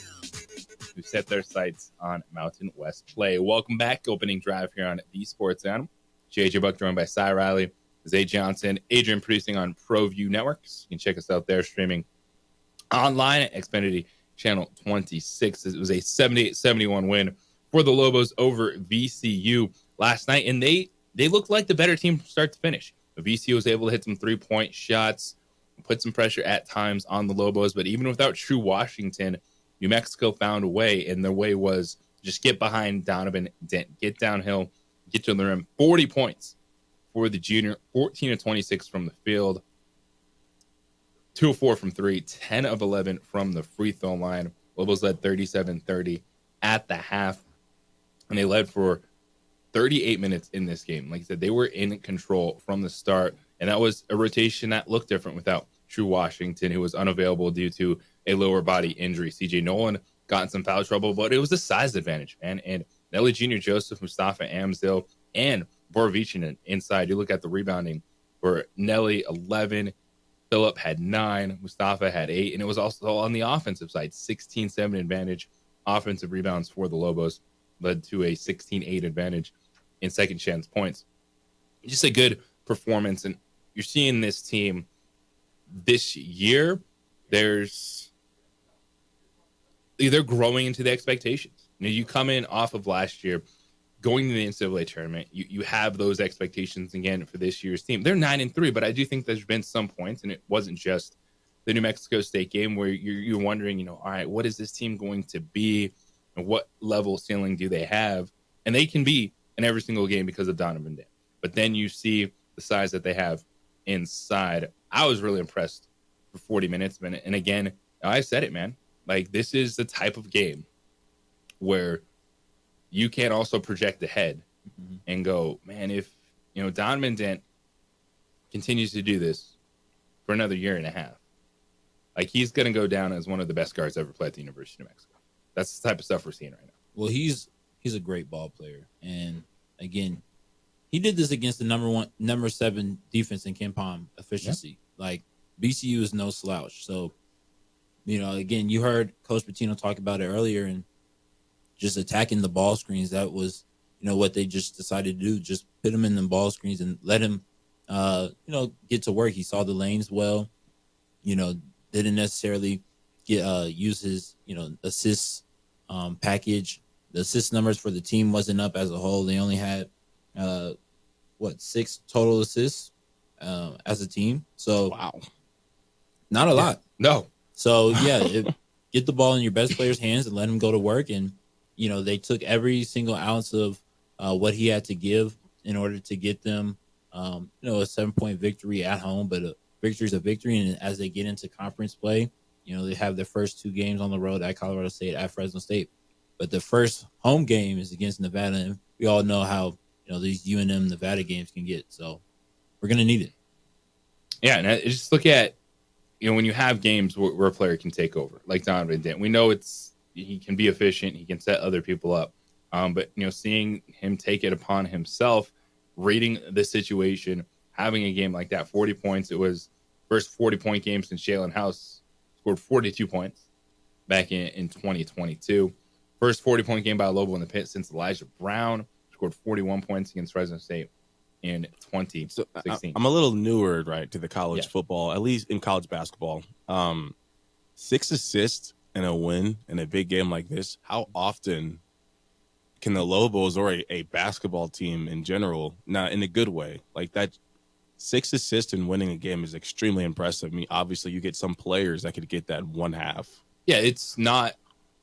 who set their sights on Mountain West play. Welcome back, opening drive here on the Sports Animal. JJ Buck joined by Cy Riley, Zay Johnson, Adrian producing on ProView Networks. You can check us out there streaming online at Xfinity Channel 26. It was a 78-71 win for the Lobos over VCU last night, and they they looked like the better team from start to finish. VCU was able to hit some 3-point shots, put some pressure at times on the Lobos, but even without True Washington, New Mexico found a way, and their way was just get behind Donovan Dent, get downhill, get to the rim. 40 points for the junior, 14 of 26 from the field, 2 of 4 from 3, 10 of 11 from the free throw line. Lobos led 37-30 at the half, and they led for 38 minutes in this game. Like I said, they were in control from the start, and that was a rotation that looked different without True Washington, who was unavailable due to a lower body injury. CJ Nolan got in some foul trouble, but it was a size advantage, man. And Nelly Jr., Joseph, Mustafa Amsdale, and Borovichinen inside. You look at the rebounding for Nelly, 11. Phillip had 9. Mustafa had 8. And it was also on the offensive side, 16-7 advantage. Offensive rebounds for the Lobos led to a 16-8 advantage in second chance points. Just a good performance. And you're seeing this team this year, they're growing into the expectations. You know, you come in off of last year, going to the NCAA tournament, you have those expectations again for this year's team. They're 9-3, but I do think there's been some points, and it wasn't just the New Mexico State game where you're wondering, you know, all right, what is this team going to be, and what level ceiling do they have? And they can be in every single game because of Donovan Dent. But then you see the size that they have inside. I was really impressed for 40 minutes. And again, I said it, man. Like, this is the type of game where you can also project ahead and go, man, if, you know, Donovan Dent continues to do this for another year and a half, like, he's going to go down as one of the best guards ever played at the University of New Mexico. That's the type of stuff we're seeing right now.
Well, he's a great ball player. And again, he did this against the number 7 defense in KenPom efficiency. Yeah. Like, BCU is no slouch. So, you know, again, you heard Coach Pitino talk about it earlier, and just attacking the ball screens. That was, you know, what they just decided to do. Just put him in the ball screens and let him, you know, get to work. He saw the lanes well, you know, didn't necessarily use his, you know, assists package. The assist numbers for the team wasn't up as a whole. They only had, 6 total assists as a team. So, wow, not a lot.
No.
So, yeah, get the ball in your best player's hands and let him go to work. And, you know, they took every single ounce of what he had to give in order to get them, you know, a 7-point victory at home. But a victory is a victory. And as they get into conference play, you know, they have their first 2 games on the road at Colorado State, at Fresno State. But the first home game is against Nevada. And we all know how, you know, these UNM Nevada games can get. So we're going to need it.
Yeah, and I just look at, you know, when you have games where a player can take over, like Donovan Dent, we know he can be efficient, he can set other people up. But, you know, seeing him take it upon himself, reading the situation, having a game like that, 40 points, it was first 40-point game since Jalen House scored 42 points back in 2022. First 40-point game by a Lobo in the pit since Elijah Brown scored 41 points against Fresno State in 2016.
So I'm a little newer, right, to the college football, at least in college basketball. 6 assists in a win in a big game like this. How often can the Lobos or a basketball team in general, not in a good way, like that, 6 assists in winning a game is extremely impressive. I mean, obviously you get some players that could get that 1/2.
Yeah, it's not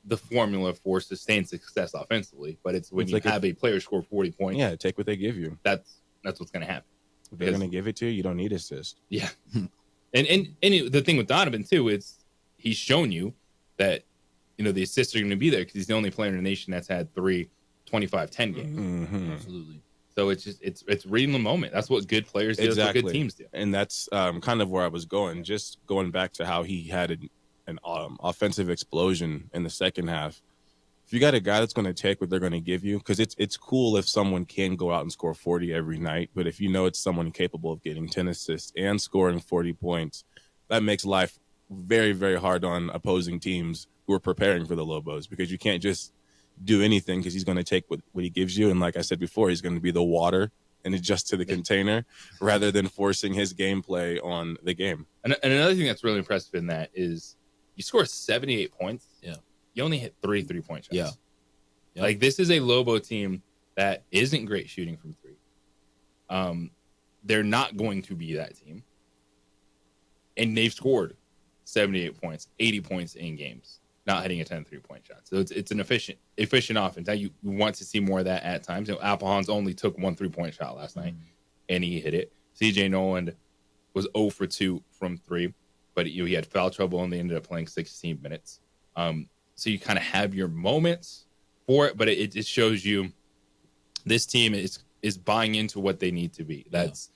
the formula for sustained success offensively, but it's when you have a player score 40 points.
Yeah, take what they give you.
That's what's going to happen.
If they're going to give it to you, you don't need assist.
Yeah. and the thing with Donovan, too, is he's shown you that, you know, the assists are going to be there because he's the only player in the nation that's had 3 25-10 games.
Mm-hmm.
Absolutely.
So it's just it's reading the moment. That's what good players do. Exactly. That's what good teams do.
And that's kind of where I was going. Just going back to how he had an offensive explosion in the second half. If you got a guy that's going to take what they're going to give you, because it's cool if someone can go out and score 40 every night, but if you know it's someone capable of getting 10 assists and scoring 40 points, that makes life very, very hard on opposing teams who are preparing for the Lobos, because you can't just do anything because he's going to take what he gives you. And like I said before, he's going to be the water and adjust to the container rather than forcing his gameplay on the game.
And another thing that's really impressive in that is you score 78 points.
Yeah.
You only hit 3 3-point shots.
Yeah.
Like, this is a Lobo team that isn't great shooting from 3. They're not going to be that team. And they've scored 78 points, 80 points in games, not hitting a 10 3-point shot. So it's an efficient offense. Now you want to see more of that at times. Appelhans only took 1 3-point shot last night, and he hit it. CJ Noland was 0 for 2 from 3, but he had foul trouble and they ended up playing 16 minutes. So you kind of have your moments for it, but it shows you this team is buying into what they need to be. That's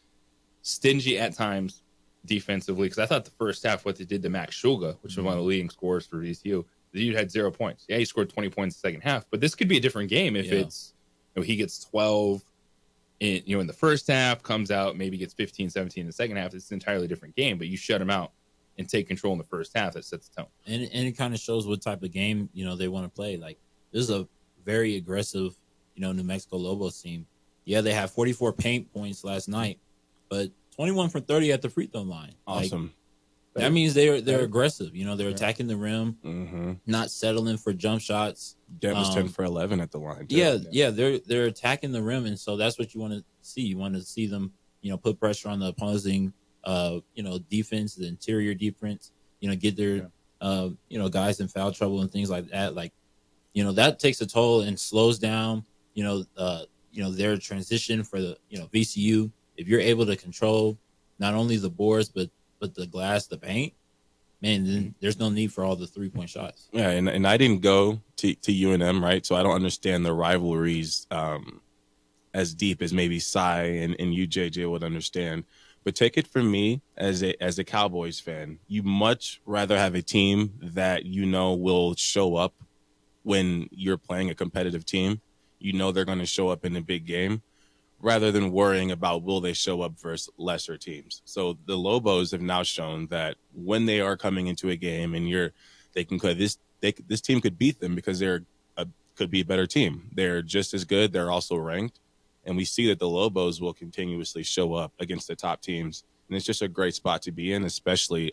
stingy at times defensively, because I thought the first half, what they did to Max Shulga, which was one of the leading scorers for VCU, the dude had 0 points. Yeah, he scored 20 points in the second half, but this could be a different game if it's, he gets 12 in the first half, comes out, maybe gets 15, 17 in the second half. It's an entirely different game, but you shut him out and take control in the first half. That sets the tone.
And it kind of shows what type of game, they want to play. Like, this is a very aggressive, New Mexico Lobos team. Yeah, they had 44 paint points last night, but 21 from 30 at the free throw line.
Awesome.
Like, that means they're aggressive. They're attacking the rim, not settling for jump shots.
Dent was 10 for 11 at the line.
Yeah, they're attacking the rim, and so that's what you want to see. You want to see them, put pressure on the opposing, defense, the interior defense. Get their, guys in foul trouble and things like that. Like, that takes a toll and slows down, their transition for the, VCU. If you're able to control not only the boards but the glass, the paint, man, then there's no need for all the 3-point shots.
Yeah, and I didn't go to UNM, right? So I don't understand the rivalries as deep as maybe Cy and you, JJ, would understand. But take it from me as a Cowboys fan, you much rather have a team that will show up when you're playing a competitive team. They're going to show up in a big game, rather than worrying about will they show up versus lesser teams. So the Lobos have now shown that when they are coming into a game and this team could beat them because could be a better team. They're just as good. They're also ranked. And we see that the Lobos will continuously show up against the top teams. And it's just a great spot to be in, especially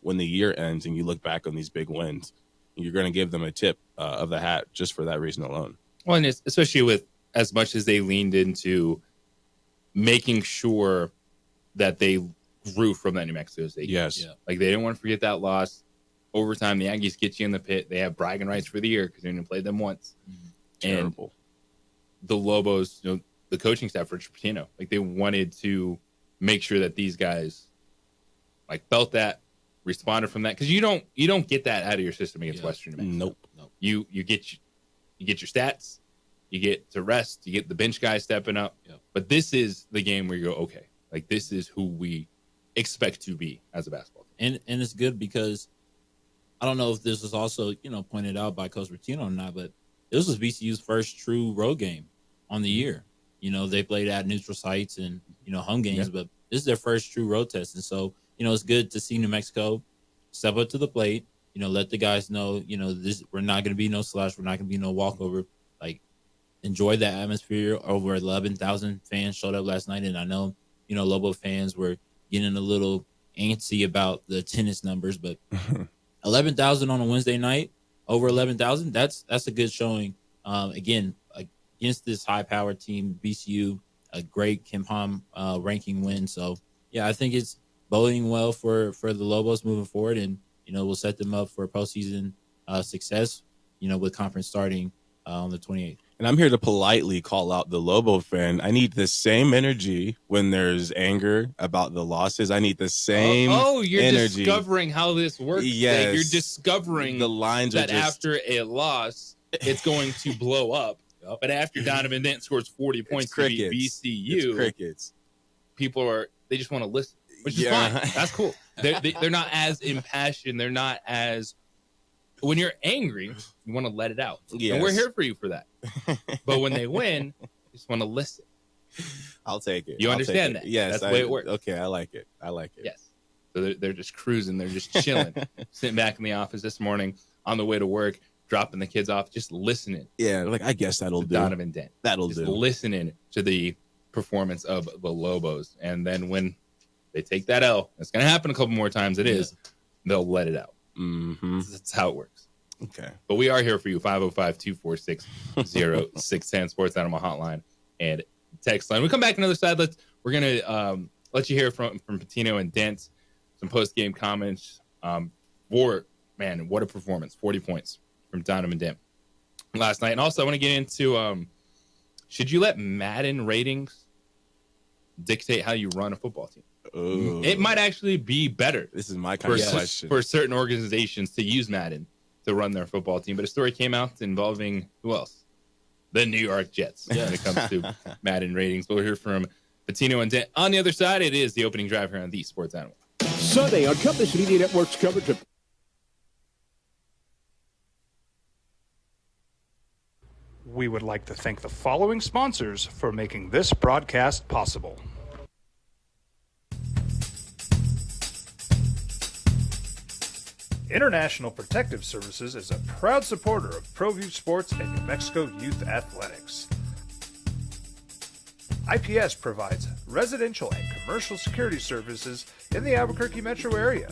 when the year ends and you look back on these big wins. You're going to give them a tip of the hat just for that reason alone.
Well, and especially with as much as they leaned into making sure that they grew from that New Mexico State.
Yes. Yeah.
Like, they didn't want to forget that loss. Overtime, the Aggies get you in the pit. They have bragging rights for the year because they only played them once.
Terrible.
And the Lobos, the coaching staff for Patino, like, they wanted to make sure that these guys felt that, responded from that, because you don't get that out of your system against Western New Mexico.
Nope.
You get your stats, you get to rest, you get the bench guys stepping up.
Yep.
But this is the game where you go, okay, this is who we expect to be as a basketball
team. And it's good because I don't know if this was also pointed out by Coach Patino or not, but this was VCU's first true road game on the year. They played at neutral sites and home games, but this is their first true road test, and so it's good to see New Mexico step up to the plate. Let the guys know, this, we're not going to be no slush. We're not going to be no walkover. Enjoy the atmosphere. Over 11,000 fans showed up last night. And I know, Lobo fans were getting a little antsy about the attendance numbers, but 11,000 on a Wednesday night, over 11,000, that's a good showing. Again, against this high-powered team, VCU, a great KenPom ranking win. So, I think it's boding well for the Lobos moving forward, and we'll set them up for postseason success. With conference starting on the 28th.
And I'm here to politely call out the Lobo fan. I need the same energy when there's anger about the losses. I need the same
you're
energy.
Discovering how this works.
Yes.
You're discovering
the lines
that
are just...
after a loss, it's going to blow up. But after Donovan Dent scores 40 points to beat VCU,
it's crickets.
They just want to listen, which is fine. That's cool. They're not as impassioned. They're not as... When you're angry, you want to let it out.
Yes.
And we're here for you for that. But when they win, you just want to listen.
I'll take it.
You understand that?
Yes.
That's the way it works.
Okay, I like it.
Yes. So they're just cruising. They're just chilling. Sitting back in the office this morning on the way to work, dropping the kids off, just listening.
Yeah, I guess that'll do.
Donovan Dent.
That'll
just
do.
Listening to the performance of the Lobos. And then when they take that L, it's going to happen a couple more times. They'll let it out.
Mm-hmm.
That's how it works.
Okay.
But we are here for you, 505-246-0610, Sports Animal Hotline and text line. We come back on the other side. We're we're going to let you hear from Patino and Dent, some post-game comments. What a performance. 40 points from Donovan Dent last night. And also, I want to get into, should you let Madden ratings dictate how you run a football team?
Ooh.
It might actually be better.
This is my kind of question.
For certain organizations to use Madden to run their football team. But a story came out involving, who else? The New York Jets when it comes to Madden ratings. We'll hear from Patino and Dent. On the other side, it is the opening drive here on the Sports Animal.
Sunday on Compass Media Network's coverage of...
We would like to thank the following sponsors for making this broadcast possible. International Protective Services is a proud supporter of ProView Sports and New Mexico Youth Athletics. IPS provides residential and commercial security services in the Albuquerque metro area.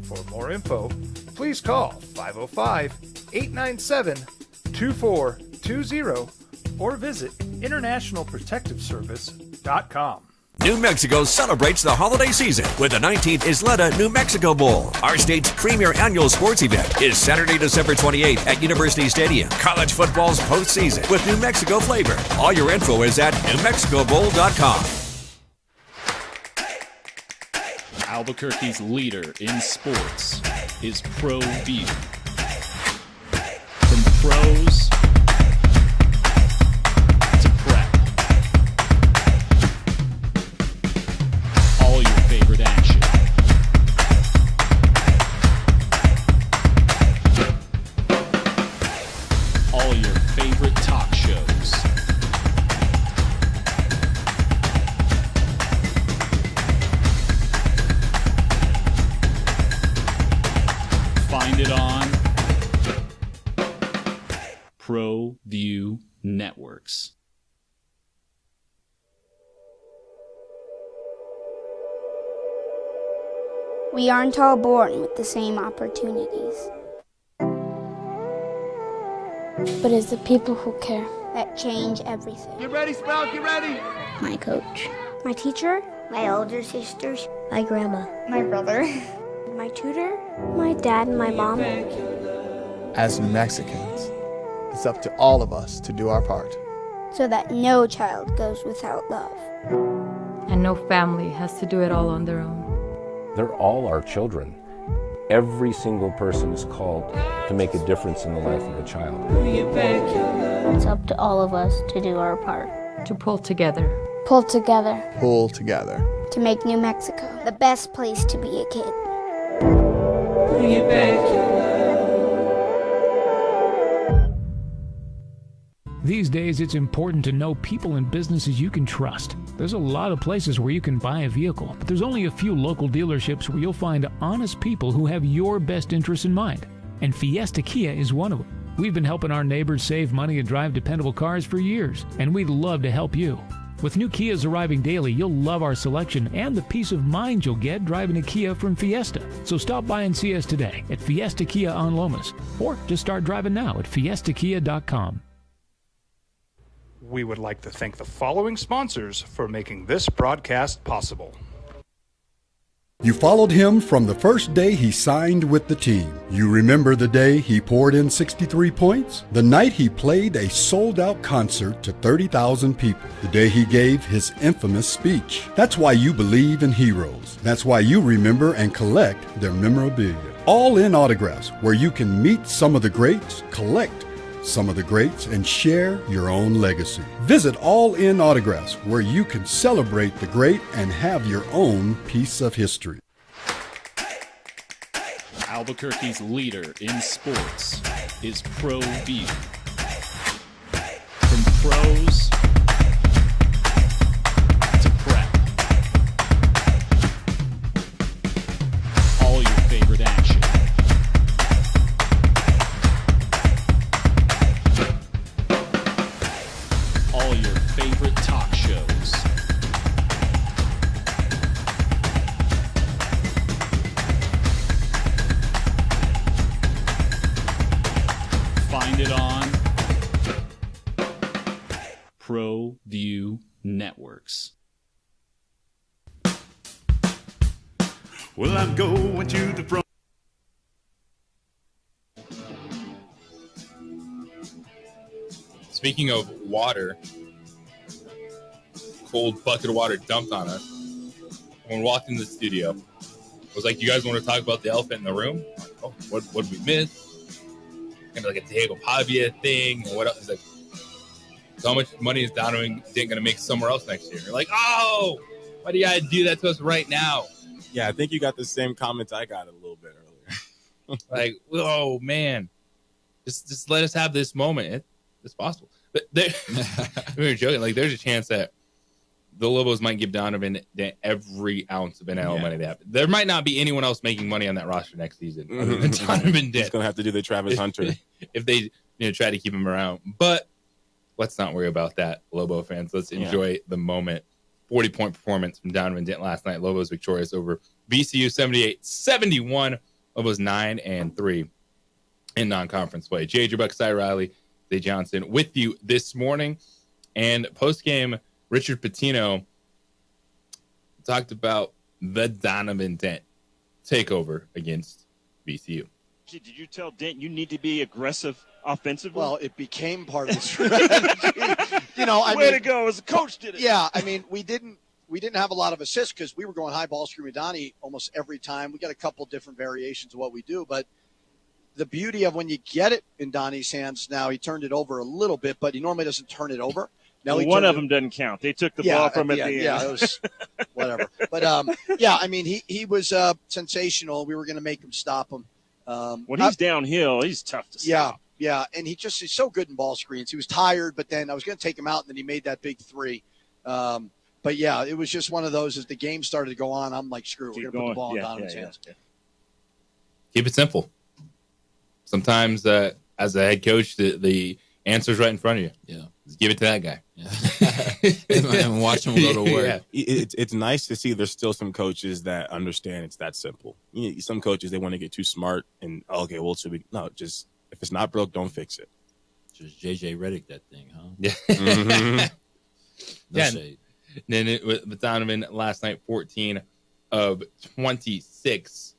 For more info, please call 505-897-2420 or visit internationalprotectiveservice.com.
New Mexico celebrates the holiday season with the 19th Isleta New Mexico Bowl. Our state's premier annual sports event is Saturday, December 28th at University Stadium. College football's postseason with New Mexico flavor. All your info is at NewMexicoBowl.com.
Albuquerque's leader in sports is ProView. From pros to prep. All your favorite action. All your favorite talk shows. Find it on ProView Networks.
We aren't all born with the same opportunities. But it's the people who care that change everything.
Get ready, Sprout, get ready!
My coach. My teacher. My older sisters. My grandma. My brother. My tutor. My dad and my mom.
As New Mexicans, it's up to all of us to do our part.
So that no child goes without love.
And no family has to do it all on their own.
They're all our children. Every single person is called to make a difference in the life of a child.
It's up to all of us to do our part.
To pull together.
Pull together.
Pull together.
To make New Mexico the best place to be a kid.
These days, it's important to know people and businesses you can trust. There's a lot of places where you can buy a vehicle, but there's only a few local dealerships where you'll find honest people who have your best interests in mind. And Fiesta Kia is one of them. We've been helping our neighbors save money and drive dependable cars for years, and we'd love to help you. With new Kias arriving daily, you'll love our selection and the peace of mind you'll get driving a Kia from Fiesta. So stop by and see us today at Fiesta Kia on Lomas, or just start driving now at fiestakia.com.
We would like to thank the following sponsors for making this broadcast possible.
You followed him from the first day he signed with the team. You remember the day he poured in 63 points? The night he played a sold-out concert to 30,000 people. The day he gave his infamous speech. That's why you believe in heroes. That's why you remember and collect their memorabilia. All in Autographs, where you can meet some of the greats, collect some of the greats, and share your own legacy. Visit All In Autographs, where you can celebrate the great and have your own piece of history.
Albuquerque's leader in sports is ProView. From pros to prep. All your favorite action. All your favorite talk shows. Find it on ProView Network.
Networks.
Well, I'm going to the front.
Speaking of water, cold bucket of water dumped on us. When we walked into the studio, I was like, "You guys want to talk about the elephant in the room? Oh, what did we miss? Kind of like a Diego Pavia thing. And what else?" He's like, "So how much money is Donovan Dent going to make somewhere else next year?" You're like, "Oh, why do you gotta do that to us right now?"
Yeah, I think you got the same comments I got a little bit earlier.
Like, oh man, just let us have this moment. It's possible. But we were joking. Like, there's a chance that the Lobos might give Donovan Dent every ounce of NIL money they have. There might not be anyone else making money on that roster next season other than Donovan Dent.
He's gonna have to do the Travis Hunter
if they try to keep him around. But let's not worry about that, Lobo fans. Let's enjoy the moment. 40-point performance from Donovan Dent last night. Lobos victorious over VCU 78-71. Lobos 9-3 in non-conference play. Jay Buck, Cy Riley, Zay Johnson with you this morning. And post-game, Richard Pitino talked about the Donovan Dent takeover against VCU.
Did you tell Dent you need to be aggressive offensively?
Well, it became part of the strategy. Way
to go. As a coach did it.
Yeah, I mean, we didn't have a lot of assists because we were going high ball screen with Donnie almost every time. We got a couple different variations of what we do, but the beauty of when you get it in Donnie's hands now, he turned it over a little bit, but he normally doesn't turn it over.
Now one of them doesn't count. They took the ball from at the end.
Yeah, it was whatever. But, I mean, he was sensational. We were going to make him stop him.
When he's downhill, he's tough to stop.
Yeah, and he's so good in ball screens. He was tired, but then I was going to take him out, and then he made that big three. But, yeah, it was just one of those. As the game started to go on, I'm like, screw it. We're going to put the ball in Donovan's hands.
Keep it simple. Sometimes, as a head coach, the answer's right in front of you.
Yeah.
Just give it to that guy.
Yeah. And watch him go to work.
Yeah. It's nice to see there's still some coaches that understand it's that simple. Some coaches, they want to get too smart and, just if it's not broke, don't fix it.
Just JJ Redick that thing, huh?
Yeah.
No shade.
Then with Donovan last night, 14 of 26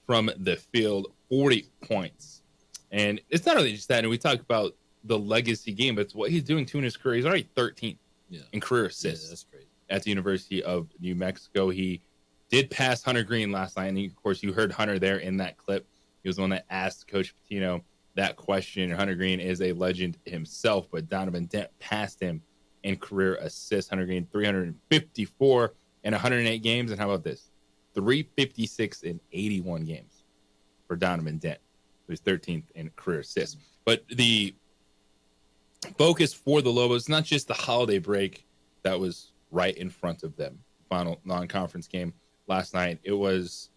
from the field, 40 points. And it's not only just that, and we talk about the legacy game, but it's what he's doing too in his career. He's already 13 in career assists.
Yeah, that's crazy.
At the University of New Mexico. He did pass Hunter Green last night, and of course you heard Hunter there in that clip. He was the one that asked Coach Pitino that question. Hunter Green is a legend himself, but Donovan Dent passed him in career assists. Hunter Green 354 in 108 games, and how about this? 356 in 81 games for Donovan Dent, who's 13th in career assists. But the focus for the Lobos, not just the holiday break that was right in front of them, final non-conference game last night. It was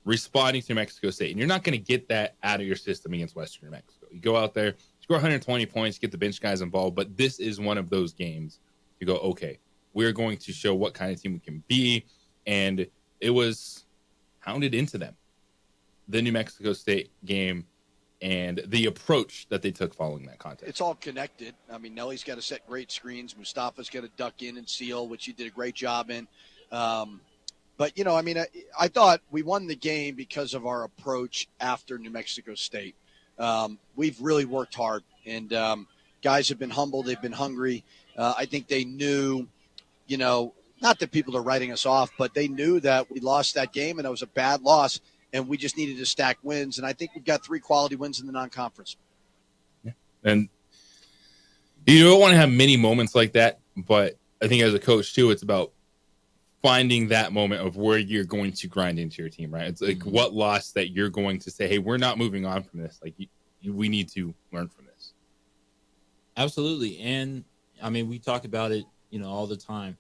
responding to New Mexico State. And you're not going to get that out of your system against Western New Mexico. You go out there, score 120 points, get the bench guys involved, but this is one of those games you go, okay, we're going to show what kind of team we can be. And it was hounded into them. The New Mexico State game and the approach that they took following that contest.
It's all connected. I mean, Nelly's got to set great screens. Mustafa's got to duck in and seal, which he did a great job in. But, you know, I mean, I thought we won the game because of our approach after New Mexico State. We've really worked hard, and guys have been humble. They've been hungry. I think they knew, you know, not that people are writing us off, but they knew that we lost that game and it was a bad loss, and we just needed to stack wins. And I think we've got 3 quality wins in the non-conference.
Yeah. And you don't want to have many moments like that, but I think as a coach, too, it's about finding that moment of where you're going to grind into your team, right? It's like what loss that you're going to say, hey, we're not moving on from this. Like, we need to learn from this.
Absolutely. And, I mean, we talk about it, you know, all the time.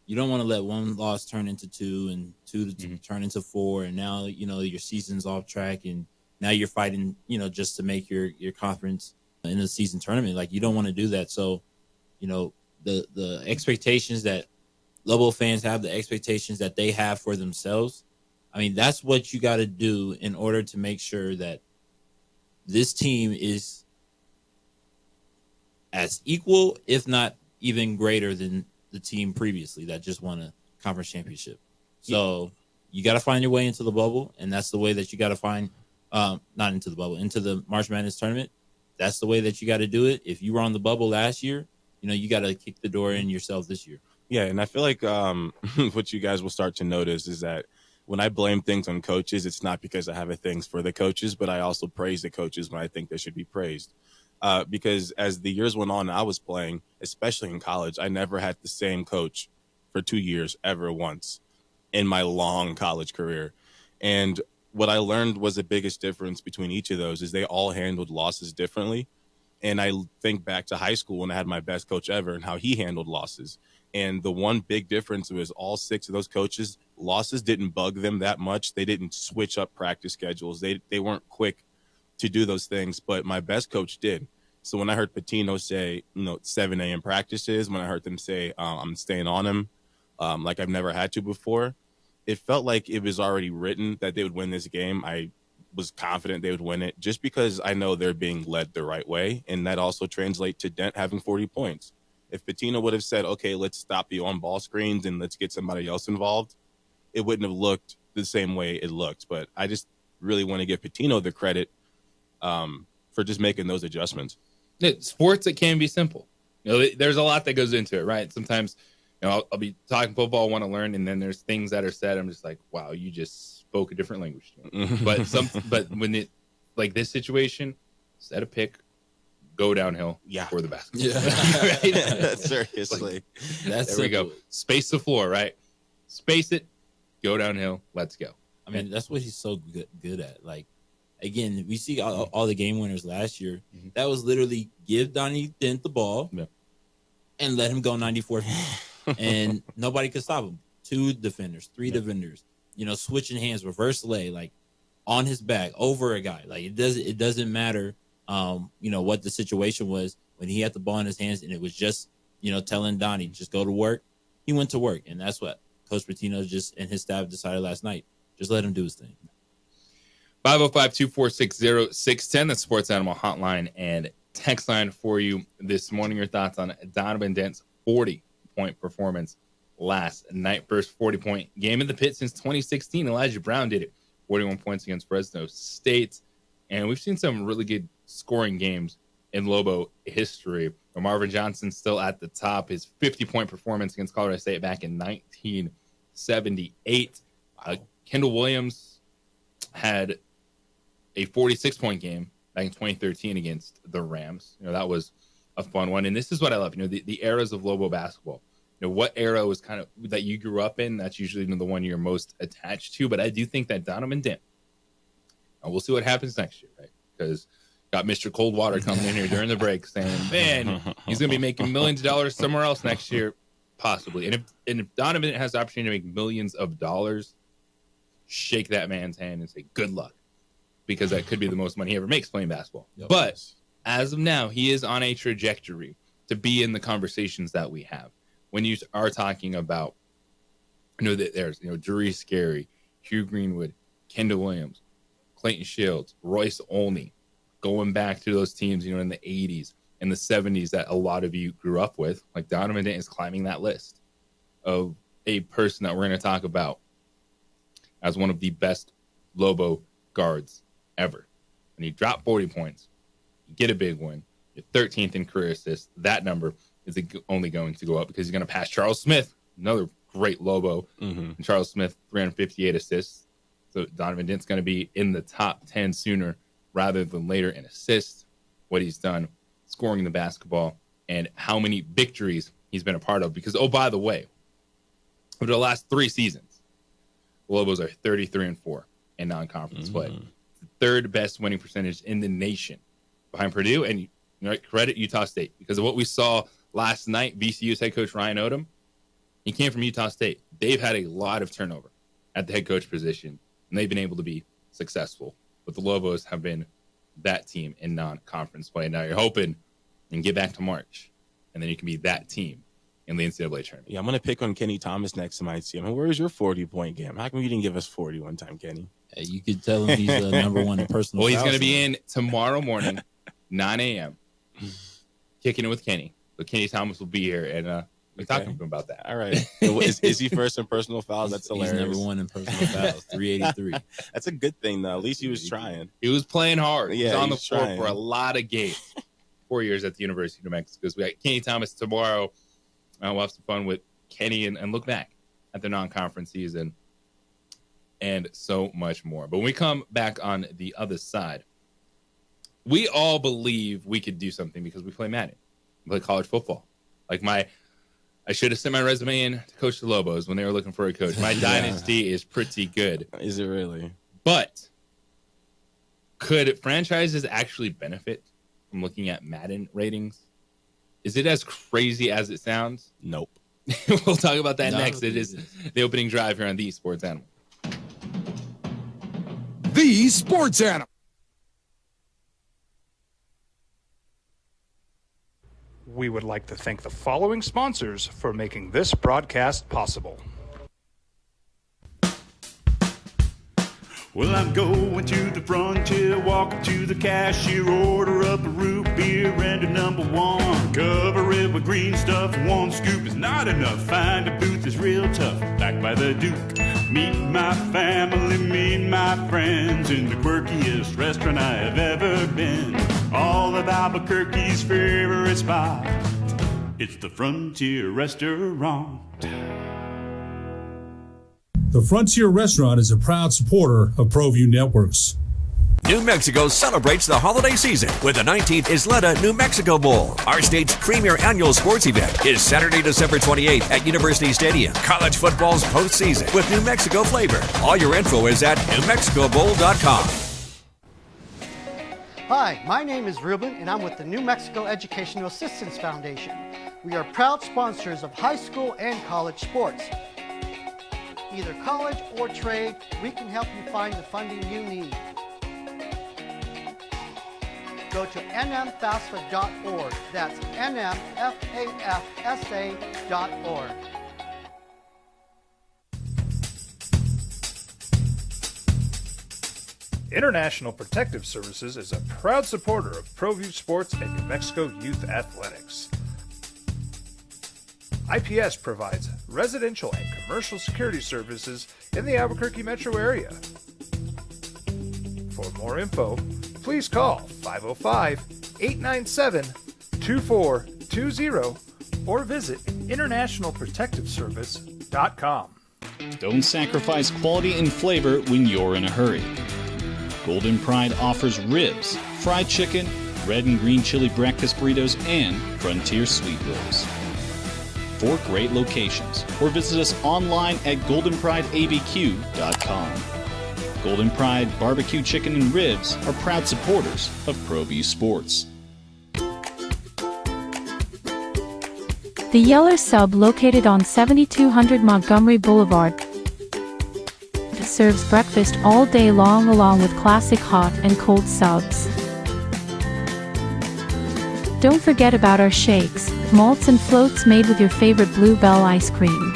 You don't want to let one loss turn into 2 and 2 to turn into 4. And now, you know, your season's off track and now you're fighting, you know, just to make your conference in the season tournament. Like, you don't want to do that. So, you know, the expectations that Lobo fans have, the expectations that they have for themselves, I mean, that's what you got to do in order to make sure that this team is as equal, if not even greater than the team previously that just won a conference championship. So you got to find your way into the bubble, and that's the way that you got to find not into the bubble, into the March Madness tournament. That's the way that you got to do it. If you were on the bubble last year, you got to kick the door in yourself this year.
Yeah, and I feel like what you guys will start to notice is that when I blame things on coaches, it's not because I have a thing for the coaches, but I also praise the coaches when I think they should be praised. Because as the years went on, I was playing, especially in college, I never had the same coach for 2 years ever once in my long college career. And what I learned was the biggest difference between each of those is they all handled losses differently. And I think back to high school when I had my best coach ever and how he handled losses. And the one big difference was all 6 of those coaches, losses didn't bug them that much. They didn't switch up practice schedules. They weren't quick to do those things, but my best coach did. So when I heard Pitino say, 7 a.m. practices, when I heard them say, I'm staying on him like I've never had to before, it felt like it was already written that they would win this game. I was confident they would win it just because I know they're being led the right way. And that also translates to Dent having 40 points. If Pitino would have said, okay, let's stop the on-ball screens and let's get somebody else involved, it wouldn't have looked the same way it looked. But I just really want to give Pitino the credit for just making those adjustments.
Sports, it can be simple. There's a lot that goes into it, right? Sometimes, I'll be talking football, I want to learn, and then there's things that are said. I'm just like, wow, you just spoke a different language to me. But when it, like this situation, set a pick, go downhill for the basketball.
Yeah.
Right?
Seriously.
There we go. Space the floor, right? Space it, go downhill, let's go.
I mean, that's what he's so good at. Like, again, we see all the game winners last year. Mm-hmm. That was literally give Donnie Dent the ball and let him go 94 and nobody could stop him. 2 defenders, 3 defenders, switching hands, reverse lay, like on his back over a guy. Like it doesn't matter, what the situation was when he had the ball in his hands and it was just, telling Donnie just go to work. He went to work, and that's what Coach Pitino and his staff decided last night. Just let him do his thing.
505-246-0610, the Sports Animal Hotline and text line for you this morning. Your thoughts on Donovan Dent's 40-point performance last night. First 40-point game in the pit since 2016. Elijah Brown did it. 41 points against Fresno State. And we've seen some really good scoring games in Lobo history. Marvin Johnson still at the top. His 50-point performance against Colorado State back in 1978. Kendall Williams had a 46-point game back in 2013 against the Rams. That was a fun one. And this is what I love. The eras of Lobo basketball. What era was kind of that you grew up in? That's usually the one you're most attached to. But I do think that Donovan Dent, we'll see what happens next year, right? Because got Mr. Coldwater coming in here during the break saying, man, he's going to be making millions of dollars somewhere else next year, possibly. And if Donovan has the opportunity to make millions of dollars, shake that man's hand and say, good luck. Because that could be the most money he ever makes playing basketball. Yep. But as of now, he is on a trajectory to be in the conversations that we have. When you are talking about, that there's, Jerice Scary, Hugh Greenwood, Kendall Williams, Clayton Shields, Royce Olney, going back to those teams, in the 80s and the 70s that a lot of you grew up with, like Donovan Dent is climbing that list of a person that we're going to talk about as one of the best Lobo guards ever. When you drop 40 points, you get a big win, you're 13th in career assists. That number is only going to go up because he's going to pass Charles Smith, another great Lobo. Mm-hmm. And Charles Smith, 358 assists. So Donovan Dent's going to be in the top 10 sooner rather than later in assists, what he's done, scoring the basketball, and how many victories he's been a part of. Because, by the way, over the last 3 seasons, the Lobos are 33-4 in non-conference play. The 3rd best winning percentage in the nation behind Purdue. And credit Utah State because of what we saw last night. VCU's head coach Ryan Odom, he came from Utah State. They've had a lot of turnover at the head coach position, and they've been able to be successful. But the Lobos have been that team in non-conference play. Now you're hoping you can get back to March, and then you can be that team in the NCAA tournament.
Yeah, I'm going to pick on Kenny Thomas next time I see him. Where's your 40-point game? How come you didn't give us 40 one time, Kenny?
Hey, you could tell him he's number one in personal.
Well, he's going to be in tomorrow morning, 9 a.m., kicking it with Kenny. So Kenny Thomas will be here, and We're talking to him about that.
All right. Is he first in personal fouls? That's hilarious.
He's number one in personal fouls, 383.
That's a good thing, though. At least he was trying.
He was playing hard. He was on the floor
trying
for a lot of games. 4 years at the University of New Mexico. So we got Kenny Thomas tomorrow. We'll have some fun with Kenny and look back at the non-conference season and so much more. But when we come back on the other side, we all believe we could do something because we play Madden. We play college football. Like I should have sent my resume in to Coach the Lobos when they were looking for a coach. My dynasty is pretty good.
Is it really?
But could franchises actually benefit from looking at Madden ratings? Is it as crazy as it sounds?
Nope.
We'll talk about that next. It is the opening drive here on The Sports Animal.
The Sports Animal.
We would like to thank the following sponsors for making this broadcast possible.
Well, I'm going to the frontier, walking to the cashier, order up a root beer and a number one. Cover it with green stuff, one scoop is not enough. Find a booth is real tough, back by the Duke. Meet my family, meet my friends in the quirkiest restaurant I have ever been. All of Albuquerque's favorite spot, it's the Frontier Restaurant.
The Frontier Restaurant is a proud supporter of ProView Networks.
New Mexico celebrates the holiday season with the 19th Isleta New Mexico Bowl. Our state's premier annual sports event is Saturday, December 28th at University Stadium. College football's postseason with New Mexico flavor. All your info is at NewMexicoBowl.com.
Hi, my name is Ruben, and I'm with the New Mexico Educational Assistance Foundation. We are proud sponsors of high school and college sports. Either college or trade, we can help you find the funding you need. Go to nmfafsa.org. That's nmfafsa.org.
International Protective Services is a proud supporter of ProView Sports and New Mexico Youth Athletics. IPS provides residential and commercial security services in the Albuquerque metro area. For more info, please call 505-897-2420 or visit internationalprotectiveservice.com.
Don't sacrifice quality and flavor when you're in a hurry. Golden Pride offers ribs, fried chicken, red and green chili breakfast burritos, and Frontier sweet rolls. 4 great locations, or visit us online at goldenprideabq.com. Golden Pride Barbecue Chicken and Ribs are proud supporters of ProView Sports.
The Yeller Sub, located on 7200 Montgomery Boulevard, serves breakfast all day long along with classic hot and cold subs. Don't forget about our shakes, malts and floats made with your favorite Bluebell ice cream.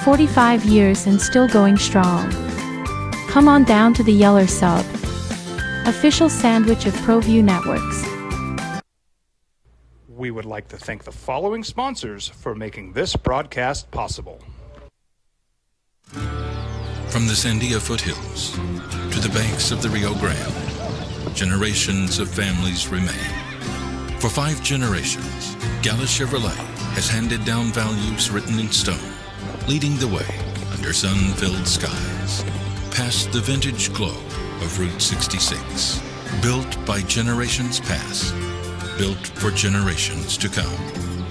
45 years and still going strong. Come on down to the Yeller Sub, official sandwich of ProView Networks.
We would like to thank the following sponsors for making this broadcast possible.
From the Sandia foothills to the banks of the Rio Grande, generations of families remain. For 5 generations, Gallus Chevrolet has handed down values written in stone, leading the way under sun-filled skies, past the vintage glow of Route 66. Built by generations past, built for generations to come.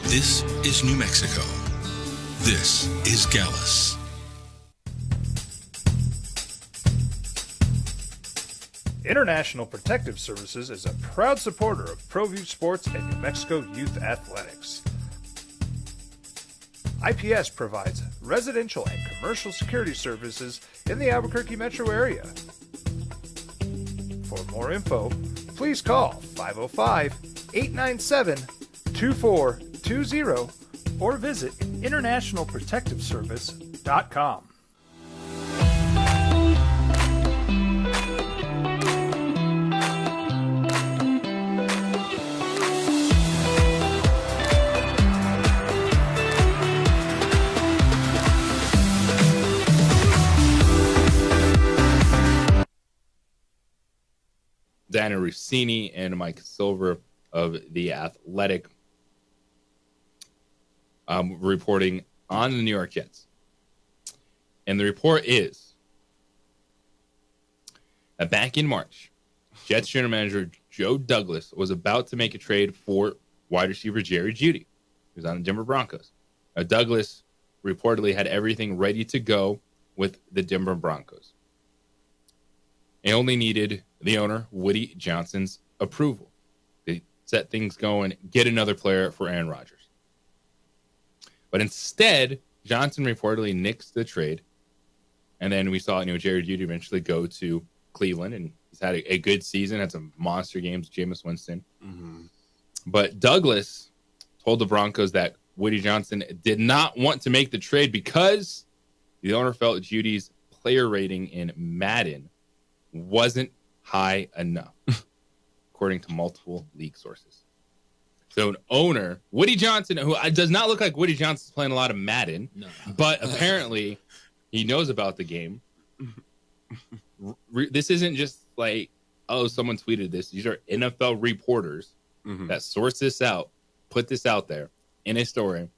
This is New Mexico. This is Gallus.
International Protective Services is a proud supporter of ProView Sports and New Mexico Youth Athletics. IPS provides residential and commercial security services in the Albuquerque metro area. For more info, please call 505-897-2420 or visit internationalprotectiveservice.com.
Dana Rossini and Mike Silver of The Athletic reporting on the New York Jets. And the report is that back in March, Jets general manager Joe Douglas was about to make a trade for wide receiver Jerry Jeudy, who's on the Denver Broncos. Now, Douglas reportedly had everything ready to go with the Denver Broncos. He only needed the owner, Woody Johnson's, approval to set things going, get another player for Aaron Rodgers. But instead, Johnson reportedly nixed the trade. And then we saw, Jerry Jeudy eventually go to Cleveland, and he's had a good season, had some monster games, Jameis Winston.
Mm-hmm.
But Douglas told the Broncos that Woody Johnson did not want to make the trade because the owner felt Judy's player rating in Madden wasn't high enough, according to multiple league sources. So an owner, Woody Johnson, who does not look like Woody Johnson's playing a lot of Madden, but apparently he knows about the game. This isn't just like, oh, someone tweeted this. These are NFL reporters that source this out, put this out there in a story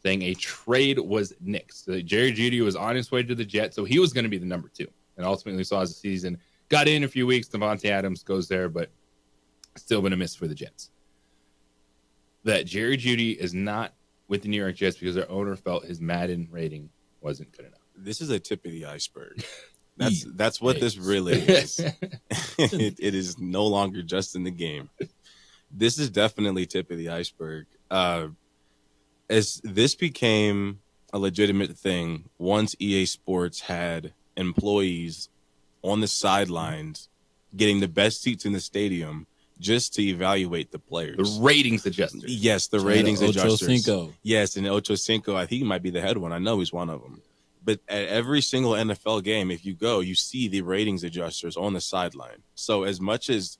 saying a trade was nixed. So Jerry Jeudy was on his way to the Jets, so he was going to be the number 2. And ultimately saw as the season got in a few weeks, Devontae Adams goes there, but still been a miss for the Jets. That Jerry Jeudy is not with the New York Jets because their owner felt his Madden rating wasn't good enough.
This is a tip of the iceberg. That's what this really is. It is no longer just in the game. This is definitely tip of the iceberg. As this became a legitimate thing, once EA Sports had employees on the sidelines getting the best seats in the stadium just to evaluate the players.
The ratings adjusters.
Yes, the ratings adjusters.
Ochocinco.
Yes, and Ochocinco, I think he might be the head one. I know he's one of them. But at every single NFL game, if you go, you see the ratings adjusters on the sideline. So as much as,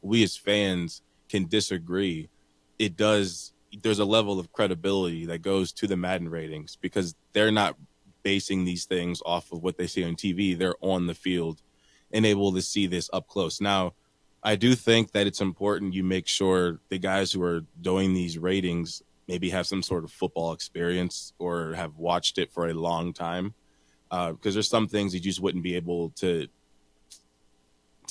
we as fans can disagree, there's a level of credibility that goes to the Madden ratings because they're not basing these things off of what they see on TV. They're on the field and able to see this up close. Now, I do think that it's important you make sure the guys who are doing these ratings maybe have some sort of football experience or have watched it for a long time. Because there's some things you just wouldn't be able to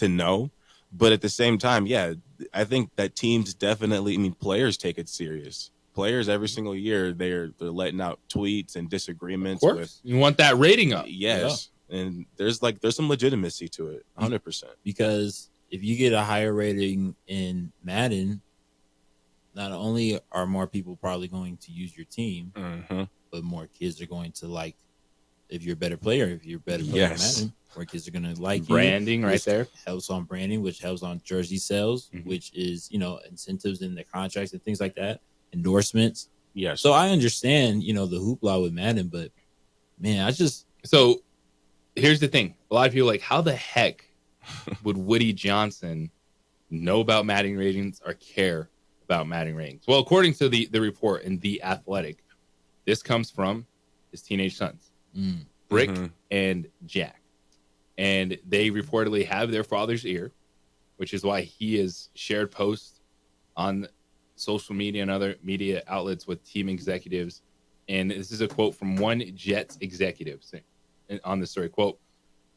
know. But at the same time, yeah, I think that teams definitely, players take it serious. Players every single year, they're letting out tweets and disagreements.
Of course. You want that rating up.
Yes. Yeah. And there's some legitimacy to it, 100%.
Because if you get a higher rating in Madden, not only are more people probably going to use your team, but more kids are going to like, if you're a better player, in Madden, more kids are going to like
branding
you.
Right there.
Helps on branding, which helps on jersey sales, which is, incentives in the contracts and things like that. Endorsements.
Yes.
So I understand, the hoopla with Madden, but man,
So here's the thing. A lot of people are like, how the heck would Woody Johnson know about Madden ratings or care about Madden ratings? Well, according to the report in The Athletic, this comes from his teenage sons, Brick and Jack. And they reportedly have their father's ear, which is why he has shared posts on social media and other media outlets with team executives. And this is a quote from one Jets executive on the story. Quote,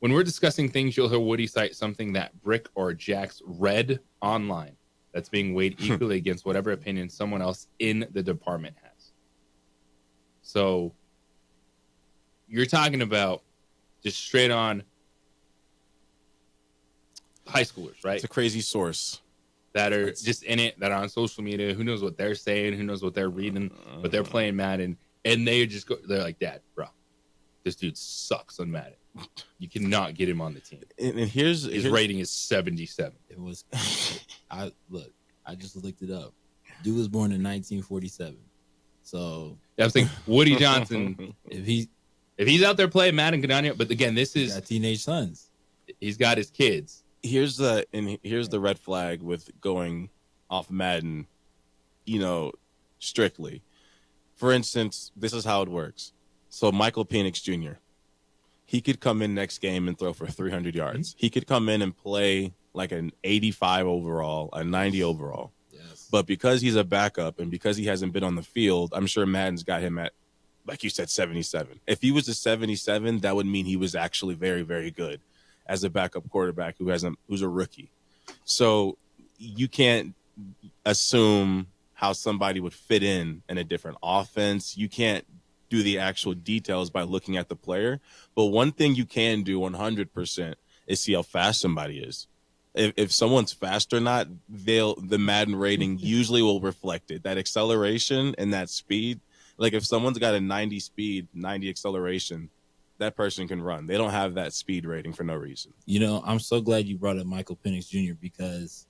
"When we're discussing things, you'll hear Woody cite something that Brick or Jack's read online that's being weighed equally against whatever opinion someone else in the department has." So you're talking about just straight on high schoolers, right?
It's a crazy source.
That are just in it, that are on social media. Who knows what they're saying? Who knows what they're reading? But they're playing Madden, and they're like, "Dad, bro, this dude sucks on Madden. You cannot get him on the team."
And
his rating is 77.
It was. I just looked it up. Dude was born in 1947. So
I'm saying Woody Johnson, if he's out there playing Madden, good on you. But again, this is
teenage sons.
He's got his kids.
Here's the red flag with going off Madden, strictly. For instance, this is how it works. So Michael Penix Jr., he could come in next game and throw for 300 yards. He could come in and play like an 85 overall, a 90 overall. But because he's a backup and because he hasn't been on the field, I'm sure Madden's got him at, like you said, 77. If he was a 77, that would mean he was actually very, very good as a backup quarterback who's a rookie. So you can't assume how somebody would fit in a different offense. You can't do the actual details by looking at the player. But one thing you can do 100% is see how fast somebody is. If someone's fast or not, the Madden rating usually will reflect it. That acceleration and that speed, like if someone's got a 90 speed, 90 acceleration, that person can run. They don't have that speed rating for no reason.
You know, I'm so glad you brought up Michael Penix Jr. because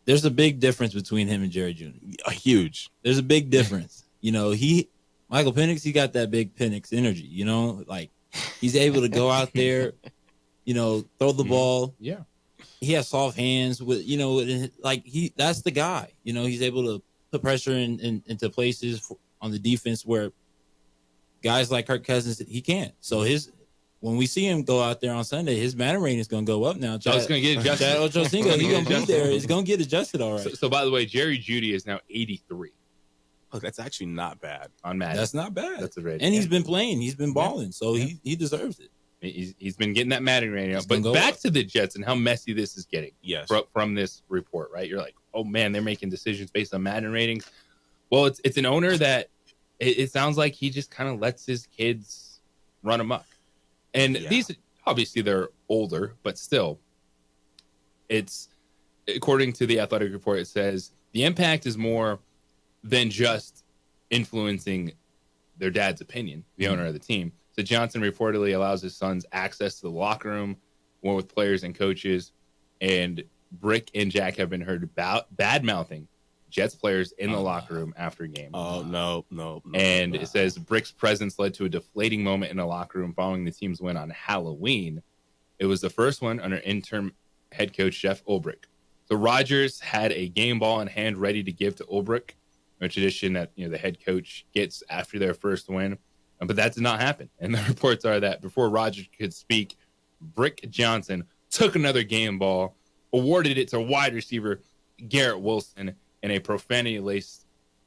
there's a big difference between him and Jerry Jr.
Huge.
There's a big difference. You know, Michael Penix, he got that big Penix energy, you know, like he's able to go out there, you know, throw the ball.
Yeah.
He has soft hands with, you know, like that's the guy, you know, he's able to put pressure into places on the defense where guys like Kirk Cousins, he can't. So when we see him go out there on Sunday, his Madden rating is going to go up now.
So it's going to get adjusted.
Chad Ochocinco, he's going to be there. It's going to get adjusted all right.
So by the way, Jerry Jeudy is now 83.
Oh, that's actually not bad
on Madden.
That's not bad.
That's a rating.
And he's been playing. He's been balling. So he deserves it.
He's been getting that Madden rating up. But back to the Jets and how messy this is getting.
Yes.
From this report, right? You're like, oh man, they're making decisions based on Madden ratings. Well, it's an owner that it sounds like he just kind of lets his kids run amok. And these, obviously they're older, but still, it's, according to the Athletic report, it says the impact is more than just influencing their dad's opinion, the owner of the team. So Johnson reportedly allows his sons access to the locker room, one with players and coaches, and Brick and Jack have been heard bad-mouthing Jets players in the locker room after games.
Oh, no.
And it says Brick's presence led to a deflating moment in the locker room following the team's win on Halloween. It was the first one under interim head coach Jeff Ulbrich. So Rodgers had a game ball in hand ready to give to Ulbrich, a tradition that the head coach gets after their first win. But that did not happen. And the reports are that before Rodgers could speak, Brick Johnson took another game ball, awarded it to wide receiver Garrett Wilson in a profanity-laced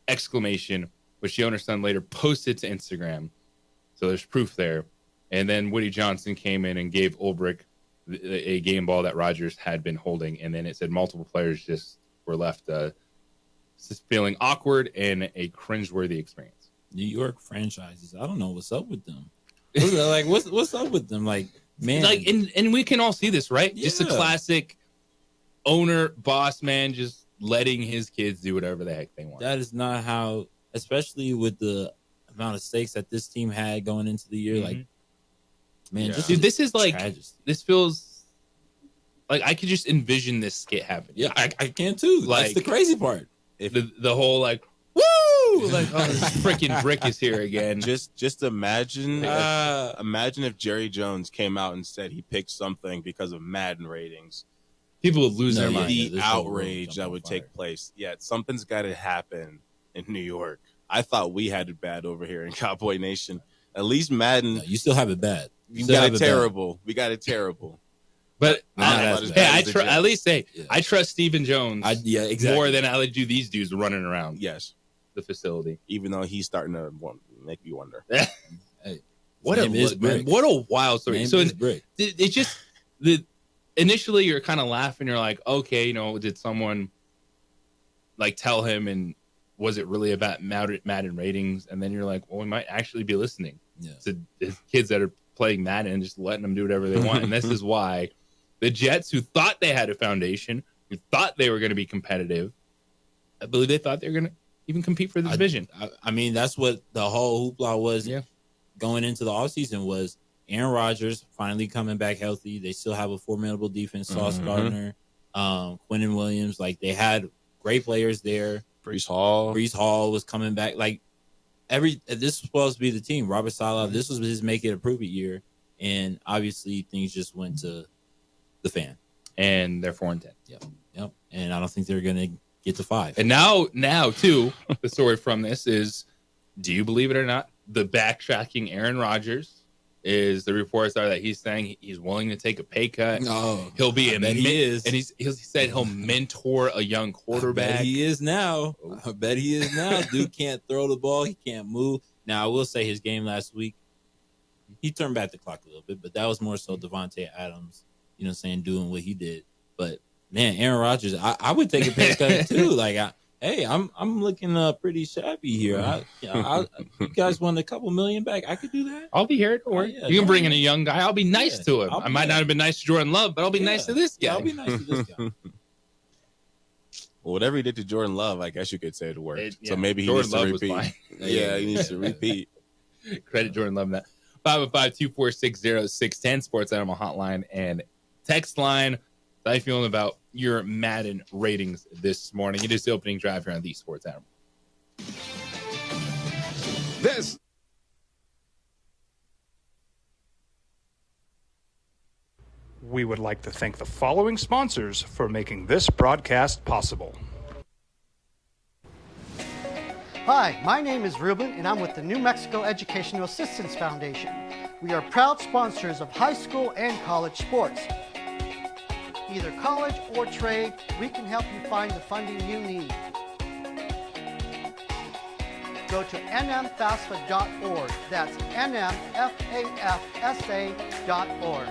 exclamation, which the owner's son later posted to Instagram. So there's proof there. And then Woody Johnson came in and gave Ulbrich a game ball that Rodgers had been holding. And then it said multiple players just were left just feeling awkward and a cringeworthy experience.
New York franchises, I don't know what's up with them. Like, what's up with them? Like, man,
like, and we can all see this, right? Yeah. Just a classic owner, boss man, just letting his kids do whatever the heck they want.
That is not how, especially with the amount of stakes that this team had going into the year. Mm-hmm. Like, man,
dude, this is like this feels like I could just envision this skit happening.
Yeah, I can too. Like, that's the crazy part.
If the whole like, woo, like, oh, this freaking Brick is here again.
Just imagine if Jerry Jones came out and said he picked something because of Madden ratings.
People would lose their mind.
The outrage that would take place. Yeah, something's got to happen in New York. I thought we had it bad over here in Cowboy Nation. At least Madden.
No, you still have it bad.
We got it terrible. We got it terrible.
But at least say I trust Stephen Jones.
Exactly.
More than I would do these dudes running around.
Yes,
the facility.
Even though he's starting to make me wonder.
Hey, what a wild story. So it's just initially you're kind of laughing. You're like, okay, did someone like tell him, and was it really about Madden ratings? And then you're like, well, we might actually be listening to kids that are playing Madden and just letting them do whatever they want. And this is why the Jets, who thought they had a foundation, who thought they were going to be competitive, I believe they thought they were going to even compete for the division.
I mean, that's what the whole hoopla was going into the offseason was Aaron Rodgers finally coming back healthy. They still have a formidable defense, Sauce Gardner, Quinnen Williams. Like, they had great players there.
Breece
Hall was coming back. Like, this was supposed to be the team. Robert Saleh, this was his make it a prove it year. And obviously things just went to the fan.
And they're 4-10.
Yep. And I don't think they're going to get to 5.
And now too, the story from this is, do you believe it or not, the backtracking Aaron Rodgers is the reports are that he's saying he's willing to take a pay cut. He'll be
he is,
and he said he'll mentor a young quarterback.
I bet he is now. Dude can't throw the ball. He can't move. Now, I will say his game last week, he turned back the clock a little bit, but that was more so Devontae Adams, doing what he did. But man, Aaron Rodgers, I would take a pay cut too. Like, I'm looking pretty shabby here. You guys want a couple million back? I could do that.
I'll be here. Or you can bring in a young guy. I'll be nice to him. I might not have been nice to Jordan Love, but I'll be nice to this guy.
I'll be nice to this guy.
Well, whatever he did to Jordan Love, I guess you could say it worked. So maybe he needs to repeat. He needs to repeat.
Credit Jordan Love that. 505-246-0610 Sports Animal Hotline and text line. How are you feeling about your Madden ratings this morning? It is the opening drive here on the Sports Animal.
We would like to thank the following sponsors for making this broadcast possible.
Hi, my name is Ruben, and I'm with the New Mexico Educational Assistance Foundation. We are proud sponsors of high school and college sports. Either college or trade, we can help you find the funding you need. Go to nmfafsa.org. That's nmfafsa.org.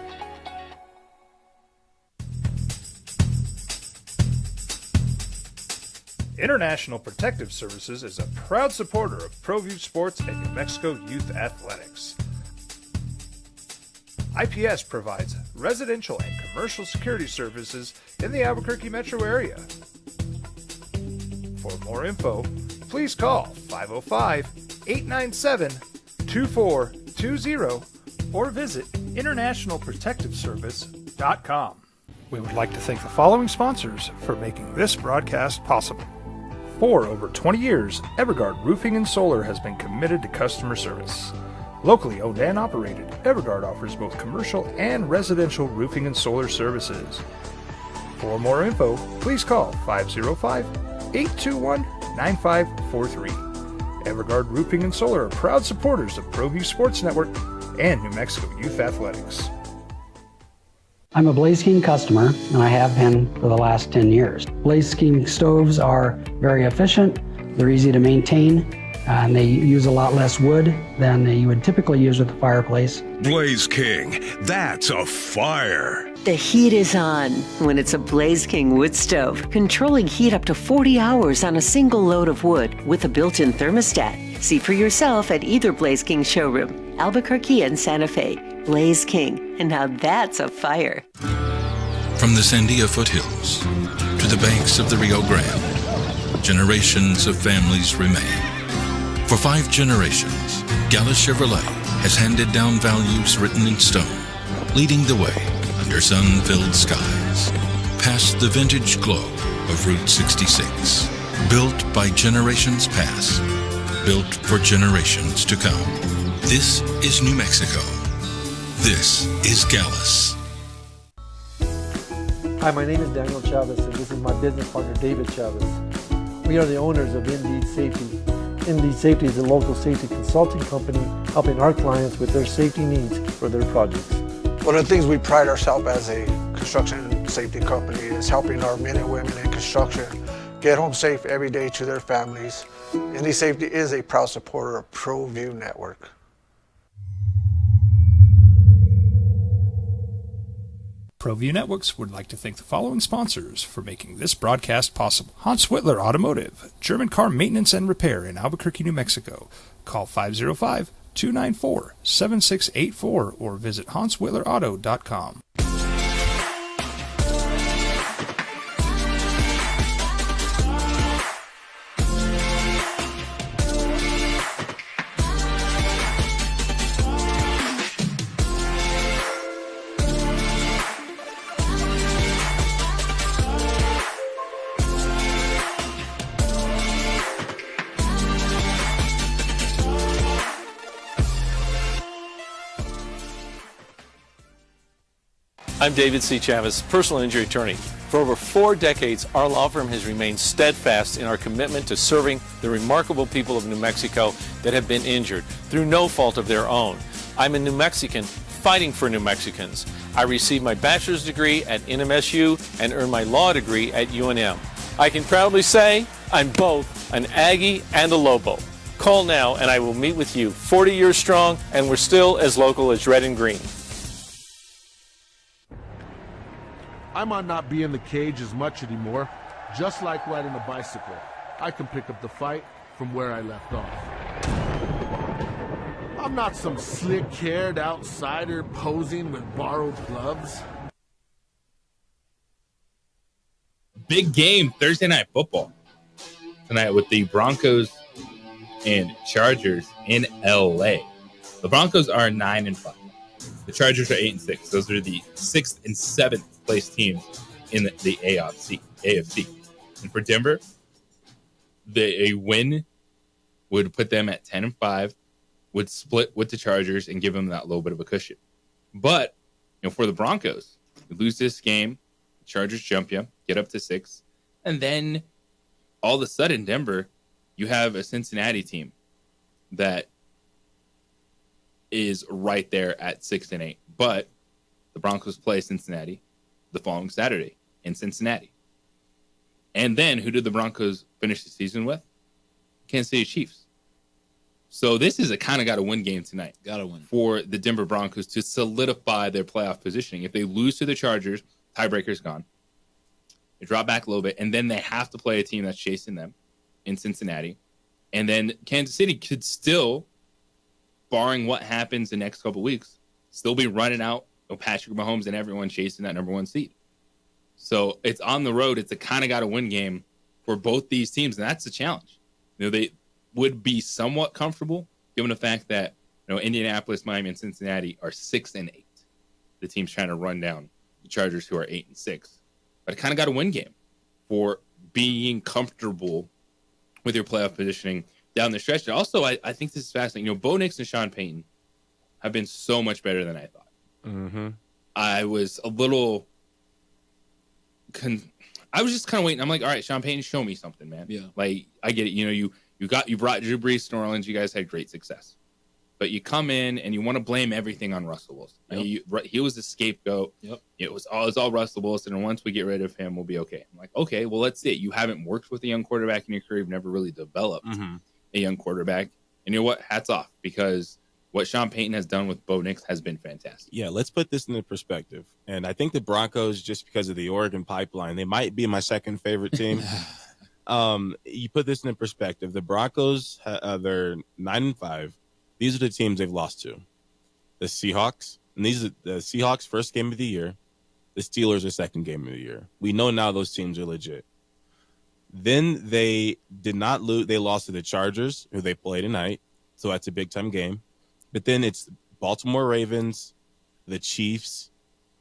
International Protective Services is a proud supporter of ProView Sports and New Mexico Youth Athletics. IPS provides residential and commercial security services in the Albuquerque metro area. For more info, please call 505-897-2420 or visit internationalprotectiveservice.com. We would like to thank the following sponsors for making this broadcast possible. For over 20 years, Evergard Roofing and Solar has been committed to customer service. Locally owned and operated, Evergard offers both commercial and residential roofing and solar services. For more info, please call 505-821-9543. Evergard Roofing and Solar are proud supporters of ProView Sports Network and New Mexico Youth Athletics.
I'm a Blaze King customer, and I have been for the last 10 years. Blaze King stoves are very efficient, they're easy to maintain, and they use a lot less wood than you would typically use with a fireplace.
Blaze King, that's a fire.
The heat is on when it's a Blaze King wood stove, controlling heat up to 40 hours on a single load of wood with a built-in thermostat. See for yourself at either Blaze King showroom, Albuquerque and Santa Fe. Blaze King, and now that's a fire.
From the Sandia foothills to the banks of the Rio Grande, generations of families remain. For 5 generations, Gallus Chevrolet has handed down values written in stone, leading the way under sun-filled skies, past the vintage glow of Route 66. Built by generations past, built for generations to come. This is New Mexico. This is Gallus.
Hi, my name is Daniel Chavez, and this is my business partner, David Chavez. We are the owners of Indeed Safety. Indeed Safety is a local safety consulting company helping our clients with their safety needs for their projects.
One of the things we pride ourselves as a construction safety company is helping our men and women in construction get home safe every day to their families. Indeed Safety is a proud supporter of ProView Network.
ProView Networks would like to thank the following sponsors for making this broadcast possible. Hans Whitler Automotive, German car maintenance and repair in Albuquerque, New Mexico. Call 505-294-7684 or visit hanswhitlerauto.com.
I'm David C. Chavez, personal injury attorney. For over 4 decades, our law firm has remained steadfast in our commitment to serving the remarkable people of New Mexico that have been injured through no fault of their own. I'm a New Mexican fighting for New Mexicans. I received my bachelor's degree at NMSU and earned my law degree at UNM. I can proudly say I'm both an Aggie and a Lobo. Call now and I will meet with you. 40 years strong, and we're still as local as red and green.
I might not be in the cage as much anymore. Just like riding a bicycle, I can pick up the fight from where I left off. I'm not some slick-haired outsider posing with borrowed gloves.
Big game Thursday night football tonight with the Broncos and Chargers in LA. The Broncos are 9-5. The Chargers are 8-6. Those are the 6th and 7th place teams in the AFC. And for Denver, a win would put them at 10-5, would split with the Chargers and give them that little bit of a cushion. But for the Broncos, you lose this game, the Chargers jump you, get up to 6, and then all of a sudden, Denver, you have a Cincinnati team that is right there at 6-8. But the Broncos play Cincinnati the following Saturday in Cincinnati. And then who did the Broncos finish the season with? Kansas City Chiefs. So this is a kind of got to win game tonight.
Got to win.
For the Denver Broncos to solidify their playoff positioning. If they lose to the Chargers, tiebreaker's gone. They drop back a little bit, and then they have to play a team that's chasing them in Cincinnati. And then Kansas City could still, barring what happens the next couple weeks, still be running out of Patrick Mahomes and everyone chasing that number 1 seed. So it's on the road. It's a kind of got to win game for both these teams, and that's the challenge. They would be somewhat comfortable given the fact that Indianapolis, Miami, and Cincinnati are 6-8. The team's trying to run down the Chargers, who are 8-6. But it kind of got a win game for being comfortable with your playoff positioning down the stretch. And also, I think this is fascinating. Bo Nix and Sean Payton have been so much better than I thought.
Mm-hmm.
I was a little... I was just kind of waiting. I'm like, all right, Sean Payton, show me something, man.
Yeah.
Like, I get it. You brought Drew Brees to New Orleans. You guys had great success. But you come in and you want to blame everything on Russell Wilson.
Yep.
He was the scapegoat.
Yep.
It was all Russell Wilson. And once we get rid of him, we'll be okay. I'm like, okay, well, let's see it. You haven't worked with a young quarterback in your career. You've never really developed a young quarterback. And you know what? Hats off, because what Sean Payton has done with Bo Nix has been fantastic.
Yeah, let's put this into perspective. And I think the Broncos, just because of the Oregon pipeline, they might be my second favorite team. You put this into perspective. The Broncos, they're 9-5. These are the teams they've lost to. The Seahawks, and these are the Seahawks' first game of the year. The Steelers' are second game of the year. We know now those teams are legit. Then they did not lose. They lost to the Chargers, who they play tonight. So that's a big-time game. But then it's Baltimore Ravens, the Chiefs,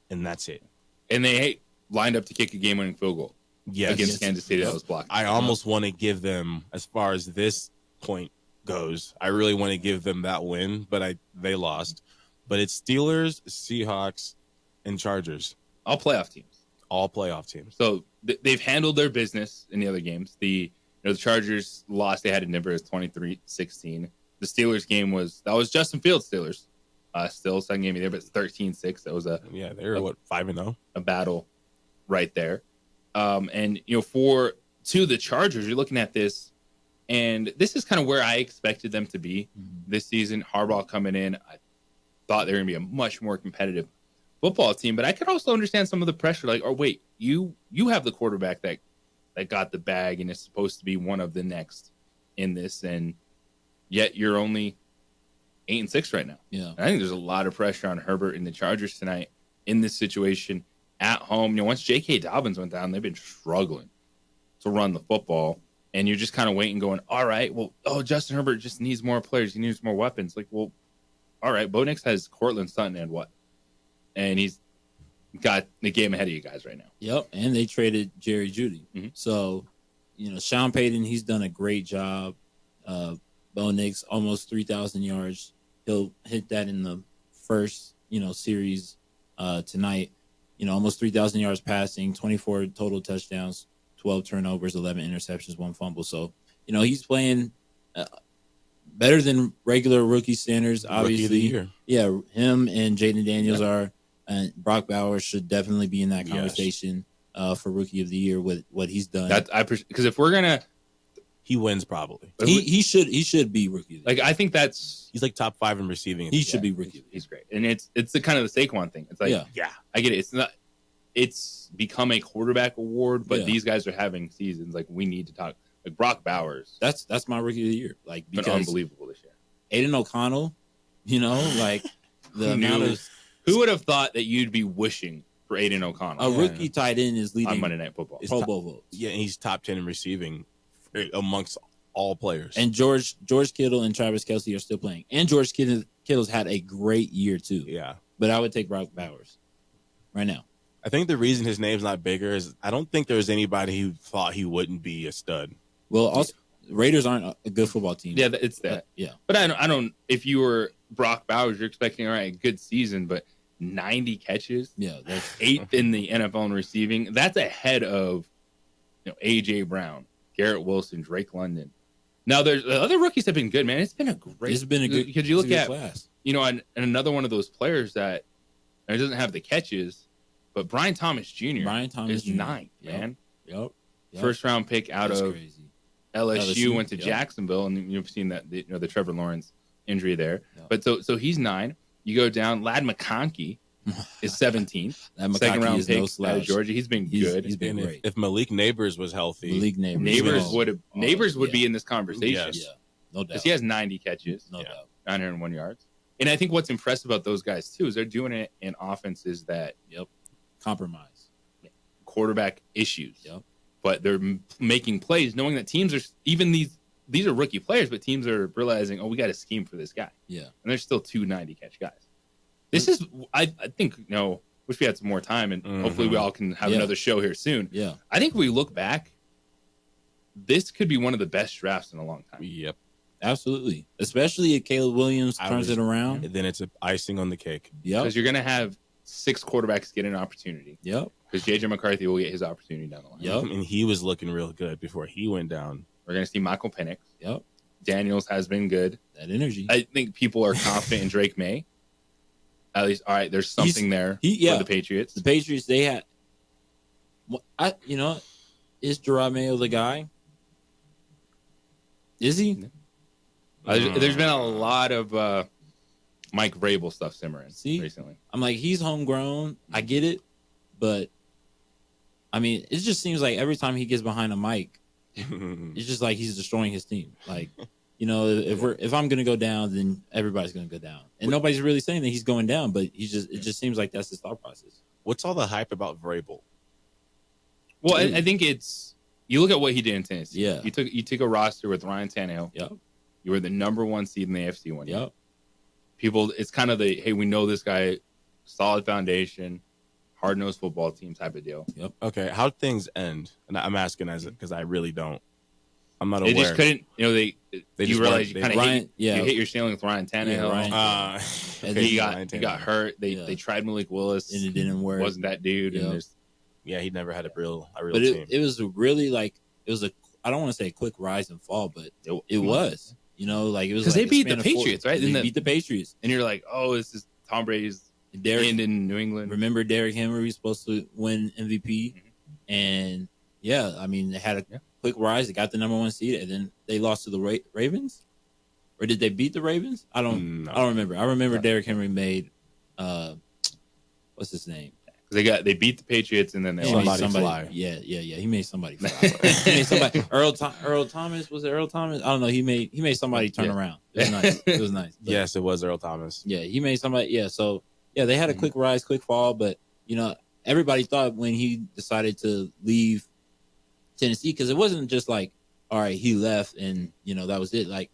and that's it.
And they lined up to kick a game-winning field goal against Kansas City that was blocked.
I almost want to give them, as far as this point goes, I really want to give them that win, but they lost. But it's Steelers, Seahawks, and Chargers.
All playoff teams.
All playoff teams.
So they've handled their business in the other games. The Chargers lost. They had in Denver as 23-16. The Steelers game was Justin Fields' Steelers. Still second game of the year, but it's 13-6. That was they were 5-0. A battle right there. And for the Chargers, you're looking at this, and this is kind of where I expected them to be this season. Harbaugh coming in, I thought they were going to be a much more competitive football team, but I could also understand some of the pressure. Like, oh wait, you have the quarterback that got the bag and is supposed to be one of the next in this, and yet you're only 8-6 right now.
Yeah,
and I think there's a lot of pressure on Herbert and the Chargers tonight in this situation at home. Once J.K. Dobbins went down, they've been struggling to run the football, and you're just kind of waiting, going, all right, well, Justin Herbert just needs more players. He needs more weapons. Like, well, all right, Bo Nix has Cortland Sutton and what? And he's got the game ahead of you guys right now.
Yep, and they traded Jerry Jeudy.
Mm-hmm.
So, Sean Payton, he's done a great job. Bo Nix, almost 3,000 yards. He'll hit that in the first, series tonight. Almost 3,000 yards passing, 24 total touchdowns, 12 turnovers, 11 interceptions, 1 fumble. So, he's playing better than regular rookie standards. Obviously,
Rookie of the year.
Yeah, him and Jaden Daniels are, and Brock Bowers should definitely be in that
Yes.
conversation for rookie of the year with what he's done.
Because if we're gonna,
he wins probably.
he should be rookie of the year.
like, I think
He's like top 5 in receiving.
He should be rookie.
he's great, and it's the kind of the Saquon thing. It's like,
Yeah.
I get it. It's become a quarterback award, but
Yeah.
these guys are having seasons. Like, we need to talk. Like Brock Bowers,
That's my rookie of the year. Like,
been
because
unbelievable this year.
Aiden O'Connell, like the
Who
amount
knew?
of
Who would have thought that you'd be wishing for Aiden O'Connell?
a rookie tight end is leading
on Monday Night Football.
Pro Bowl votes.
Yeah, and he's top 10 in receiving amongst all players.
And George Kittle and Travis Kelce are still playing. And George Kittle's had a great year too.
Yeah.
But I would take Brock Bowers right now.
I think the reason his name's not bigger is I don't think there was anybody who thought he wouldn't be a stud.
Well, also, Raiders aren't a good football team.
Yeah, it's that.
Yeah.
But I don't. If you were Brock Bowers, you're expecting a good season, but 90 catches.
Yeah, that's
8th in the NFL in receiving. That's ahead of AJ Brown, Garrett Wilson, Drake London. Now, there's the other rookies have been good, man. It's been a good because you look at
class.
and another one of those players that it doesn't have the catches, but Brian Thomas Jr. is
Jr.
9th, man.
Yep.
First round pick out
That's
of
crazy.
LSU, went to
yep.
Jacksonville, and you've seen that the Trevor Lawrence injury there. But so he's 9. You go down. Lad McConkey is 17th.
That
Second
McConkey
round
is
pick
no
out of
slouch.
Georgia. He's been good.
He's been great.
If Malik Neighbors was healthy,
Neighbors would be in this conversation.
Yes.
Yeah, no doubt.
Because he has 90 catches,
No doubt.
901 yards. And I think what's impressive about those guys too is they're doing it in offenses that
Compromise.
quarterback issues.
Yep.
But they're making plays, knowing that teams are even these are rookie players, but teams are realizing, we got a scheme for this guy.
Yeah.
And there's still 2 90 catch guys. This is, I think, wish we had some more time, and hopefully we all can have another show here soon.
Yeah.
I think if we look back, this could be one of the best drafts in a long time.
Yep.
Absolutely. Especially if Caleb Williams turns it around.
Then it's icing on the cake.
Yep.
Because you're going to have 6 quarterbacks get an opportunity.
Yep.
Because J.J. McCarthy will get his opportunity down the line.
Yep.
And he was looking real good before he went down.
We're going to see Michael Penix.
Yep.
Daniels has been good.
That energy.
I think people are confident in Drake May. At least, all right, there's something there for the Patriots.
The Patriots, they had, is Gerard Mayo the guy? Is he?
There's been a lot of Mike Vrabel stuff simmering recently.
I'm like, he's homegrown. I get it. But, I mean, it just seems like every time he gets behind a mic, it's just like he's destroying his team. Like, if I'm going to go down, then everybody's going to go down. And nobody's really saying that he's going down, but it just seems like that's his thought process.
What's all the hype about Vrabel?
Well, I think you look at what he did in Tennessee.
Yeah.
You took a roster with Ryan Tannehill.
Yep.
You were the number 1 seed in the AFC one year.
Yep.
People, it's kind of hey, we know this guy, solid foundation, hard-nosed football team type of deal.
Yep.
Okay, how'd things end? And I'm asking because I really don't. I'm not aware.
They just couldn't, you
just
realize you kind of you
yeah.
hit your ceiling with Ryan Tannehill.
Yeah,
And then he got hurt. They tried Malik Willis.
And it didn't work.
Wasn't that dude.
Yep.
And
yeah, he never had a real
but
team.
it was really like, I don't want to say a quick rise and fall, but it was. It was
because
like
they beat the Patriots, right?
They beat the Patriots,
and you're like, this is Tom Brady's end in New England.
Remember, Derrick Henry was supposed to win MVP, and they had a quick rise. They got the number 1 seed, and then they lost to the Ravens, or did they beat the Ravens? I don't remember. I remember Derrick Henry made what's his name?
They beat the Patriots, and then they
made
somebody
fly. Yeah. He made somebody fly. He made somebody. Earl Thomas, was it Earl Thomas? I don't know. He made somebody turn around. It was nice. It was nice. But,
yes, it was Earl Thomas.
Yeah, he made somebody. Yeah, so they had a quick rise, quick fall, but everybody thought when he decided to leave Tennessee, because it wasn't just like, all right, he left and that was it. Like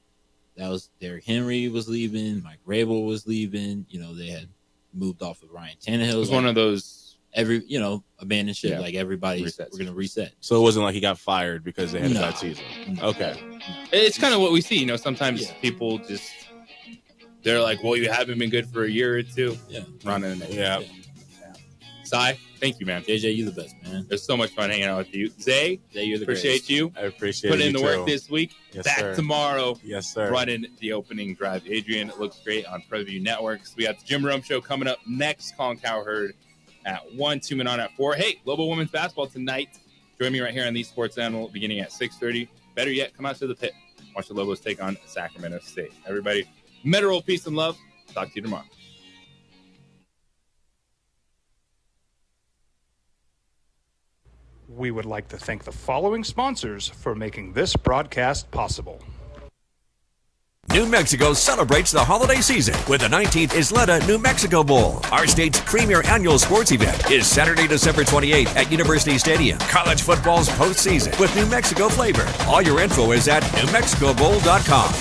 that was Derrick Henry was leaving, Mike Vrabel was leaving. They had moved off of Ryan Tannehill.
It was one of those
abandoned ship. Like everybody's we're gonna reset.
So it wasn't like he got fired because they had a bad season. Okay,
it's kind of what we see. Sometimes people just they're like, well, you haven't been good for a year or two.
Yeah,
running.
Yeah.
Cy, thank you, man.
JJ, you the best, man.
It's so much fun hanging out with you. Zay,
you're the
appreciate
greatest.
you.
I appreciate
Put
you
in the
too.
work this week.
Yes,
Back
sir.
tomorrow.
Yes, sir.
Running the opening drive. Adrian, it looks great on ProView Networks. We got the Jim Rome Show coming up next. Colin Cowherd at 1, 2 men on at 4. Hey, Lobo women's basketball tonight. Join me right here on the Sports Animal beginning at 6:30. Better yet, come out to the pit. Watch the Lobos take on Sacramento State. Everybody, Metal peace and love. Talk to you tomorrow.
We would like to thank the following sponsors for making this broadcast possible.
New Mexico celebrates the holiday season with the 19th Isleta New Mexico Bowl. Our state's premier annual sports event is Saturday, December 28th at University Stadium. College football's postseason with New Mexico flavor. All your info is at NewMexicoBowl.com.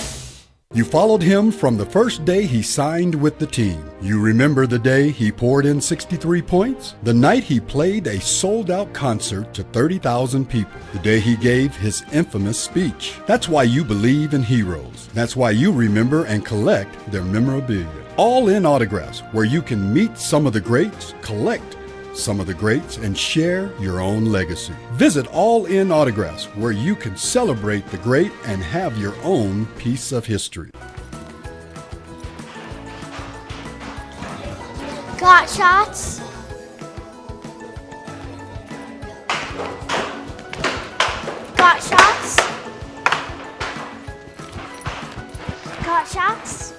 You followed him from the first day he signed with the team. You remember the day he poured in 63 points? The night he played a sold-out concert to 30,000 people. The day he gave his infamous speech. That's why you believe in heroes. That's why you remember and collect their memorabilia. All in autographs, where you can meet some of the greats, collect some of the greats, and share your own legacy. Visit All In Autographs, where you can celebrate the great and have your own piece of history.
Got shots? Got shots? Got shots?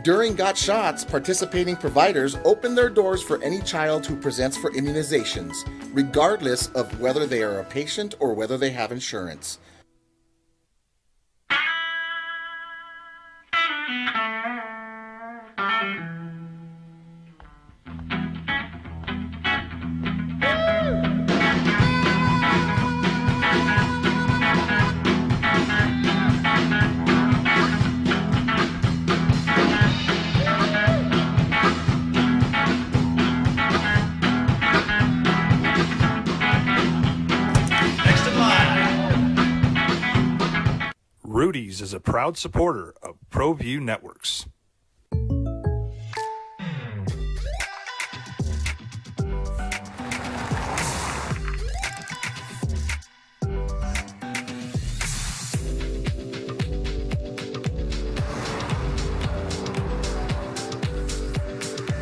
During Got Shots, participating providers open their doors for any child who presents for immunizations, regardless of whether they are a patient or whether they have insurance.
Rudy's is a proud supporter of ProView Networks.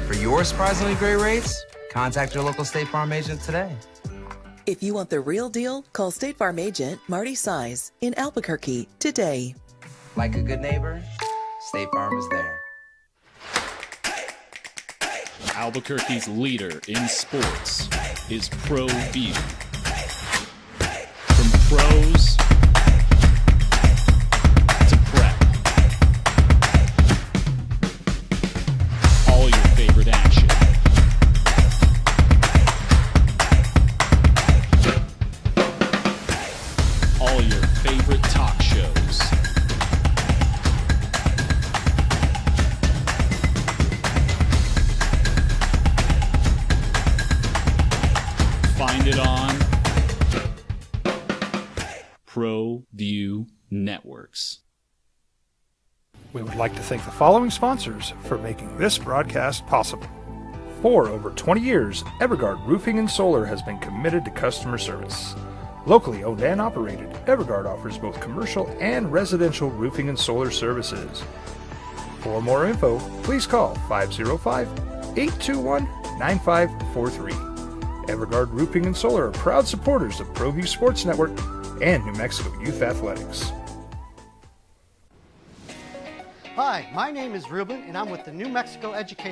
For your surprisingly great rates, contact your local State Farm agent today.
If you want the real deal, call State Farm agent Marty Size in Albuquerque today.
Like a good neighbor, State Farm is there.
Albuquerque's leader in sports is ProView. From pros to prep, all your favorite action. All your favorite talk shows. Find it on ProView Networks.
We would like to thank the following sponsors for making this broadcast possible. For over 20 years, Evergard Roofing and Solar has been committed to customer service. Locally owned and operated, Evergard offers both commercial and residential roofing and solar services. For more info, please call 505-821-9543. Evergard Roofing and Solar are proud supporters of ProView Sports Network and New Mexico Youth Athletics.
Hi, my name is Ruben, and I'm with the New Mexico Education